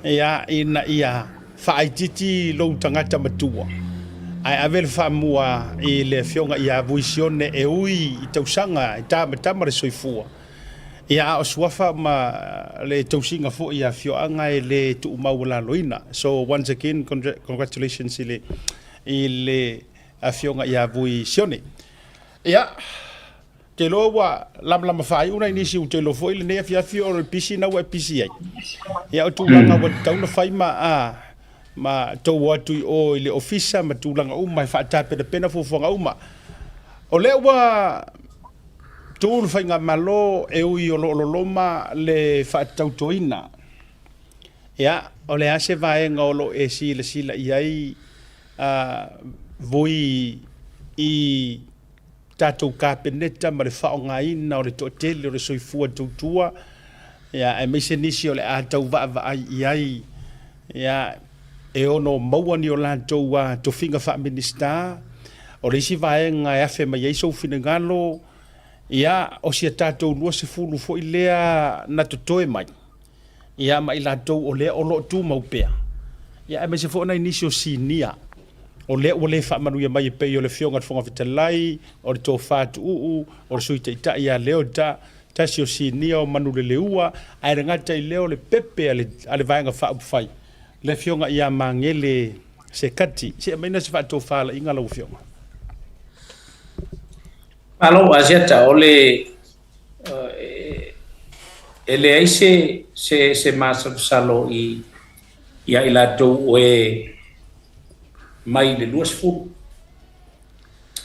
[SPEAKER 1] Ia ina ia whai titi lo tangata matua. Ai avel wha mua i le fionga ia vuisione e ui i tausanga i tāmatama le soifua. Ia o suafa ma le tausinga fo ia fioanga e le tu maula loina. So once again, congratulations i le fionga ia vuisione. Ia, te loa lama whai una inisi u te lo fo ili nea fia o le pisi na ua pisi ai. Ia o tūlanga wa tauna whai ma tau atu i o i le ofisa ma tūlanga uma i whaatapena pena fufonga uma. O le ua tūlu whainga malo e ui o loma le whaatautoina. Ia, o le ase vaenga o lo e sila iai vui i tātou kāpeneta ma le whaonga ina o le toatele o le soifua tautua. Ia, e meise nisi o le ātau vaa iai. Ia, e ono mauani o lātou to finga wha minister. O le isi vaenga e afe mai eiso finangalo. Ia, o sia tātou lua se fulu fo i lea na totoe mai. Ia, ma i lātou o lea o lo tū maupea. Ia, e me se fo na inisi o sinia. O lea o le wha manuia mai e pei o le fionga fonga vitalai, o le tō whātu o le suita i ta ia leo ta si o sinia o manu le leua, ai rangata i leo le pepe ale vaenga wha upwhai. Le fionga ia mangele se kati, se maina se wha tō whala inga lau fionga.
[SPEAKER 4] Alo asiata ole ele ai se masa salo i ia ila do e mai le luas fu.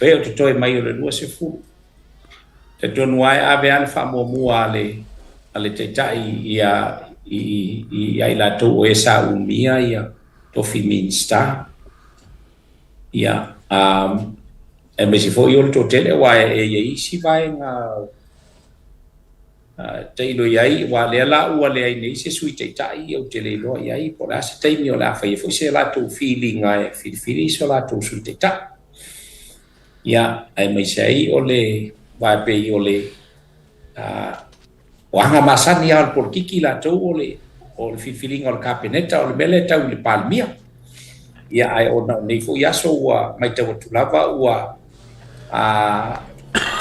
[SPEAKER 4] E o toi mai le luas fu. Te tonu ai ave ana fa mo ale te tai ia ia ila do e sa umia ia to Fiminsta. Ia e me si fo i to tele wa e isi vai nga te ilo iai wa le la ua le ai nei se sui te tai o tele lo iai po la se te mi o la fa i fo se la to feeling ai fili so la to sui te ta ia ai me sei o le va pe i o le wa nga masani al por kiki la to o le feeling o kapeneta o le mele ta o le palmia ia ai o na nei fo ia so wa mai te o lava ua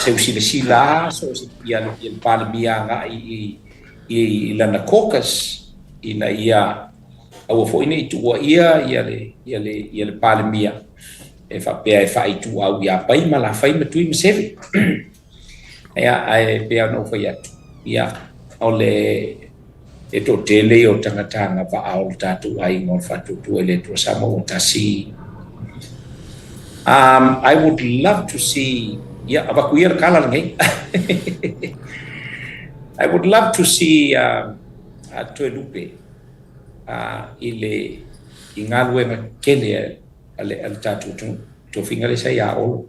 [SPEAKER 4] se usile sila so ia il palmia nga i lana caucus ina ia au fo ina tu ia le palmia e fa pe fa i tu au ia pai mala fai ma tu i msevi ia ai pe no fa ia ole e to tele o tanga va au tatu ai ngol fa tu ele to samo tasi. I would love to see I would love to see Tuelupe ile ingalwe kele al tatu to fingale sa ya olo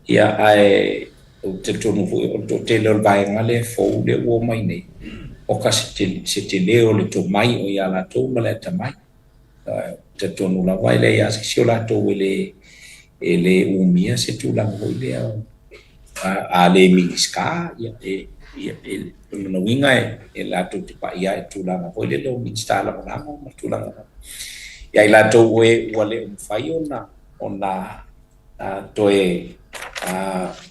[SPEAKER 4] ia ai te tonu to tele vai ngale fo de wo mai nei o ka se te leo le to mai o ia la to mala ta mai te tonu la vai le ya se la to ele umia se tu la mo le a le miska ia no winga e la to te pa ia tu la mo le lo minsta la mo tu la ia la to we wale fai ona to e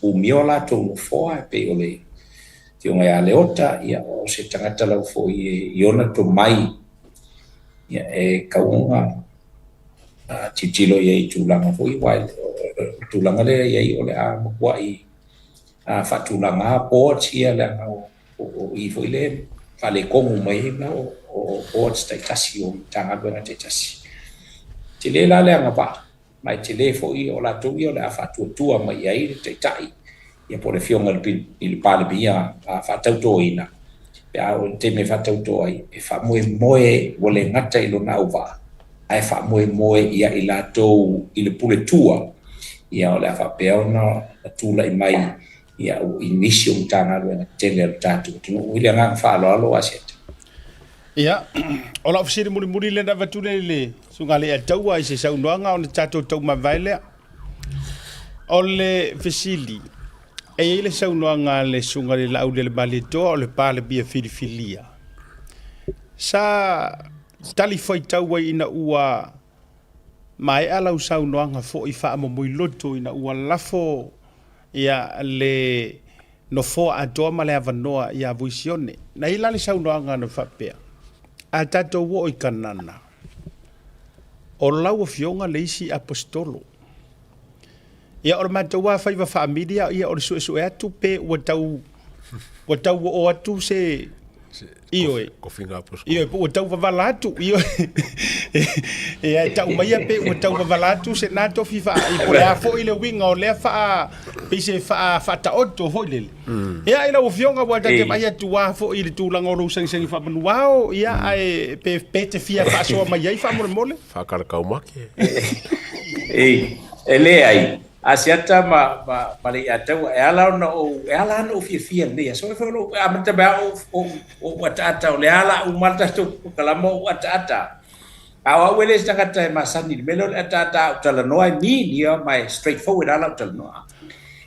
[SPEAKER 4] umiola to mo fo pe ole ti o ia leota ia o se tangata la fo iona to mai ia e kaunga titilo ye tulanga foi wai tulanga le ye ole a wai fa tulanga po tia le o I foi le fale como mai na o sta tasio tanga bena te tasi tile la le ngapa mai tile foi o la tu yo la fa tu mai ai te tai ia por fionga il pale bia fa tautoina ya o te me fa tauto ai e fa moe wole ngata ilo na uva ai fa moe ia ila to ile pule tua ia ole fa peona tula i mai ia o inisi o tanga lo tele tatu tunu ile nga fa lo aset
[SPEAKER 1] ia o la ofisiri muri le na vatule le sunga le taua i se saunoanga o le tatou tau mavaile o le fesili e ile saunoanga le sunga le lau le balito o le pale bia filifilia sa tali foi taua ina ua mai ala saunoanga fo i fa mo moi loto ina ua lafo ia le no fo a doma le avanoa ia vuisione na ila le saunoanga na fapea a tatou wo i kanana o lau fionga le isi apostolo ia o matou wa faiva familia ia o le su atu pe o tau o atu se io
[SPEAKER 7] kofinga apostolo
[SPEAKER 1] io o tau valatu io e tau mai pe o tau valatu se nato fifa i po le fo ile winga o le fa pe se fa ta otto ho le ia ila o fionga wa te mai tu wa fo ile tu langa o sang sang fa wow ia ai pe te fia fa so mai ai fa mole
[SPEAKER 7] fa kar kaumake
[SPEAKER 4] ele ai asiata ma le atau ala no fia ne so fo lo amata ba o watata o le ala o malta to kalamo watata awa wele stakata masani melo atata tala noa ni mai straightforward ala tala noa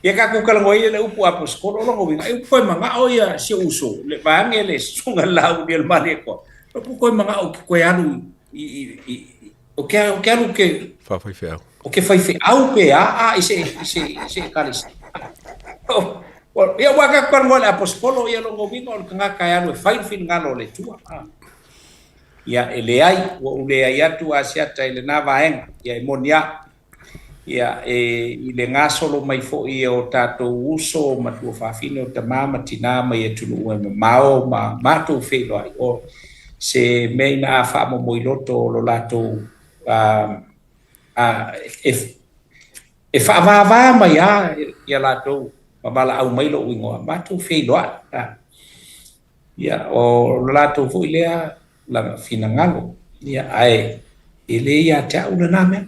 [SPEAKER 4] ia ka ku kalango ile upu apos ko lo ngo ai ko manga o ia se uso le bangele sunga lau del maleko ko manga o ko anu o que
[SPEAKER 7] fa fe
[SPEAKER 4] o que fai au pe a ise kalis o ia waka kon ngol apostolo ia lo ngobi ngol nga kaya no fai fin ngalo le tua ia ele ai o le ai atu asia tai le na vaenga ia monia ia ile nga solo mai fo ia o tato uso ma tu fa fino te mama tina mai tu no mao ma tu fe lo ai o se me na fa mo moiloto lo lato e fa va mai ia lato mala au mai lo wingo ma tu fe lo ia o lato fo ile la finangalo ia ai ile ia ta una name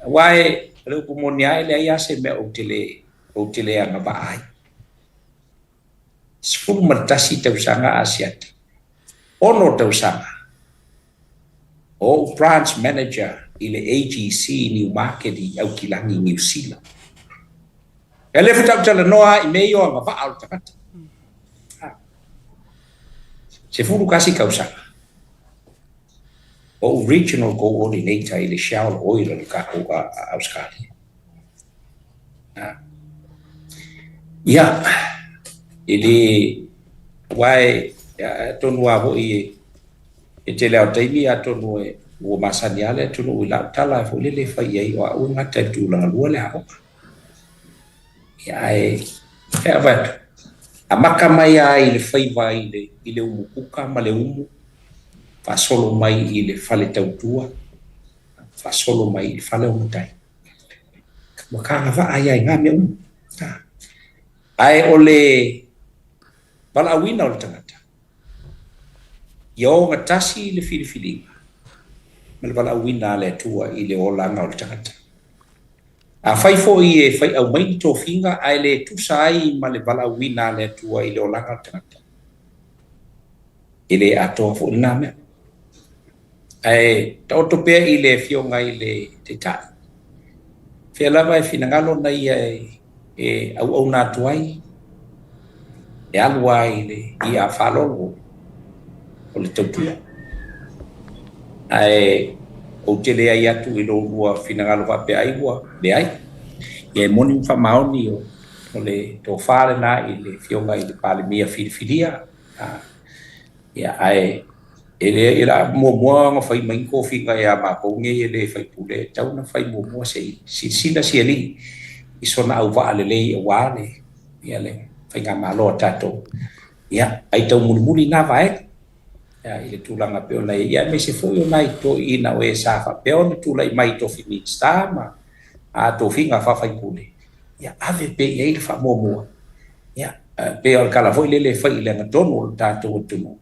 [SPEAKER 4] wai le pumonia ile ia se me otile anga ba ai sful martasi te usanga asiat ono te usanga o branch manager ile AGC New Market i au kilangi New Zealand ele futa tala noa i meio anga ba au takata se fulu kasi kausanga o regional coordinator ile Shell Oil ka o Australia ya ile wai tonu avo i tele au taimi atonu o masani ale tonu ila tala fo le fai ai o una tatu la lua le hapo ya e avat amaka mai ai le fai vai ile umukuka male umu fa solo mai ile fale tautua fa solo mai ile fale umutai makanga va ai ngame ai ole bala wina o tangata yo ngatasi le filifili mal bala wina le tua ile olanga o tangata a fai fo i fai au mai to finga ai le tu sai mal bala wina le tua ile olanga o tangata ile ato fo name ai to pe ile fio ngai le teta fela vai finangalo na au na tuai e alwai le ia falolo o le tautua ai o tele ai atu i lo lua finangalo va pe ai wa le ai e moni fa maoni o le to fale na i le fionga i le pale mia filia ia ai ele ila mo fai mai ko finga ia ma ko nge ele fai pule tau na fai mo sei sila siali isona au va le wa le ia le fai nga malo tato ia ai tau muli na vai ia ile tulanga pe ona ia me se foi ona to ina we sa fa pe ona tulai mai to fini sta ma a to finga fa fai pule ia ave pe ia il fa mo ia pe al kala foi le fai le ngatono tato tumo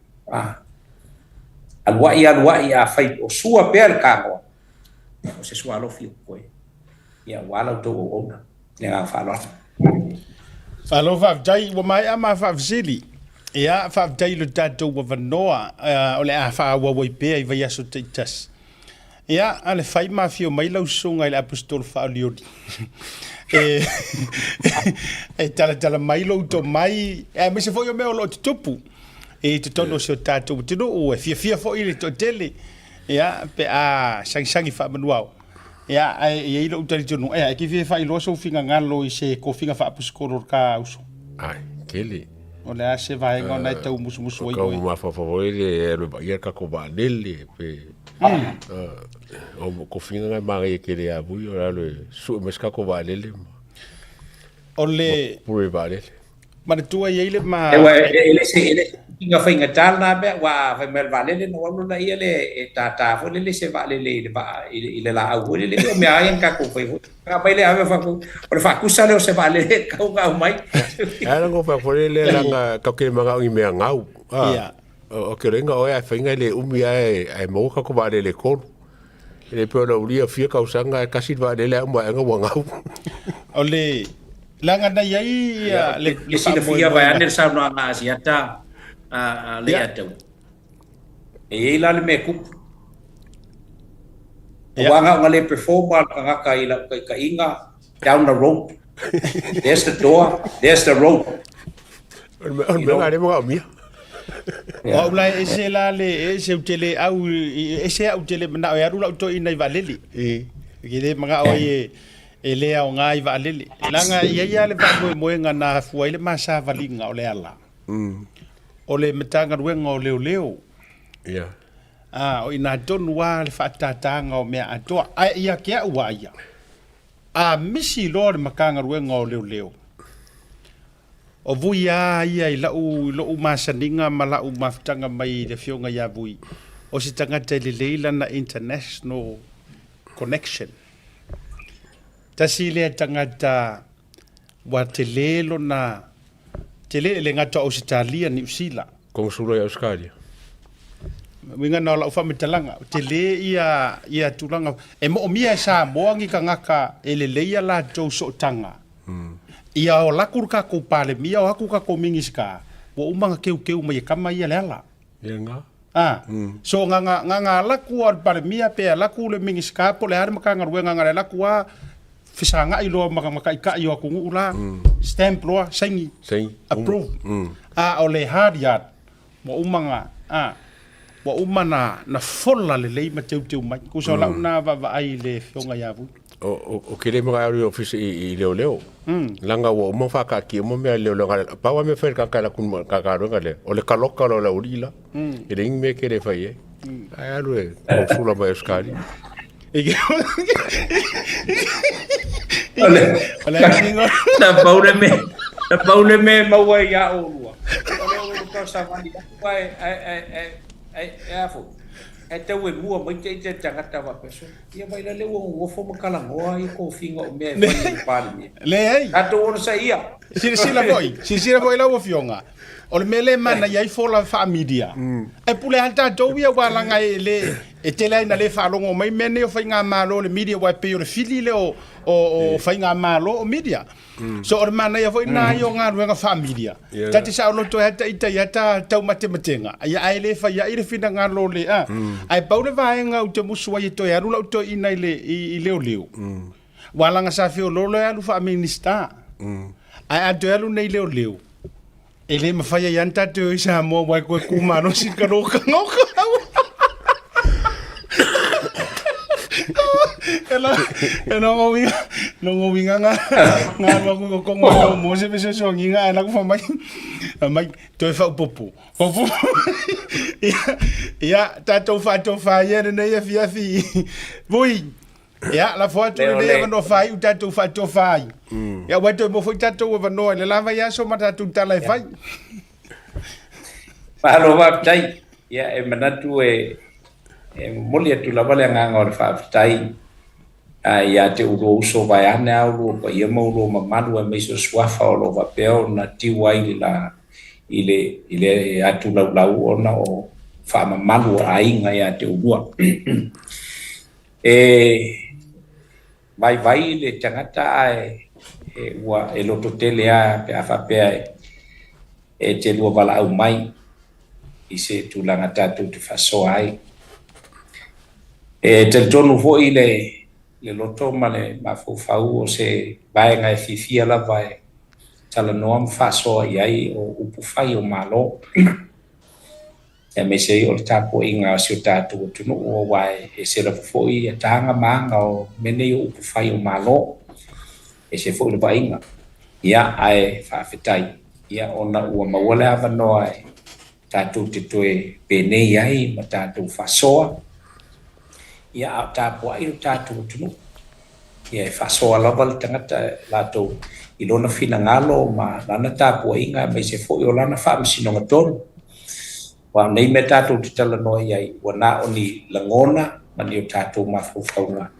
[SPEAKER 4] alwai a fai o sua pe al kago o se sua lo fio koe ia wala to ona le nga fa lo
[SPEAKER 1] Alo fa dai wa mai ama fa vsili. Ya fa dai lo tatou wa vanoa ole a fa wa woi pe vai aso teitas. Ya ale fai mafio mai lau sunga ile apostol fa liodi. Tala mai lo to mai me se foi o meu lo tupu. Te tono se tatou te no o fia fo ile to tele. Ya pe a sang fa manuao. Ya ai lo tali tonu ki fi fa ilo so finga ngalo I se ko finga fa apostol ka uso.
[SPEAKER 7] Ai, kele.
[SPEAKER 1] O le a se vai ngona tau musu oi
[SPEAKER 7] Ka
[SPEAKER 1] oi.
[SPEAKER 7] ma fa favore ia ka ko ba lele pe. O ko finga ma e kele a bui ora le su me ska ko ba lele.
[SPEAKER 1] O le
[SPEAKER 7] Pure ba lele.
[SPEAKER 1] ma tua i le ma
[SPEAKER 4] ele inga fa inga tala be wa fa mel vale le no no na ele ta fo le se vale le va ile la au le me ai ka ko fa ka pa ile ave fa ko o fa ku sale o se vale ka ka mai
[SPEAKER 7] Era go fa fore le langa ka ke manga I me ngau.
[SPEAKER 1] ia
[SPEAKER 7] O ke renga o e fa inga le umi ai mo ka ko ba le ko. Ele pe na ulia fia ka usanga ka si va le mo nga ngau.
[SPEAKER 1] o le langa na ia
[SPEAKER 4] le si le fia va ane sa no nga asiata le atu e la le me ku wa nga le performer ka ka ila ka inga down the rope there's the door there's the rope
[SPEAKER 7] On me ngare mo mi.
[SPEAKER 1] o la ese la le ese utele au ese utele na o yaru la to ina valeli ke le manga o e le au ngai valeli langa ia le va mo nga na fu ile ma sa valinga o le ala o le metanga ruenga o leo
[SPEAKER 7] Yeah.
[SPEAKER 1] o ina tonu wa le fatatanga o mea atoa ia ke ua ia a misi lo le makanga ruenga o leo o vui ia I lau masaninga ma lau maftanga mai le fionga ia vui o si tangata le leila na international connection tasi le tangata wa te lelo na te le ngata o Australia New Zealand
[SPEAKER 7] Kong suro ya Australia.
[SPEAKER 1] winga na la fa metalanga te le ia tulanga e mo mia sa moangi ka ngaka ele le ia la to so tanga ia o la kurka ko pale mia o aku ka ko mingiska wo umanga keu mai kama ia lela
[SPEAKER 7] Yenga.
[SPEAKER 1] so nga la ku al pale mia pe la ku le mingiska po le har makanga ruenga nga la ku a fisanga ilo maka ka yo ku ula stamp lo sangi approve o le hadiat mo umanga wa umana na fola le lei ma teu mai ku so la na va ai le fionga ya vu
[SPEAKER 7] O kele mga ari office I leo. Langa wo mo fa ka ki mo me leo pa wa me fer ka la kun ka ro le o le kaloka lo la urila. E le me kele fa ye. Ai alu e ko sula ba eskari.
[SPEAKER 1] ole
[SPEAKER 4] na paule me ma wa ya o lua ole o ka sa vani vai ai afu e te we mua mai te tangata wa peso ia vai le o fo makala ngoa I ko finga o me vai pali
[SPEAKER 1] le ai
[SPEAKER 4] ato o sa ia
[SPEAKER 1] sila boy la wo fionga o le mele mana ia fola fa media e pule alta do ia wala nga le e tele na le fa longo mai mene o fainga malo le media wa pe o le fili le o fainga malo o media so o mana ia foi na yo nga ruenga fa media tati sa lo to hata ita tau matematenga ia ai le fa ia ile fina nga lo le ai paule va nga o te musu wa to ya rula to ina ile I leo wala nga sa fio lo ya lu fa minister ai ado ya lu nei leo ele ma faya yanta te isa mo wa ko kuma no si ka no ka ela no winga nga ma ko mo se be so nginga na ko fa mai to fa popo ya tato fa ye ne ye fi voi ya la foto le no fai u tato fa ya wa to mo foi tato wa no le lava ya so mata tu tala fai
[SPEAKER 4] palo va tai ya e manatu e moli tu la vale nga ngor fa tai ya te ulo so vai ana ulo ko ye mo ulo ma manu me so swafa ulo va peo na ti wai la ile atu la ona o fa ma manu ai nga ya te ulo vai le tangata wa e loto tele a pe a whapea e te lua wala au mai i se tūlanga tātou te whasoa ai. E te tonu fo i le loto ma le mawhauwhau o se vaenga e fifia la vai tala noa mwhasoa i ai o upu whai o malo. E me se o le tāpo inga o se o tātou o tunu o wai e se la fo i a tāanga maanga o mene o upu whai o malo. E se fo le vaenga. Ia ai whawhetai. Ia ona ua mawale awa noa e tātou te toe penei ai ma tātou whasoa. Ia au tāpua i o tātou tunu. Ia e whasoa lawa le tangata lātou i lona whina ngalo ma lana tāpua inga me se fo i o lana whaamisinonga tonu. Wa nei me tātou te tala noa iai ua nā oni langona ma ni o tātou mawhauwhaunga.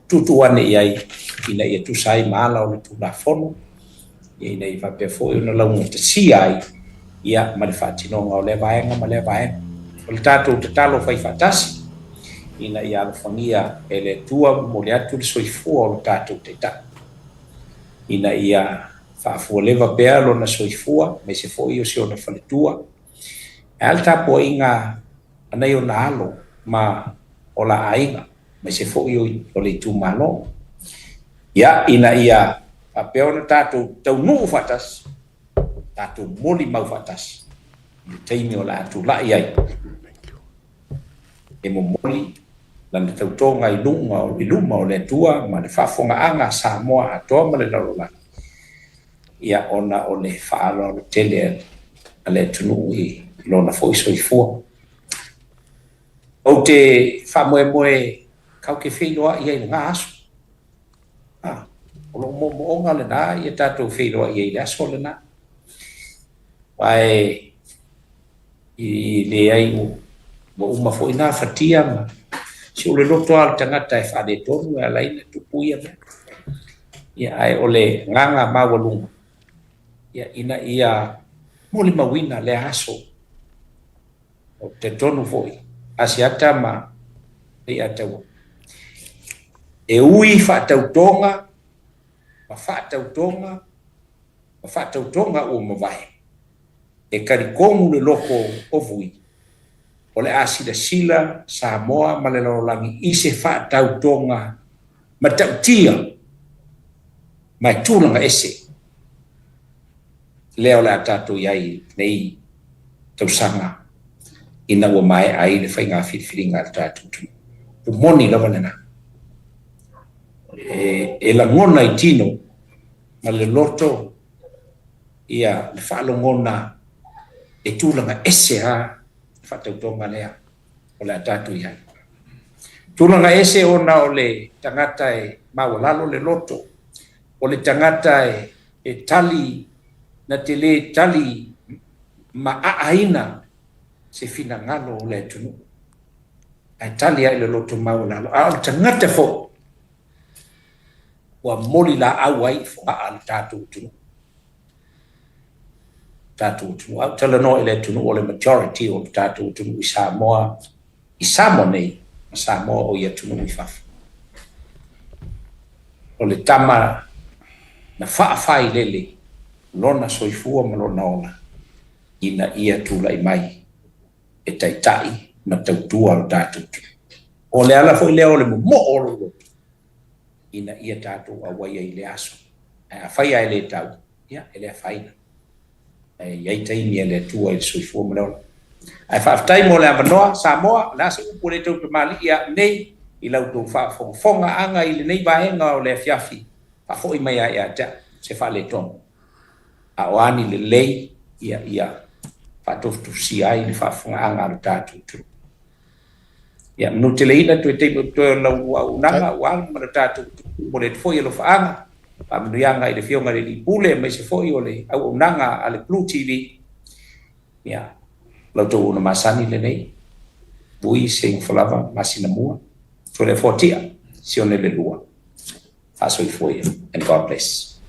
[SPEAKER 4] Tutu ane iai ina ia tusai maala o le tūna whono. Ia ina i whapea fo i o na launga te si ai. Ia ma le whaatinonga o le vaenga ma le vaenga. O le tātou te talo whai whatasi. Ina i alafangia e le tua mo le atu le soifua o le tātou te ta. Ina ia whaafua lewa bea lo na soifua, me se fo i o se o na whaletua. E al tāpua inga anai o na alo ma o la ainga, me se fo i o le tu malo. Ia ina ia whapea o na tātou tau nuu whatas, tātou moli mau whatas. I teimi o la atu la iai. E mo moli lana tautonga i lunga o i luma o le tua ma le whafonga anga Samoa atoa ma le larola. Ia ona o le whaalo o tele a le tunu i lona foiso i fua. O te whamoe moe kau ke whenua i ei ngā aso. O lo mo onga le nā i a tātou whenua i ei le aso le nā. Wai i le ai mo uma fo ina fatia ma si o le loto al tangata e whade tonu e alaina tupuia me. Ia ai o le nganga mawalunga. Ia ina ia moli mawina le aso o te tonu foi. Asiata ma e ataua. E ui whaatautonga, ma whaatautonga o mawai. E karikomu le loko o vui. O le asila sila Samoa ma le lorolangi i se whaatautonga ma tautia mai tūlanga ese. Leo le atatou iai nei tausanga ina ua mai ai le whainga whiriwhiringa le tātou tunu. Tu moni lawa lena. E la ngona i tino ma le loto ia le whaalongona e tūlanga ese ha whatautonga lea o le atatu iai. Tūlanga ese ona o le tangata e mawalalo le loto, o le tangata e tali na te le tali ma aaina se fina ngalo o le tunu. Ai tali ai le loto mawalalo. A o le tangata fo wa moli la au ai fo a le tātou tunu. Tātou tunu. Au tala no ele tunu o le majority o tātou tunu i Samoa. I Samoa nei, Samoa o ia tunu i fafu. O le tama na whaafai lele, lona soifua ma lona ona, ina ia tula i mai, e taitai ma tautua o tātou tunu. O le ala fo i lea o le mo o lo, ina ia tātou a waia i le aso. A whaia e le tau, ia, e le a whaina. Iai taimi e le tua i le soifua ma leona. Ai whaaftai mo le avanoa, Samoa, la se upu le tau mali ia nei, i lau tau whaafonga anga i le nei vaenga o le fiafi. Whafo i mai a ea ta, se wha le tonu. A oani le lei, ia whaatoftu si ai le whaafonga anga le tātou turu. Ia, mnu te leina tu e teimu tue lau unanga, uang ma le tātou turu, mo le tfoi alo whaanga. Pa mnuianga i le fionga le li pule, mai se foi o le au unanga a le Blue TV. Ia, lau tau una masani le nei, bui se ingfolava masina mua, so le fortia, si one le lua. Faso i foi, and God bless.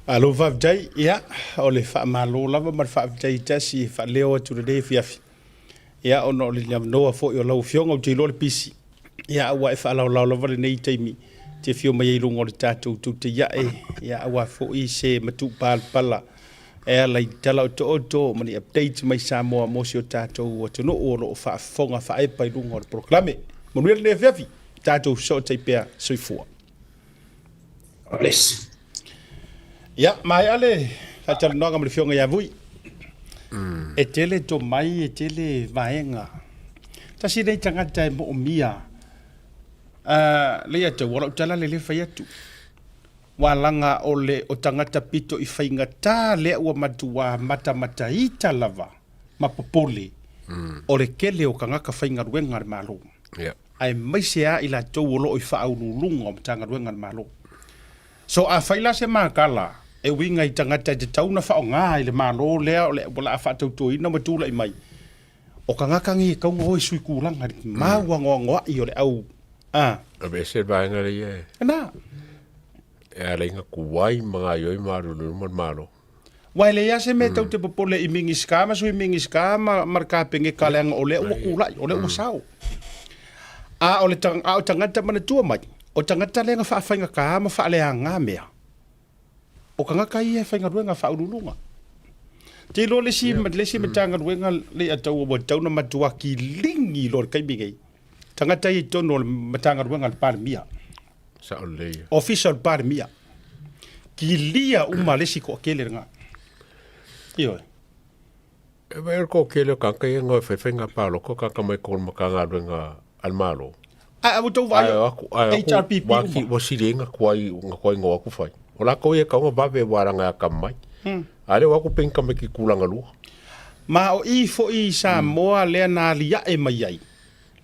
[SPEAKER 1] Alo vavjai, ia, o le wha malo lava, mar vavjai tasi, wha leo atu le dei fiafi. Ia, ono le liam noa foi o lau fionga o jilo le pisi. Ia, awa e wha lau lava le nei taimi. te fio mai i lungo le tātou tu te ia awa fo i se matu pala e lai tala o to mani update mai Samoa mo si o tātou o tono o lo whaafonga whaepa i lungo le proklame manuel ne fiafi tātou so te pea soifua
[SPEAKER 4] Bless.
[SPEAKER 1] ia mai ale sa tala noanga mo le fionga ia vui e tele to mai e tele vaenga tasi nei tangata e mo o mia le atu wala utala le fai atu walanga ole o tangata pito i whaingata le ua matua mata ita lava mapopole o le kele o kangaka whainga ruenga le malo ai maisea ila tau olo i whaaululunga o matanga ruenga le malo so a whaila se makala e winga i tangata te tauna whaonga i le malo lea o le wala a whaatauto ina matula i mai o kangaka ngi kaunga hoi sui kulanga maua ngoa i o le au
[SPEAKER 7] Abe se vaenga le ia.
[SPEAKER 1] Na.
[SPEAKER 7] E a lenga kuwai mga yoi maru luman malo.
[SPEAKER 1] Wai le ia se me tau te popole i mingi skama sui mingi skama marka penge kaleanga ole ua kulai, ole ua sao. A ole tangata mana tua mai. O tangata lenga whaafainga kaama whaaleanga mea. O kangaka ia whainga ruenga whaurulunga. Te lo le si matanga ruenga le atau o tauna matua ki lingi lor kaimigei. Tangata i tono matanga ruenga le parmia.
[SPEAKER 7] Sa o leia.
[SPEAKER 1] Official parmia. Ki lia umalesi ko akele nga. Iyo.
[SPEAKER 7] E vai ko kele kanka e ngoi whewhenga palo ko kanka mai kon makanga ruenga almalo.
[SPEAKER 1] A utou vai. HRPP.
[SPEAKER 7] Waki wasirenga kwai ngoa ku fai. O la ko e kaunga babe waranga kamai. Ale waku penka me ki kulanga lua.
[SPEAKER 1] Ma o i fo i Samoa le na lia e mai ai.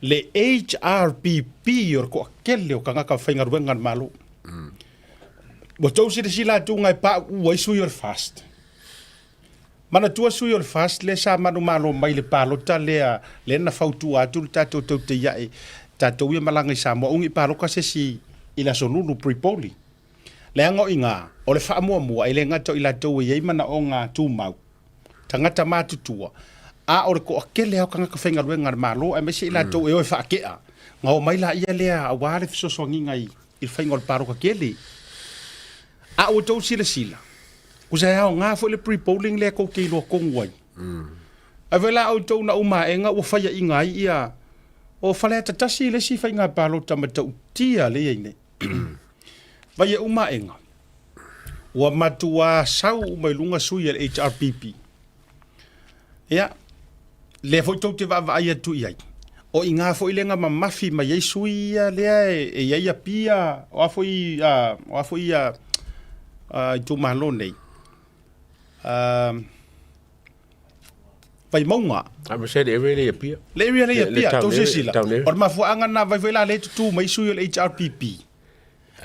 [SPEAKER 1] Le HRPP or ko akele o kangaka whainga ruenga malo. Mo tau si sila tunga i pa uai sui or fast. Mana tua sui or fast le sa manu malo mai le palota le na fautu atu tatou tau te iae tatou ia malanga i Samoa ungi paloka se si ila sonunu pre-poli. Le ango inga o le wha mua i le ngato ila tau i mana o ngā tūmau. Tangata mātutua. A ore ko akele au kangaka whainga ruenga malo e mese ila tau e oi whaakea. Ngā o maila ia lea a wāre fisosongi ngai i whainga o le paroka kele. A o tau sila. Kusa hao ngā fo le pre-polling lea kou keilo kongwai. A vela au tau na umaenga ua whaia i ngai ia o whalea tatasi le si whainga palo tamatau tia le ine. Vai e umaenga. Ua matua sau umailunga sui al HRPP. Ia. Le foi tau te vava ai atu iai. O i ngā foi lenga mamafi ma iei sui ia lea e iei a pia o a foi i tō mahalo nei. Vai maunga.
[SPEAKER 7] A me se le ere le pia.
[SPEAKER 1] Le ere le pia, tau se sila. Or mafua anga na vai vela le tutu mai sui al HRPP.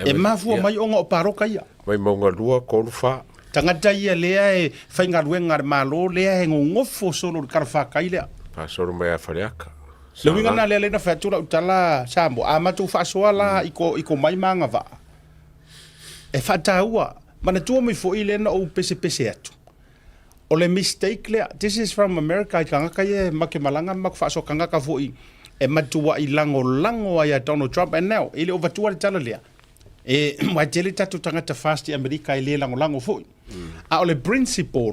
[SPEAKER 1] E mafua mai onga o paroka ia.
[SPEAKER 7] Vai maunga lua konu wha.
[SPEAKER 1] Tangata ia lea e whainga ruenga malo lea he ngofo solo karwhakai lea.
[SPEAKER 7] Pa solo mai a whareaka.
[SPEAKER 1] Le winga na lea lena whatura utala Sambo. A matu whaasoa la iko mai manga va. E whataua. Mana tua mai fo i lena o pese atu. O le mistake lea. This is from America. I kangaka ia make malanga mak whaasoa kangaka fo i. E matua i lango ai a Donald Trump. And now, ile o vatua le tala lea. E mai tele tatu tangata fast i Amerika i le lango fo i. A o le principle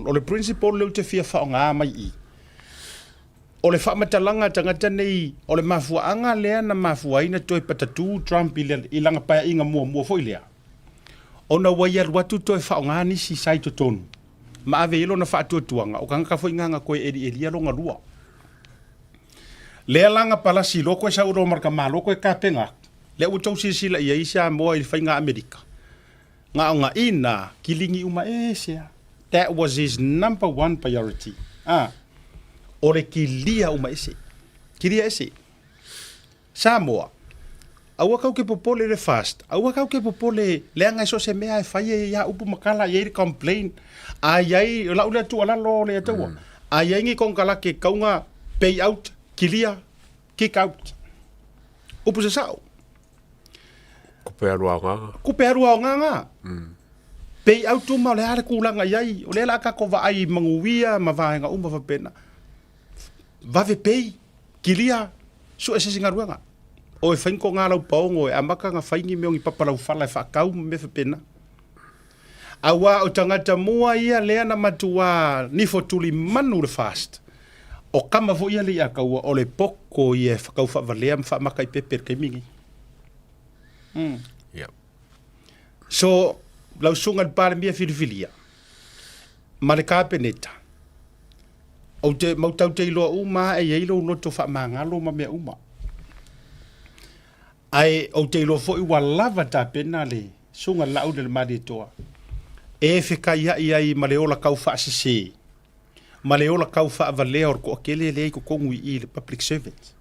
[SPEAKER 1] leu te fia whaonga mai i. O le whamatalanga tangata nei, o le mafuaanga lea na mafuaina toi patatu Trump i langa paya inga mua foi lea. O na waiar watu toi whaonga nisi sai to tonu. Ma ave ilo na whaatuatuanga, o kanga foi nganga koe eri alonga lua. Lea langa palasi loko e sauro marka maa loko e kapenga. Lea utau sila ia isa moa i whainga Amerika. Nga ina kilingi uma sea. That was his number one priority. Ore kilia uma ese. Kilia ese. Samoa. Aua kau ke popole le fast. Aua kau ke popole leanga so se mea e whaie ia upu makala ia i complain. Ai laule tu alalo le atua. Ai ngi kongkala ke kaunga pay out, kilia, kick out. Upu se sao. Kupe arua nganga. Pei au tu ma le hare kulanga iai. O le la ka ko vai manguia ma vaenga uma va pena. Va ve pei kilia su ese singa ruanga. o e whainko ngā lau paongo e amaka ngā whaingi meongi papalau whala e whakau me whapena. Awa o tangata mua ia lea na matua nifo tuli manu le fast. O kama vo ia le ia kaua o le poko i e whakau whawalea mwhamaka i peper kei mingi.
[SPEAKER 7] Yeah.
[SPEAKER 1] So, lau sunga le pare mia whiriwhiria. Ma le kāpeneta. O te mautau te iloa uma e eilo loto whamangalo ma mea uma. Ai o te iloa fo i wa lava ta pena le sunga lau le mare toa. E whika ia ia i ma le ola kau whaasese. Ma le ola kau whaavalea or ko akele le ko kongu i le public servants.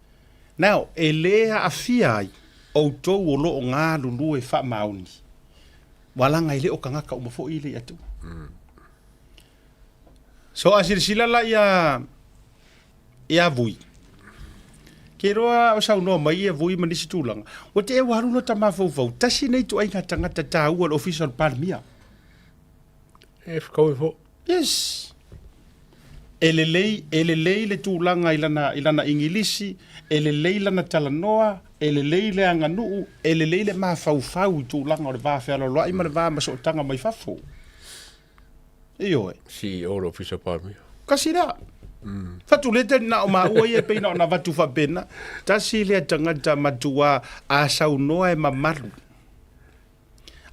[SPEAKER 1] Now, e lea a fia ai o tau o lo o ngā lulu e whaamauni. Walanga i le o kangaka umafo i le atu. So asir sila la ia vui. Ke roa o sau noa mai ia vui manisi tūlanga. O te e waru no tamafau tasi nei tu ai ngā tangata tā ua official parmia.
[SPEAKER 7] E whakau e fo.
[SPEAKER 1] Yes. Elelei le tūlanga ilana ingilisi, elelei lana talanoa, elelei le anganuu, elelei le mafau i tūlanga o le vāwhialo loa ima le vā masootanga mai fafo. Iyo e.
[SPEAKER 7] CEO le official parmia.
[SPEAKER 1] Kasi da. Fatu lete na o maua ia peina o na vatu whapena. Tasi lea tangata matua a sau noa e mamaru.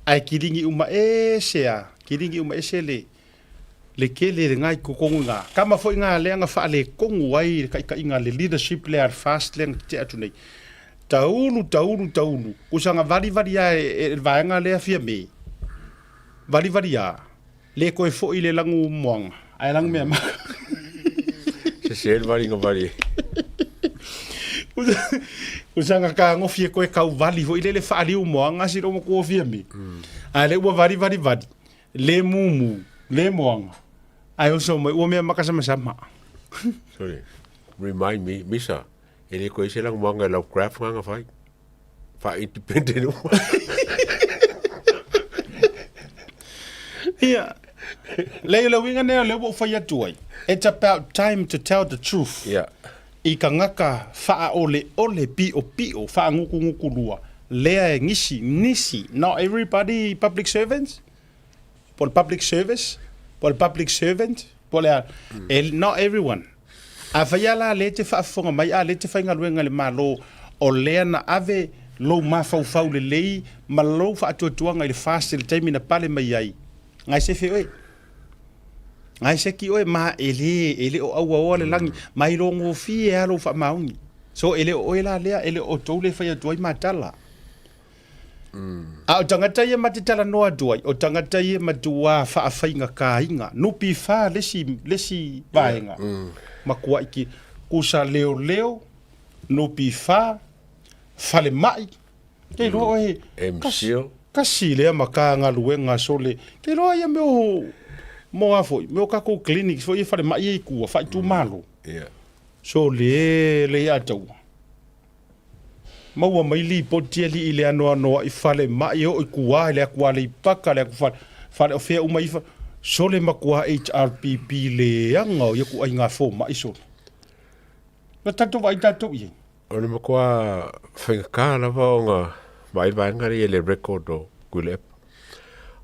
[SPEAKER 1] Ai kiringi uma e sea. Kiringi uma e se le kele le ngai kukongu ngā. Kama fo ngā leanga wha le kongu ai ka inga le leadership le ar fast leanga te atu nei. Taunu. Kusanga vari a e vaenga lea fia me. Vari a. Le koe fo i le langu moanga. Ai langu mea maka.
[SPEAKER 7] Se vari ngā vari.
[SPEAKER 1] Kusanga ka ngofi e koe kau vali fo i le whaariu moanga si romo kua fia me. Ai le ua vari. Le mumu. Le moanga. Ai oso mai ua mea maka sama.
[SPEAKER 7] Sorry. Remind me, Misa. E le koe se lang moanga lau craft ngā whai. Wha independent uma.
[SPEAKER 1] Yeah. Leila winga nea leo whai atu ai. It's about time to tell the truth.
[SPEAKER 7] Yeah.
[SPEAKER 1] I ka ngaka wha ole pio wha nguku lua. Lea e nisi. Not everybody public servants. For public service. For public servant. Not everyone. A whaiala le te whaafonga mai a le te whainga luenga le malo o lea na ave lo mawhau le lei ma lo whaatuatuanga i le fast le taimina pale mai ai. Ngai se fe oe. Ngai se ki oe ma ele o aua le langi mai rongo fi e alo wha maungi. So ele o la lea ele o tau le whai atuai matala. A o tangata ia matitala noa duai, o tangata ia matua wha a whainga ka inga. Nupi wha lesi vaenga. Makua iki kusa leo, nupi wha, whale mai. Kei roa e...
[SPEAKER 7] MCO.
[SPEAKER 1] Kasi lea maka ngā luenga sole. Kei roa ia meo moa foi. Meo kako clinic foi e whale mai e kua. Whai tu malo.
[SPEAKER 7] Yeah.
[SPEAKER 1] So le atau. Maua mai li potia li ile anoa i whale mai o i kua le akua le paka le akua whale o whea uma i sole makua HRPP le anga o iaku ai ngā fō mai sole. Na tato vai tato i.
[SPEAKER 7] O le makua whaingaka lawa o ngā vai ngari e le record o Gulepa.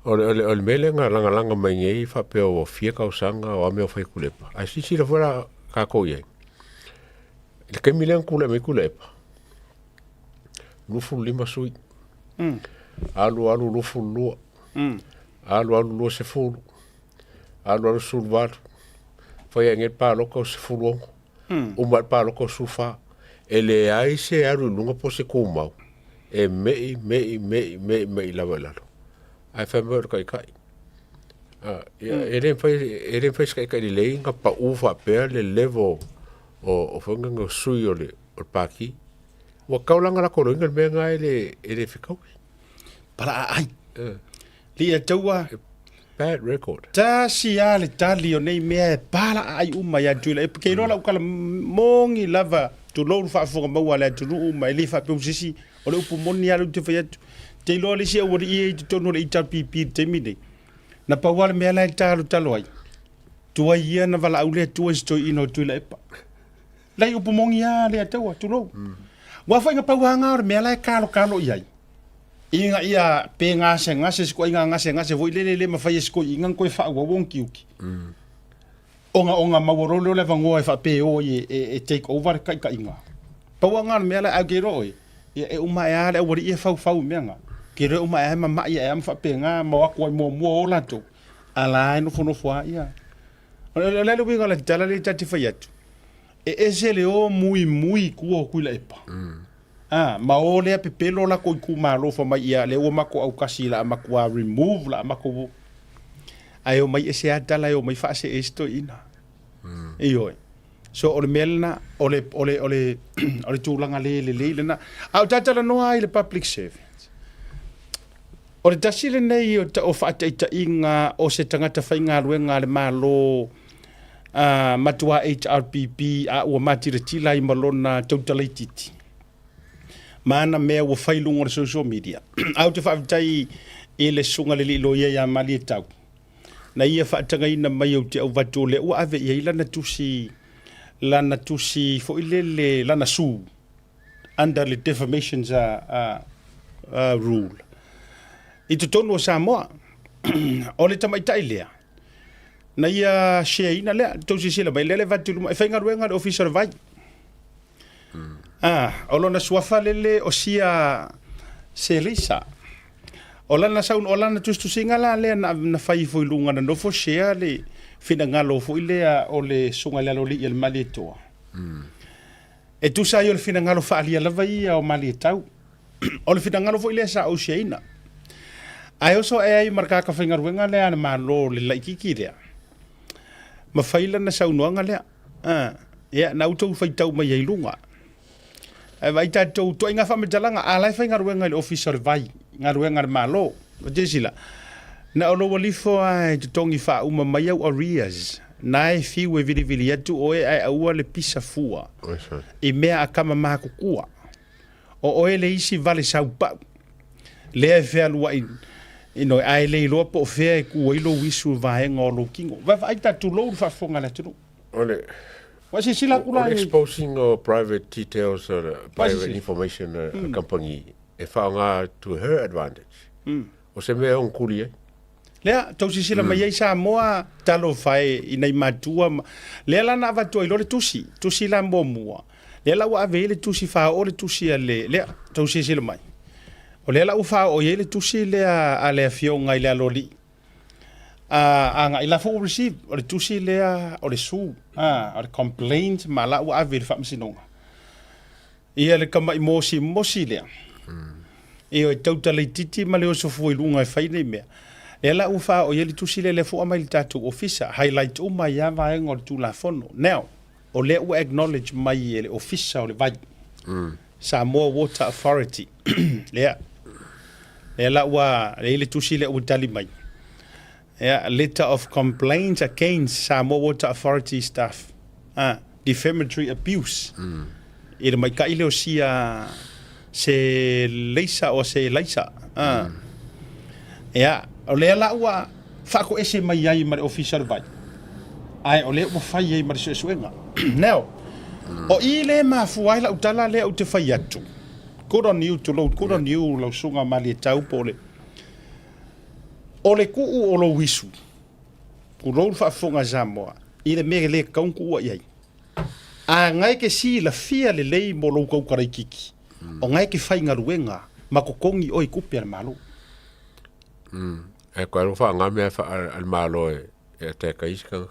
[SPEAKER 7] O le mele ngā langa mai ngei whapea o fia kausanga o ame o whai Gulepa. Ai sisi la whara kako iei. Le kemi leang kule me Gulepa. Lufu 5 sui. Alu lufu lua. Alu lua se fulu. Alu sulvatu. Whai anget pā loka o se fulu ongo. Umat pā loka o sufa. Ele ai se aru lunga po se kumau. E mei lava lalo. Ai whai mea kai. E ren whai skai li lei nga pa uwa pēr le level o whanganga sui o le pāki. Wa kaulanga la koro inga mea ngā ele whikau.
[SPEAKER 1] Para ai. Lia taua.
[SPEAKER 7] Bad record.
[SPEAKER 1] Ta si ale tali o nei mea pala ai uma ya tuila. E kei rola ukala mongi lava tu lou whaafonga maua lea tu nuu uma e le whapeusisi o le upu moni alu te whaiatu. Te loa le si awari i e te tono le HRPP te mine. Na pauale mea lai talo ai. Tua ia na wala au lea tua si toi ino tuila epa. Lai upu mongi a lea taua tu lou. Wa fa inga pauanga o me la kalo iai. Inga ia pe ngase sko inga ngase vo le ma fa sko inga ko fa wa won kiuki. Onga maworolo le vangoa fa pe o e take over ka inga. Pauanga me la agero e uma ya le wori e fau menga. Kere uma e ma ia am fa pe nga ma ko mo la to. Ala no fono fwa ia. Le lo winga la tala le tati fa yatu. Ese le o muy kuila epa. Ma o le pepelo la ko ku malo fa mai ia le o mako au kasi la mako remove la mako ai o mai ese ata la o mai fa se esto ina. Iyo. So o le melna o le tulanga le na au tata la no ai le public service. O le tasile nei o fa ita inga o se tangata fa inga ruenga le malo matua HRPP a ua matiratila i malona tautalaititi. Mana mea ua whailunga le social media. Au te whaavitai e le sunga le lilo ia mali e tau. Na ia whaatanga ina mai au te au watu le ua ave ia lana tusi fo ile lana su under le defamations rule. I te tonu o Samoa o le tamaitai lea. Na ia share ina lea tausi sila mai lele vatu luma e whainga ruenga le officer vai. Olona suafa lele o sia se lisa. Olana saun olana tustusinga la lea na whai fo ilunga na nofo share le fina ngalo fo ilea o le sunga lalo li il mali toa. E tu sa yo le fina ngalo whaalia lava ia o mali tau. O le fina ngalo fo ilea sa o share ina. Ai oso e ai marka ka whainga ruenga lea na malo le laikiki lea. Ma faila na saunoanga lea. Na utou whaitau mai ei lunga. Vai tātou to inga whametalanga a lai whainga ruenga le officer vai. Ngā ruenga le malo. Jesila. Na olo walifo ai te tongi wha uma mai au arrears. Na e fiu e viri atu o e ai aua le pisa fua. I mea a kama maha kukua. O e le isi vale sau pau. Lea e whea lua ino ai le loa po fea e ku ilo wisu vaenga o lo kingo. Vai tātou lou whafonga le tunu.
[SPEAKER 7] Ole.
[SPEAKER 1] Wasi sila kula
[SPEAKER 7] exposing private details or private information company e whaonga to her advantage. O se mea on kuri e?
[SPEAKER 1] Lea, tausi sila mai ei Samoa talo whae inai matua. Lea lana avatua ilo le tusi la mua. Lea lau ave le tusi wha o le tusi a lea, tausi sila mai. O lea lau wha o ye le tusi lea a lea fionga i lea loli. Anga ila fo receive o le tusi lea o le su o le complaint ma la ua ave le whamsinonga. Ia le kama i mosi lea. E o tautala i titi ma le o sofu i lunga e whaine mea. E la ufa o ye le tusi le fo ama i tatu ofisa highlight o mai ya vaenga o le tula fono. Now, o le ua acknowledge mai e le ofisa o le vai. Samoa Water Authority. Lea. E la ua le tusi le ua tali mai. A letter of complaints against Samoa Water Authority staff. Defamatory abuse. E mai ka ile o sia se leisa o se leisa. O le la ua whako ese mai ai mare official vai. Ai o le ua whai ai mare suenga. Now, o i le mafuai la utala le au te whai atu. Good on you to load, good on you lau sunga mali e tau po le. O le kuu o lo wisu. Ku rou whaafonga Samoa. I le mege le kaunku ua iai. A ngai ke si la fia le lei mo lo kau karai kiki. O ngai ke whainga ruenga. Ma kokongi oi kupi al malo.
[SPEAKER 7] E koe rufa ngamea al malo e te kaiska.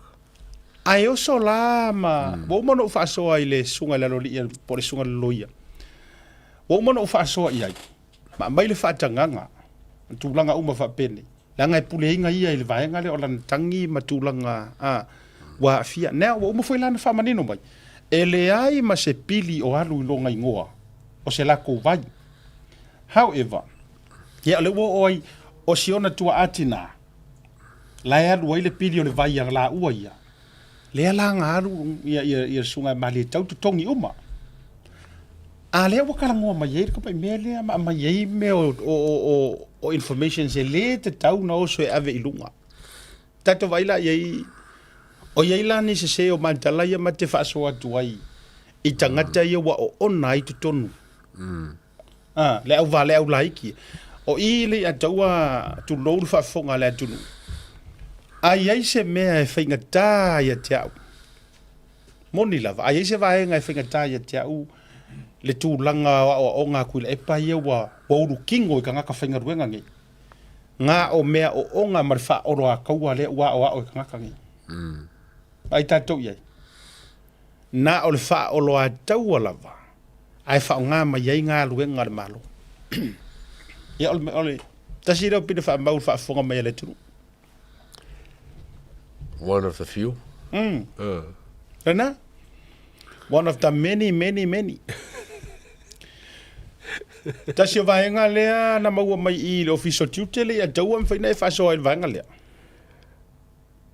[SPEAKER 1] Ai oso la ma. Wo mono whaasoa i le sunga le loli ia po le sunga le loia. Wo mono whaasoa iai. Ma mai le whaatanganga. Tūlanga uma whaapene. Langa e pule inga ia i le vaenga le o lana tangi matulanga wa fia. Nea, wa uma foi lana whamanino mai. E le ai ma se pili o alu i longa ingoa. O se lako vai. However, ia le wo oi o siona tua atina. Lai alu ai le pili o le vai a la ua ia. Le langa alu ia sunga mali tau tutongi uma. A lea wakarangoa mai ei, ka pai mea lea mai ei me o information se le te tau na oso e ave ilunga. Tato vaila iei, o iei la se o mantala ia ma te whaasoa tuai. I tangata ia wa o ona i tutonu. le au va le au laiki o i le ataua tu lo fa fonga le tu ai se me finga ta ya tia moni lava ai se va nga finga ta ya tia u le tu langa o nga ku le pa ye wa uru kingo ka nga ka finga ruenga ngi nga o mea o onga marfa o roa kaua le wa o ka nga ka ngi ai tatou ye na o le fa o loa tau lava ai fa nga ma ye nga ruenga le malo ya ole tasira pina fa mau fa fonga mai le tu
[SPEAKER 7] One of the few.
[SPEAKER 1] Rena? One of the many. Tasio vaenga lea na maua mai I le official tutor le a tau am whaina e whasoa e vaenga lea.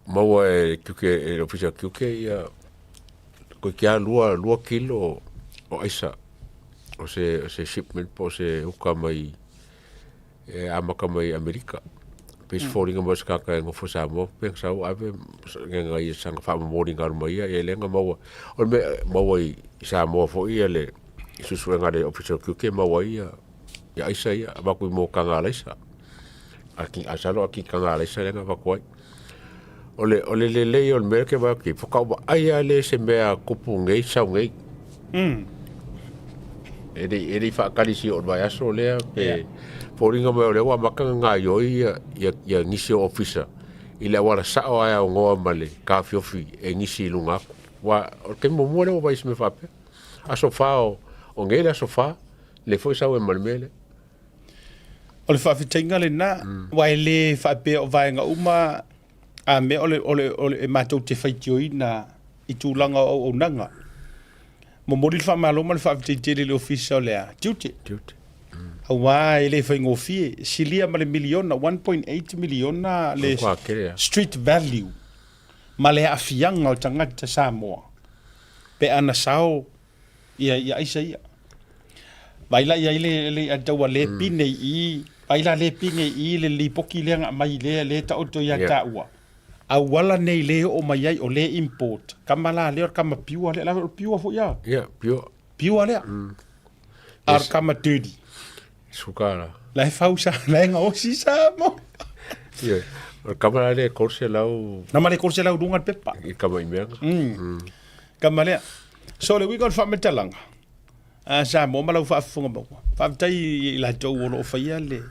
[SPEAKER 7] Maua e kuke, e official kuke ia, koe kia lua kilo o aisa, o se shipment po se uka mai, e amaka mai Amerika. Pes falling mo ska ka ngofo sa mo pe sa ave nga I sang fa mo morning ar mai e lenga mo o me mo I sa mo fo I le su nga de official que mo I ya isa ya ba ku mo ka nga isa aki asalo aki ka nga isa lenga ba ko ole le o me ke ba ki fo ka ba ai ale se me a kupu ngai sa ngai e fa kalisi o ba aso le pe Poringa mai ole wa maka nga yo ya ngisi officer ile wala sa o ai ngo male ka fiofi e ngisi lunga wa ke mo mo le wa is me fa pe a sofa o ngela sofa le foi sa o malmele
[SPEAKER 1] Ole fa fitinga le na wa le fa pe o vai nga uma a me ole e matou te faitioi na I tūlanga o nanga mo mori fa malo mal fa fitinga le officer le duty Hawa ele foi ngofie silia male miliona 1.8 miliona le street value male afianga o tangata Samoa pe ana sao ia isa ia baila ia ile atawa le pine I baila le pine I le lipoki lenga mai le ta auto ia taua awala nei le o mai ai o le import kamala le kama piua le la piua fo ia piua le ar kama tedi
[SPEAKER 7] Sukara.
[SPEAKER 1] La fausa, la nga o si sa mo.
[SPEAKER 7] Ie. O kamera le korse lau.
[SPEAKER 1] Na male korse lau dunga pepa.
[SPEAKER 7] I kama I mea.
[SPEAKER 1] Kamale. So le wigon fa metalanga. Sa mo malau fa funga mo. Fa tai la tau o faia le.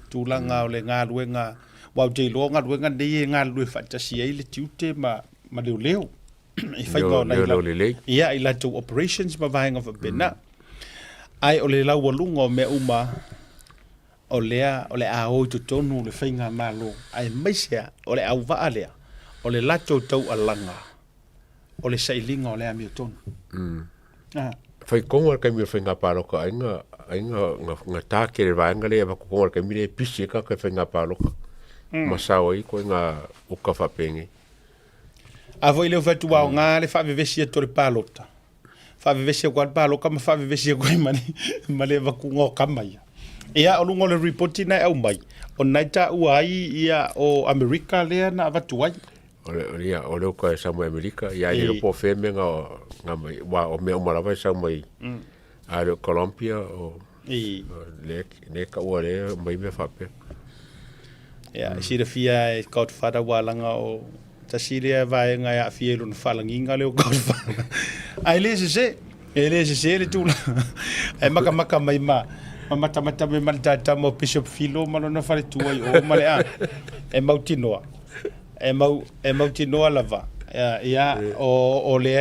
[SPEAKER 1] Tulanga o le nga luenga. Wa te lo nga luenga de nga lu fa tasi ai le tiute ma leo. I fa go na
[SPEAKER 7] le.
[SPEAKER 1] Ia I la tau operations ma vaenga fa bena. Ai o le lau walunga o me uma o le a o to tonu le whainga malo ai maisea o le au waa lea o le lato tau alanga o le sailinga o le ami o tonu
[SPEAKER 7] Whai konga kai mi whainga pāroka nga tāke le vāenga lea wako konga kai mi le pisi ka kai whainga pāroka masao I koe nga uka whapenge
[SPEAKER 1] a voi leo whatu wao ngā le whavevesia to le pālota Whavevesia kwa pāloka ma whavevesia koe male waku ngō kamai. Ia o lungo le reporti nai au mai. O nai ta uai ia o Amerika lea na watuai.
[SPEAKER 7] O leo ka Samoa Amerika. Ia I ropo wheme nga mai. O mea umarawa Samoa a reo Colombia o le ka ua lea mai mea whape.
[SPEAKER 1] Ia, sira fia e kaut whara walanga o tasiria vai nga ya fielu na falanginga leo kaut whara. Ai le se le tula. Ai maka mai mata me malta mo Bishop Philo malona fale tuai o male a. E mautinoa. E mautinoa lava. Ia o le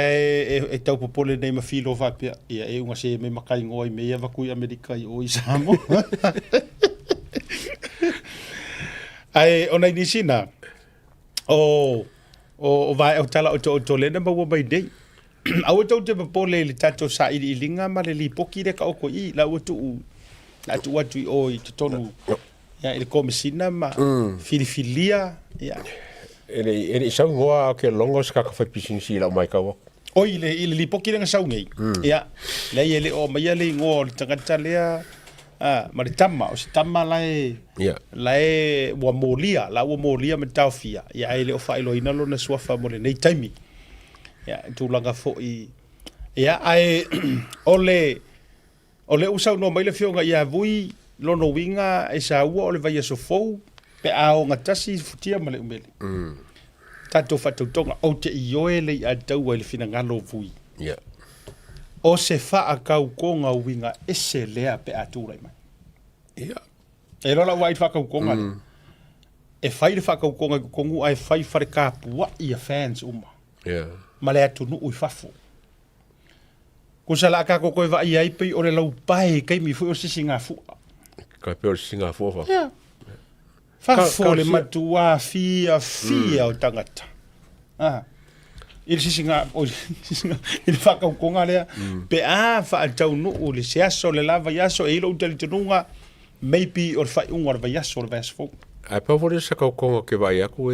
[SPEAKER 1] e tau popole nei ma Philo fa pia. Ia e unga se me makai ngoi me ia vakui Amerika I o Isamo. Ai ona inisina. O vai o tala o to le na ba mai dei. Au tau te popole le tato sa I linga ma le lipoki le ka oko I la utu atu o I te tonu ya il komisina ma filifilia ya
[SPEAKER 7] ele sau ngoa ke longo ska ka fapising si la mai ka wa
[SPEAKER 1] o ile lipoki le sau ngai ya le ele o mai le ngo tangata le ma le tama o se tama lai wa molia me taufia ya ele o failo ina lo na suafa mo le nei taimi ya tu langa fo I ya ai ole O le usau no mai le fionga ia vui lono winga e sa ua o le vai so fou pe a o ngatasi futia ma le umele. Tato fatautonga o te ioe le a tau le fina ngalo vui.
[SPEAKER 7] Yeah.
[SPEAKER 1] O se faa kau konga winga ese lea pe atura mai.
[SPEAKER 7] Yeah.
[SPEAKER 1] E lola wai whakau konga le. E whai le whakau konga kongu ai whai whare kāpua i a fans uma.
[SPEAKER 7] Yeah.
[SPEAKER 1] Ma le atu nuu i whafo. Ko sa la kako koe wa i aipi o le lau pae kai mi fui o sisi ngā fua.
[SPEAKER 7] Ka pe o singa fofa.
[SPEAKER 1] Yeah. Whafo
[SPEAKER 7] Ka
[SPEAKER 1] le
[SPEAKER 7] sia-
[SPEAKER 1] matua fia o tangata. Ah. Il sisi ngā, il whakau konga lea. Pe a wha tau nuu le se aso le lava yaso e ilo utali tununga. Maybe o le whai unga le vai yaso le vai asfo.
[SPEAKER 7] Ai pa vore sa kau konga ke vai aku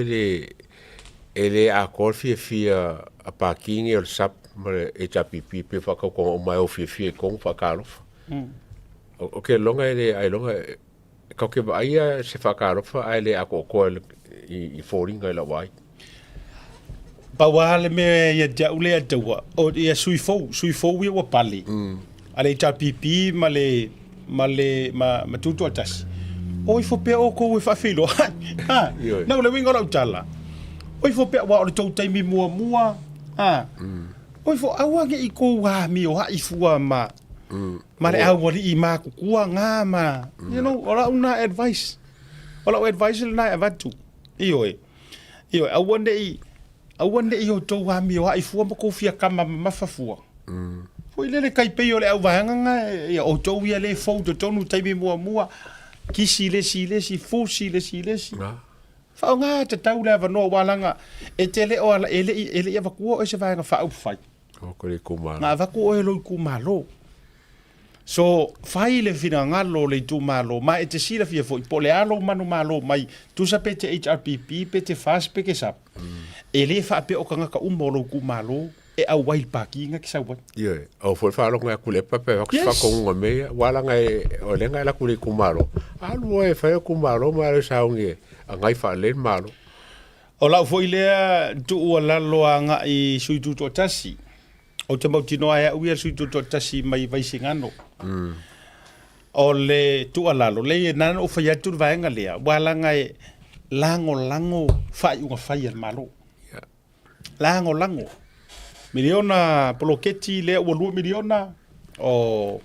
[SPEAKER 7] ele a kol fia a parking o le sap ma le HRPP pe whakau konga o mai o fia kong whakarofa. O ke longa ele ai longa kau ke vai se whakarofa ai le a ko i fōringa i la wai.
[SPEAKER 1] Pa wale me ia jau le ataua. O ia sui fou ia ua pali. Ale HRPP ma tutu atasi. O i fo pe o ko e whawhilo. Ha,
[SPEAKER 7] Ioi.
[SPEAKER 1] nau le winga rau tala. O i fo pe wa o le tau taimi mua. Ha. O i fo awange i kou ha mi o hai fua ma. Ma le au wali i ma kukua ngā ma. You know, ora una advice. Ola o advice le nai avatu. Ioi. Au wande i o tau ha mi o hai fua ma kou fia kama mawhafua. Fo i lele kai pei o le au vahanga ia o tau ia le fau to tonu taimi mua. Kisi lesi, fusi lesi. Whao ngā te tau lea wanoa walanga e te le o ala ele ia wakua o se vāenga whao whai.
[SPEAKER 7] O kore kumara.
[SPEAKER 1] Ngā wakua o e loi ku malo. So, whai le whina ngalo le tu malo, ma e te sira fia fo i po le alo manu malo mai, tu sa pe te HRPP, pe te fast pe ke sap. E le wha pe o ka ngaka umolo ku malo, e au wail paki inga ki sauwa.
[SPEAKER 7] Ie, au foi falo nga kule pape wa
[SPEAKER 1] Yes.
[SPEAKER 7] fa ko ngome wala nga o lenga la kule kumaro. Alu e fa kumaro ma le saunge. Ngai fa le malo.
[SPEAKER 1] O lau fo i lea tu ua lalo a nga i sui tu to tasi. O te mautino aia uia sui tu to tasi mai vaisi ngano. O le tu a lalo, le e nana o fai atu vaenga lea. Wala nga e lango fai unga fai al malo. Lango. Miliona poloketi lea ua lua miliona. O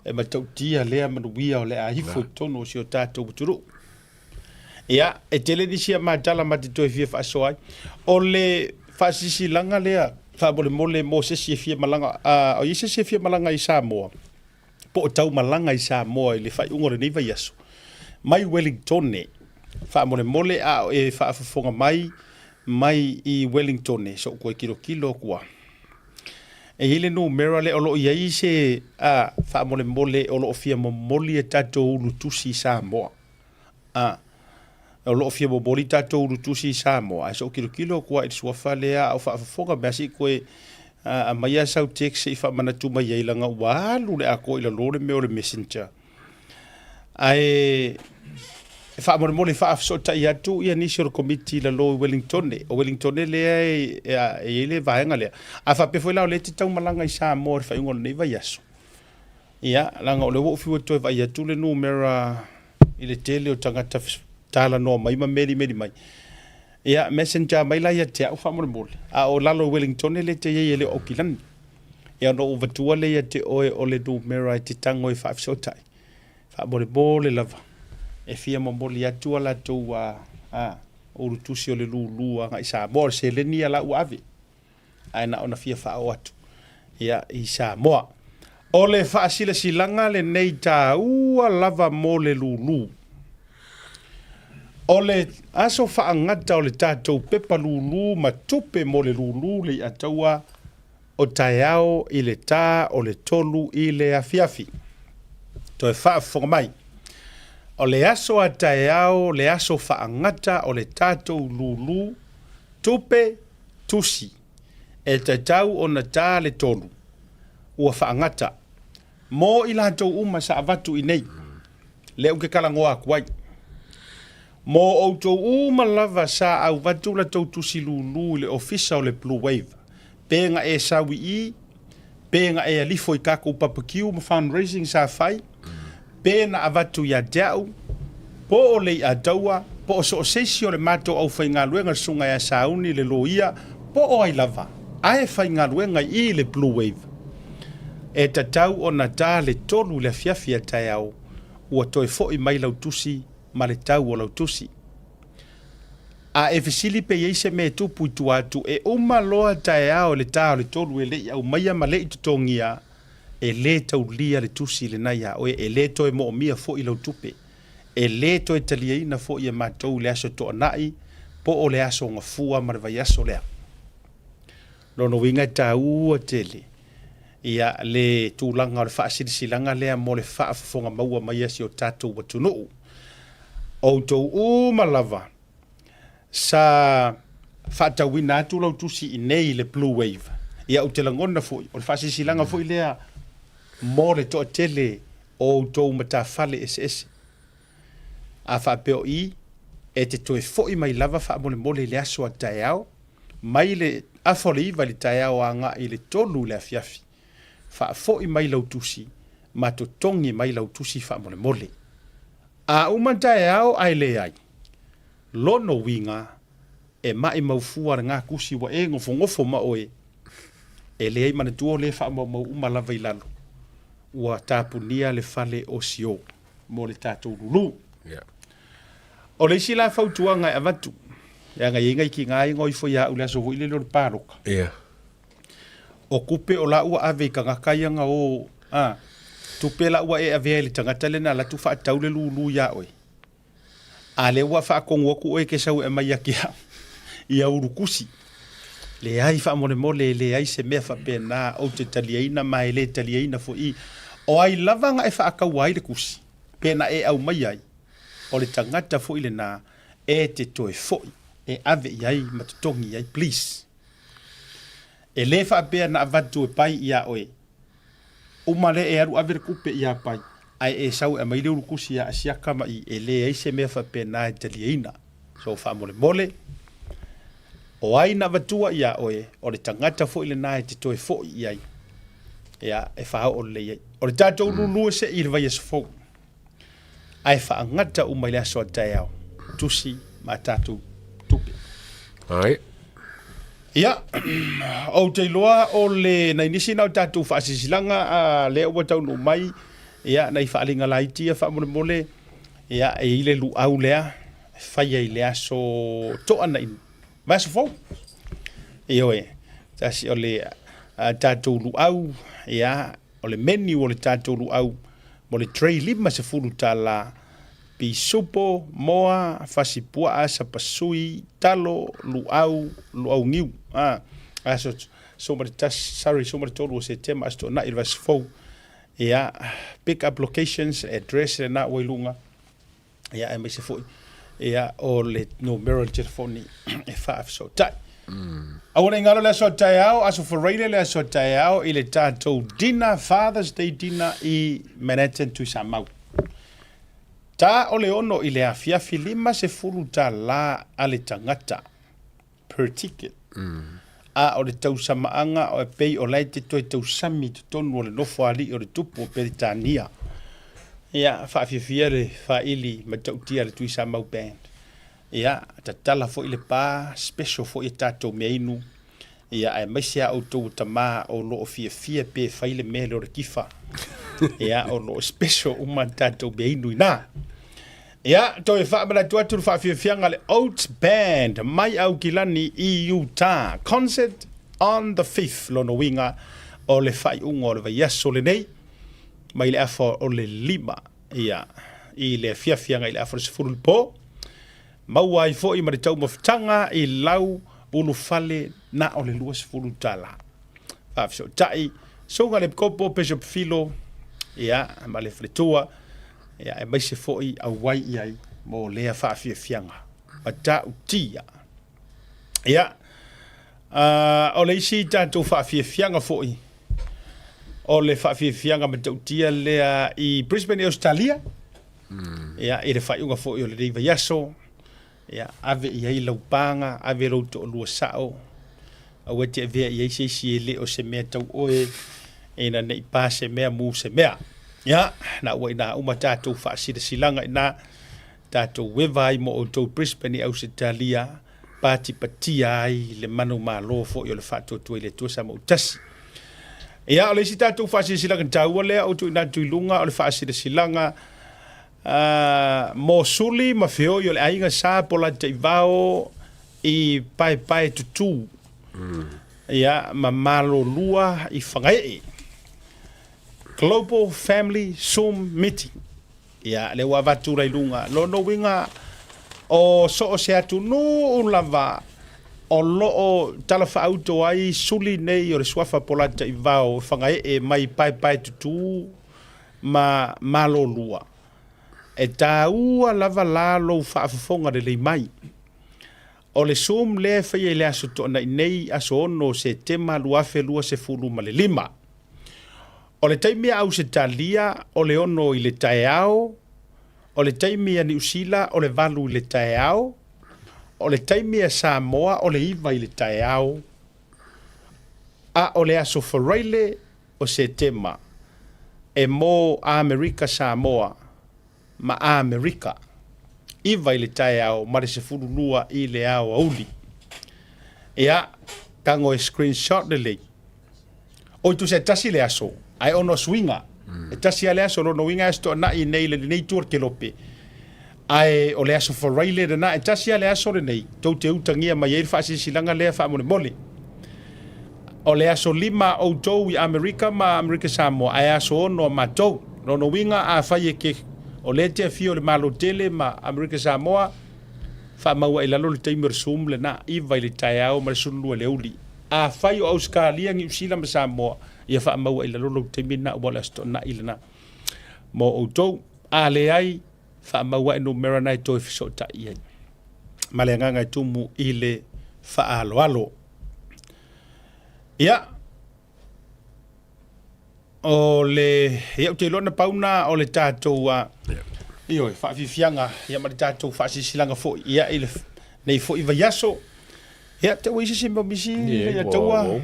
[SPEAKER 1] e matautia lea manuia o lea hifo tono si o tātou buturu. Ia, e tele ni sia matala matito e fia whaasoai. O le whaasisi langa lea, whaabole mole mo sesi e fia malanga, o i sesi e fia malanga i Samoa. Po o tau malanga i Samoa i le whai ungore neiva yaso. Mai Wellingtone, whaamole mole a e whaafafonga mai i Wellingtone, so koe kilo kua. E hile no mera le olo ia i se whaamole mole olo o fia mo moli e tato ulu tusi Samoa. O lo fia bo boli tato rutusi Samoa so kilo kwa i swafa lea au fa foga basi koe a mai sau text i fa mana tu mai i langa walu le ako i la lore me o le messenger ai fa mo le fa so ta ia tu ia ni sur committee la lo Wellington le e le vaenga le a fa pe foi la le tau malanga i Samoa fa ngol nei vai aso ia langa o le wo fiu to vai tu le numero i le tele o tangata tala no mai meri mai. Ia messenger mai la ia te au whamore a o lalo Wellington le te ye le Auckland. Ia no uvatua le ia te oe o le du mera te tango i 5 sotai. Whamore bole lava. E fia mamoli atua la tau o rutusi o le lulua nga i Samoa se le ni ala uavi. Aina ona fia whao atu. Ia i Samoa. O le whaasila silanga le nei tā ua lava mo le lulu. O le aso whaangata o le tātou pepa lulu ma tupe mo le lulu le ataua o taiao i le tā o le tolu i le afiafi. To e whaafonga mai. O le aso a taiao le aso whaangata o le tātou lulu tupe tusi e te tau o na tā le tolu. Ua whaangata. Mo i lātou uma sa avatu i nei. Le uke kalangoa kuai. Mo o tau uma lava sa au vatu la tau tusi lulu le ofisa o le Blue Wave. Penga e sawi i Penga e alifo I kako papakiu ma fundraising sa fai. Pena avatu ya jau. Po o le a daua. Po o so o sesi o le mato au fai ngā luenga sunga ya sauni le loia. Po o ai lava. Ae fai ngā luenga I le Blue Wave. E tatau o na tā le tolu le fiafia tai au. Ua toe fo'i mai lau tusi ma le tau o lau tusi. A e fesili pe yeise me tupu I tuatu e uma loa tae ao le tau le tolu e le au maia ma le itutongia e le tau lia le tusi le nai a oe e le toe mo mia fo I lau tupe e le toe taliaina fo I e matou le aso to anai po o le aso ngafua ma le vai aso lea. Lono winga tau a tele ia le tūlanga o le whaasirisilanga lea mo le whaafonga maua mai asi o tātou watunuu. O tau malava sa whaatawina atu lau tusi I nei le Blue Wave. Ia o te langona foi, o le whaasirisilanga foi lea mo le toa tele o tau mata whale SS. A whaapeo I e te toe foi mai lava whaamole mole le aso a tae au, mai le afole iwa le tae au a ngā I le tolu le afiafi. Fa fo I mai lau tusi ma to tongi mai lau tusi fa mole mole a umanta e au ai le ai lono winga e mai mau fuar nga kusi wa e ngofo ma oe e le ai mana tuo le fa mau uma lava I lalo ua tapunia le fale o sio mo le tatou lulu o le sila fautuanga e avatu ya nga yenga ki ngai ngoi fo ya ula so ile lo paroka o kupe o la ua ave ka ngakaianga o tupe la ua e ave le tangata le na la tu fa taule lulu ya oe a le ua fa kongo ku oe ke sau e mai akia ia urukusi le ai fa mole mole le ai se me fa pena o te taliaina mai le taliaina fo I o ai lavanga e fa ka wai le kusi pena e au mai ai o le tangata fo ile na e te toe fo e ave ai matutongi ai please e le fa pe na avatu e pai ia oe uma le e aru aver kupe ia pai ai e sau e mai le urukusi ia asiaka mai e le ai se me fa pe na taliaina so fa mole mole o ai na vatua ia oe o le tangata fo ile na te toe fo ia ia e fa o le ia o le tatou lulu se I le vai fo ai fa ngata uma le so taiao tusi ma tatou tupe
[SPEAKER 7] ai
[SPEAKER 1] ia o te loa o le na inisi na tatou whaasisilanga a le ua tau no mai ia na I whaalinga laitia whaamole mole ia e ile lu au lea whaia I lea so toa na in maso fau ia oe tasi o le tatou lu au ia o le menu o le tatou lu au mo le tray lima se fulu ta la pi supo moa fasipua sa pasui talo lu au ngiu aso somebody sorry somebody told us it tema asto na it was fo yeah pick up locations address na wailunga yeah e me se fo yeah o le numero de telefoni e fa so tai awona ngalo le so tai au aso for radio le so tai au ile tato dinner Father's Day dinner I Manhattan to Samau ta o le ono I le afia filima se fulu ta la ale tangata per ticket a o le tau samaanga o e pei o lai te toi tau sami te tonu o le nofo ali o le tupu o Peritania ia whaafia le whaili ma tautia le tui Samau band ia ta tala fo I le pa special fo I tatou mea inu ia ai maisia o tau tama o lo o fia pe whaile me le o le kifa ia o lo special uma tatou mea inu ina ia to e whaamana tuatu whaafiafianga le Oats Band mai au kilani I Utah concert on the 5th lono winga o le whai ungo o le vaiaso le nei mai le afo o le lima ia I le fiafianga I le afo le sefuru le po mau ai fo I maritau mawhitanga I lau ulu fale na o le lua sefuru tala whaafisau tai songa le kopo Bishop Philo ia ma le fretua ia e mai se foi au wai ai mo lea whaafiafianga ma ta utia ia o le isi tātou whaafiafianga foi o le whaafiafianga ma ta utia lea I Brisbane Australia ia I le whaiunga foi o le reiva yaso ia ave I ai laupanga ave rauto o lua sao au te vea I ai se isi e le o se mea tau oe ina nei pa se mea mu se mea ya na ua ina uma tātou whaasilasilanga ina tātou wewai mo o tau Brisbane au se talia pati patia ai le manu malo fo i o le whaatotua i le tuasa mo utasi. Ia o le si tātou whaasilasilanga tāua lea o tu ina tuilunga o le whaasilasilanga mo suli ma feo i o le ainga sa pola te vao i pai tutu. Ia ma malo lua i whangai Global Family Zoom Meeting. Ia le wa vatura i lunga. Lono winga o so o se atu no lava o lo o talafa auto ai suli nei o le swafa polata i vao whangai mai pai tutu ma malo lua. E tā ua lava la lo whaafafonga le lei mai. O le Zoom le whai e le aso tona i nei aso ono se tema luafe lua se fulu ma le lima. O le taimia au se talia, o le ono i le taeao, o le taimia ni usila, o le valu i le taeao, o le taimia Samoa, o le iwa i le taeao, a o le aso wharaile o se tema, e mo Amerika Samoa, ma Amerika, iwa i le taeao, ma le se furu lua i le ao auli. Ea, kango e screenshot le lei. O tu se tasi le aso, ai ono swinga. E tasi ale aso no winga esto na i nei le nei tur ke lope. Ai o le aso for raile na e tasi ale aso le nei. Tau te utangia mai e fasi silanga le fa mo mole. O le aso lima o tau i Amerika ma Amerika Samoa ai aso ono ma tau. No winga a fai ke o le te fio le malo tele ma Amerika Samoa fa mau i lalo le timer Zoom le na i vai le taiao ma sulu le uli. A fai o Australia ngi usila ma Samoa ia fa mau i lalo te mina wala sto na ilana mo o tau a le ai fa mau i no marinate to fiso ta ia malenga ngai tumu ile fa alo ia o le ia te lona pauna o le tatou io fa fianga ia ma tatou fa silanga fo ia ile nei fo i vayaso ia te wisi simba misi ia taua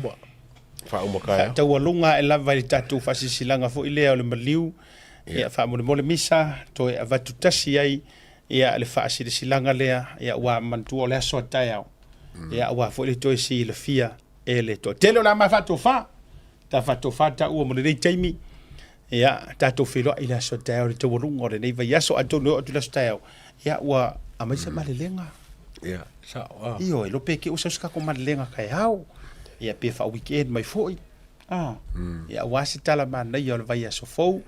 [SPEAKER 1] fa o makaya taua lunga e lava i tatou fa silanga fo ile o le maliu ia fa mo le misa to e avatu tasi ai ia le fa silanga lea ia wa mantu o le so taiao ia wa fo le to si le fia ele to telo la ma fa to fa ta fata ua mo le taimi ia tatou filo ila so tao le tau lunga le nei vai aso atu no tu la tao ia ua a mai se malelenga
[SPEAKER 7] ia sa
[SPEAKER 1] io e lo pe ke usa ska ko malelenga kai hau ia pe fa weekend mai foi ia wasi tala mana ia le vai aso fou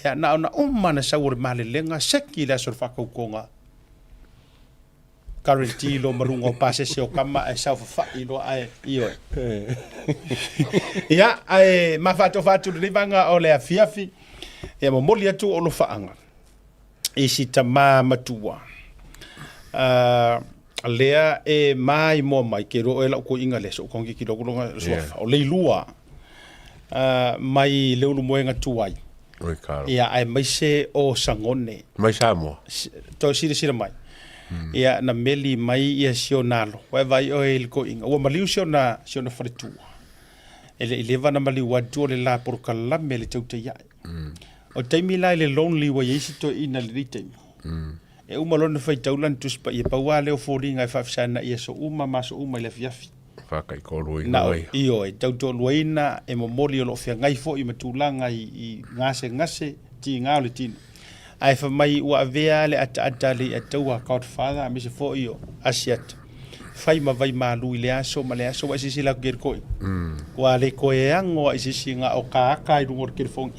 [SPEAKER 1] ia na mana sa ur malelenga seki la so fa ko konga currently lo marungo pase se o kama e sa fa ilo ai io ia ai ma fatu le vanga o le afiafi e mo moli atu o lo faanga e si tama matua lea e mai mo mai ke ro e la ko inga le so kongi ki lo so o le lua mai le ulu moenga tuai ia ai mai se o sangone
[SPEAKER 7] mai Samoa
[SPEAKER 1] to sira mai ia na meli mai ia sionalo vai o el ko inga o maliu siona fritu ele leva na maliu wa le la por kala mele tauta ia o taimi la le lonely wa yesi to ina le rite e uma lona fai taulan tus pa ia pawa le foringa fa fsana ia so uma maso uma le fiafi
[SPEAKER 7] fa kai ko roi
[SPEAKER 1] na io e tauto loina e momoli o lo fia ngai fo i matulanga i ngase ti ngale tin ai fa mai wa vea le ata le atua godfather mi se fo io asiat fai ma vai malu le aso ma le aso wa sisi la ger ko wa le ko e ango i sisi nga o ka i ngor ker fo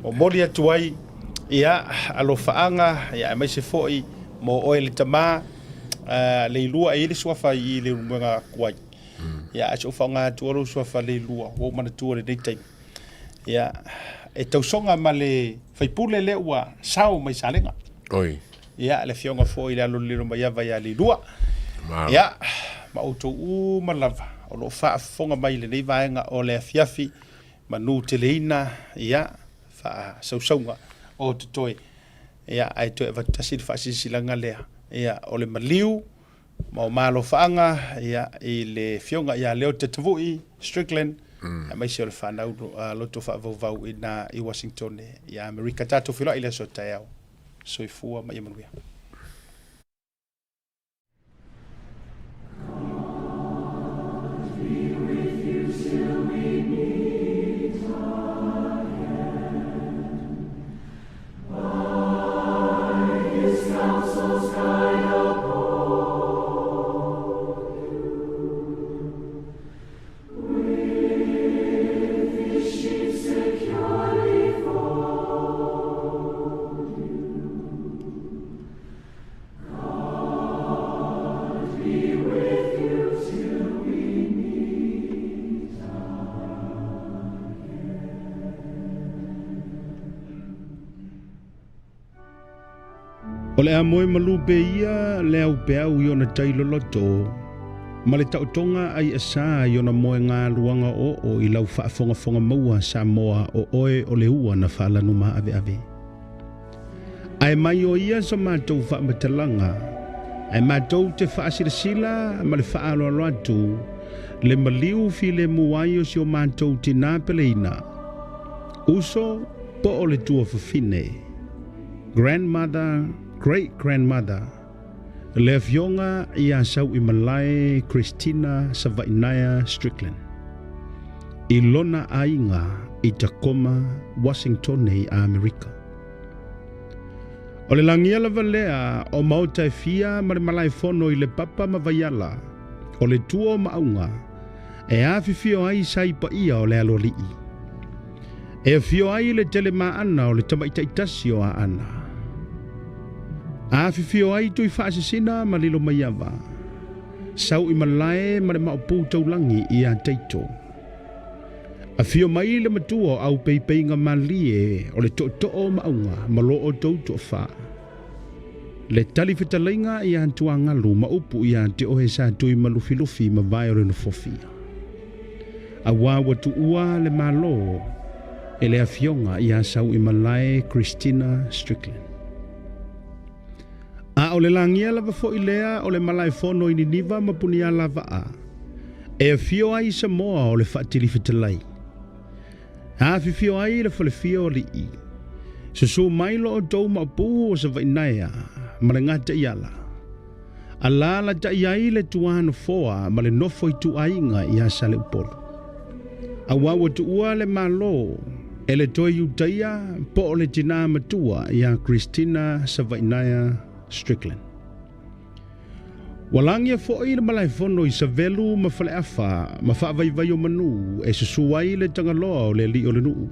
[SPEAKER 1] o moli atuai ia alo faanga ia mai se fo i mo oil tama le lua e le sofa i le mga kwai ia aso fanga tuoro sofa le lua o mana tuore dei tai ia e tau songa ma le faipule le ua sao mai salenga
[SPEAKER 7] oi
[SPEAKER 1] ia le fionga fo i le alo liro mai ava ia le lua ia ma auto u malava o lo fa fonga mai le nei vaenga o le afiafi manu teleina ia fa sausonga o te toi ia ai to eva tasi fa silanga lea ia o le maliu ma o malo faanga ia i le fionga ia leo te tavui Strickland mai se o le whanau loto whaavau i Washington i Amerika. Tātou whiloa i le so tai au. Soifua mai manuia. O le a moe malupe ia le au peau i ona tailo loto. Ma le tautonga ai asa i ona moe ngā luanga o i lau whaafonga maua sa moa o oe o le ua na whaalanu ma ave ave. Ai mai o ia sa mātou whaamatalanga. Ai mātou te whaasilasila ma le whaaloalo atu. Le maliu fi le muai o si o mātou tina peleina. Uso po o le tua whawhine. Grandmother, great-grandmother, le fionga i a sau i malai Christina Savainaya Strickland. I lona ainga i Tacoma, Washington i Amerika. O le langia lava lea o mautai fia ma le malai fono i le papa mawaiala o le tua o maunga e a fifio ai saipa ia o le alolii. E fio ai le tele maana o le tamaitaitasi o a ana. A fifio ai tui whaasisina ma lilo maiava. Sau i malae ma le maupu taulangi i a teito. A fio mai le matua au peipeinga malie o le to'o maunga ma lo o tauto wha. Le tali fitalainga i a tuangalu ma upu i a te ohe sa tui malufilufi ma vai o le nofofia. A wawa tu ua le malo e le afionga i a sau i malae Christina Strickland. A o le langia lava fo i lea o le malai fono i Niniva ma punia lava a. E a fio ai sa moa o le whaatili fitalai. A fifio ai le fale fio li i. Susu mailo o tau ma pu o sa vainaya ma le ngata iala. A la ta iai le tuano foa ma le nofo i tu ainga i a sale upolo. A wawa tu ua le malo e le toi utaia po o le tina matua i a Christina Savainaya Strickland. Walangia fo i le malai fono i sa velu ma fale afa ma whaavai o manu e susuai le tangaloa o le li o le nuu.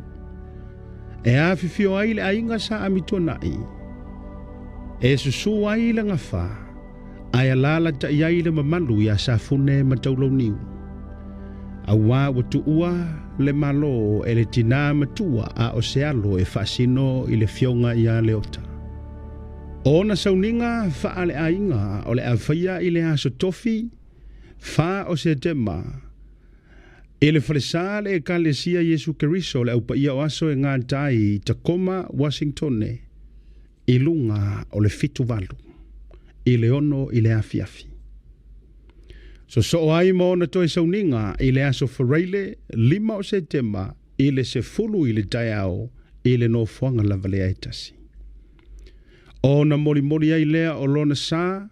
[SPEAKER 1] E a fifio ai le ainga sa amitua nai. E susuai le ngafa ai alala ta iai le mamalu i a sa fune ma taulau niu. A wā watu ua le malo e le tina matua a o sealo e whaasino i le fionga i a leota. O na sauninga wha le ainga o le awhaia i le aso tofi, wha o se tema. E le whalesa le e kalesia Jesu Keriso le aupa ia o aso e ngā tai Tacoma, Washington i lunga o le fitu walu, i le ono i le afiafi. So ai mo na toi sauninga i le aso whareile 5 o se tema i le se fulu i le taiao i le no fuanga lava le aitasi. O na mori ai lea o lona sa,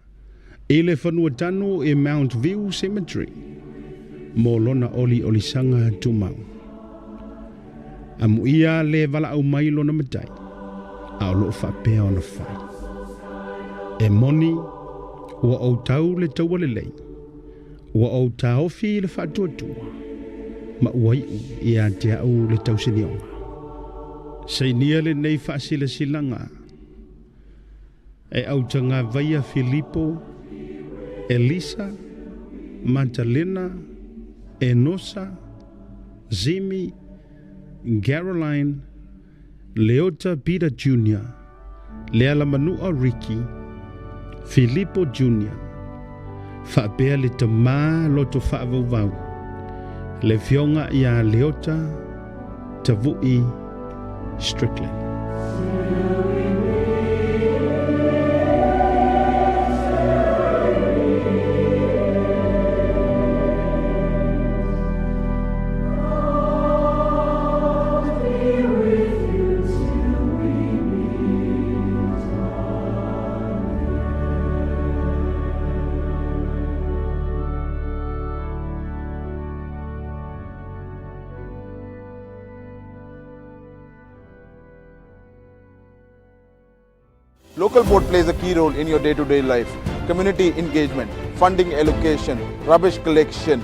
[SPEAKER 1] i le whanua tanu i Mount View Cemetery, mo lona oli sanga tumau. Amu ia le vala au mai lona matai, a o loo whapea o na whai. E moni, ua au tau le taua le lei, ua au taofi le whatuatua, ma uai i a te au le tausinionga. Sainia le nei whaasila silanga, e au tanga vaia Filipo, Elisa, Magdalena, Enosa, Zimi, Caroline, Leota Peter Jr., Leala Manua Ricky, Filipo Jr., Whaapea le tamā loto whaavau, le fionga i a Leota, Tavui, Strickland.
[SPEAKER 2] Local board plays a key role in your day-to-day life. Community engagement, funding allocation, rubbish collection,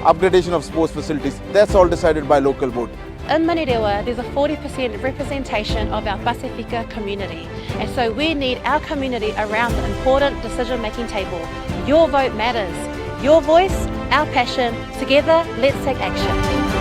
[SPEAKER 2] upgradation of sports facilities, that's all decided by local board.
[SPEAKER 3] In Manurewa, there's a 40% representation of our Pasifika community, and so we need our community around the important decision-making table. Your vote matters. Your voice, our passion. Together, let's take action.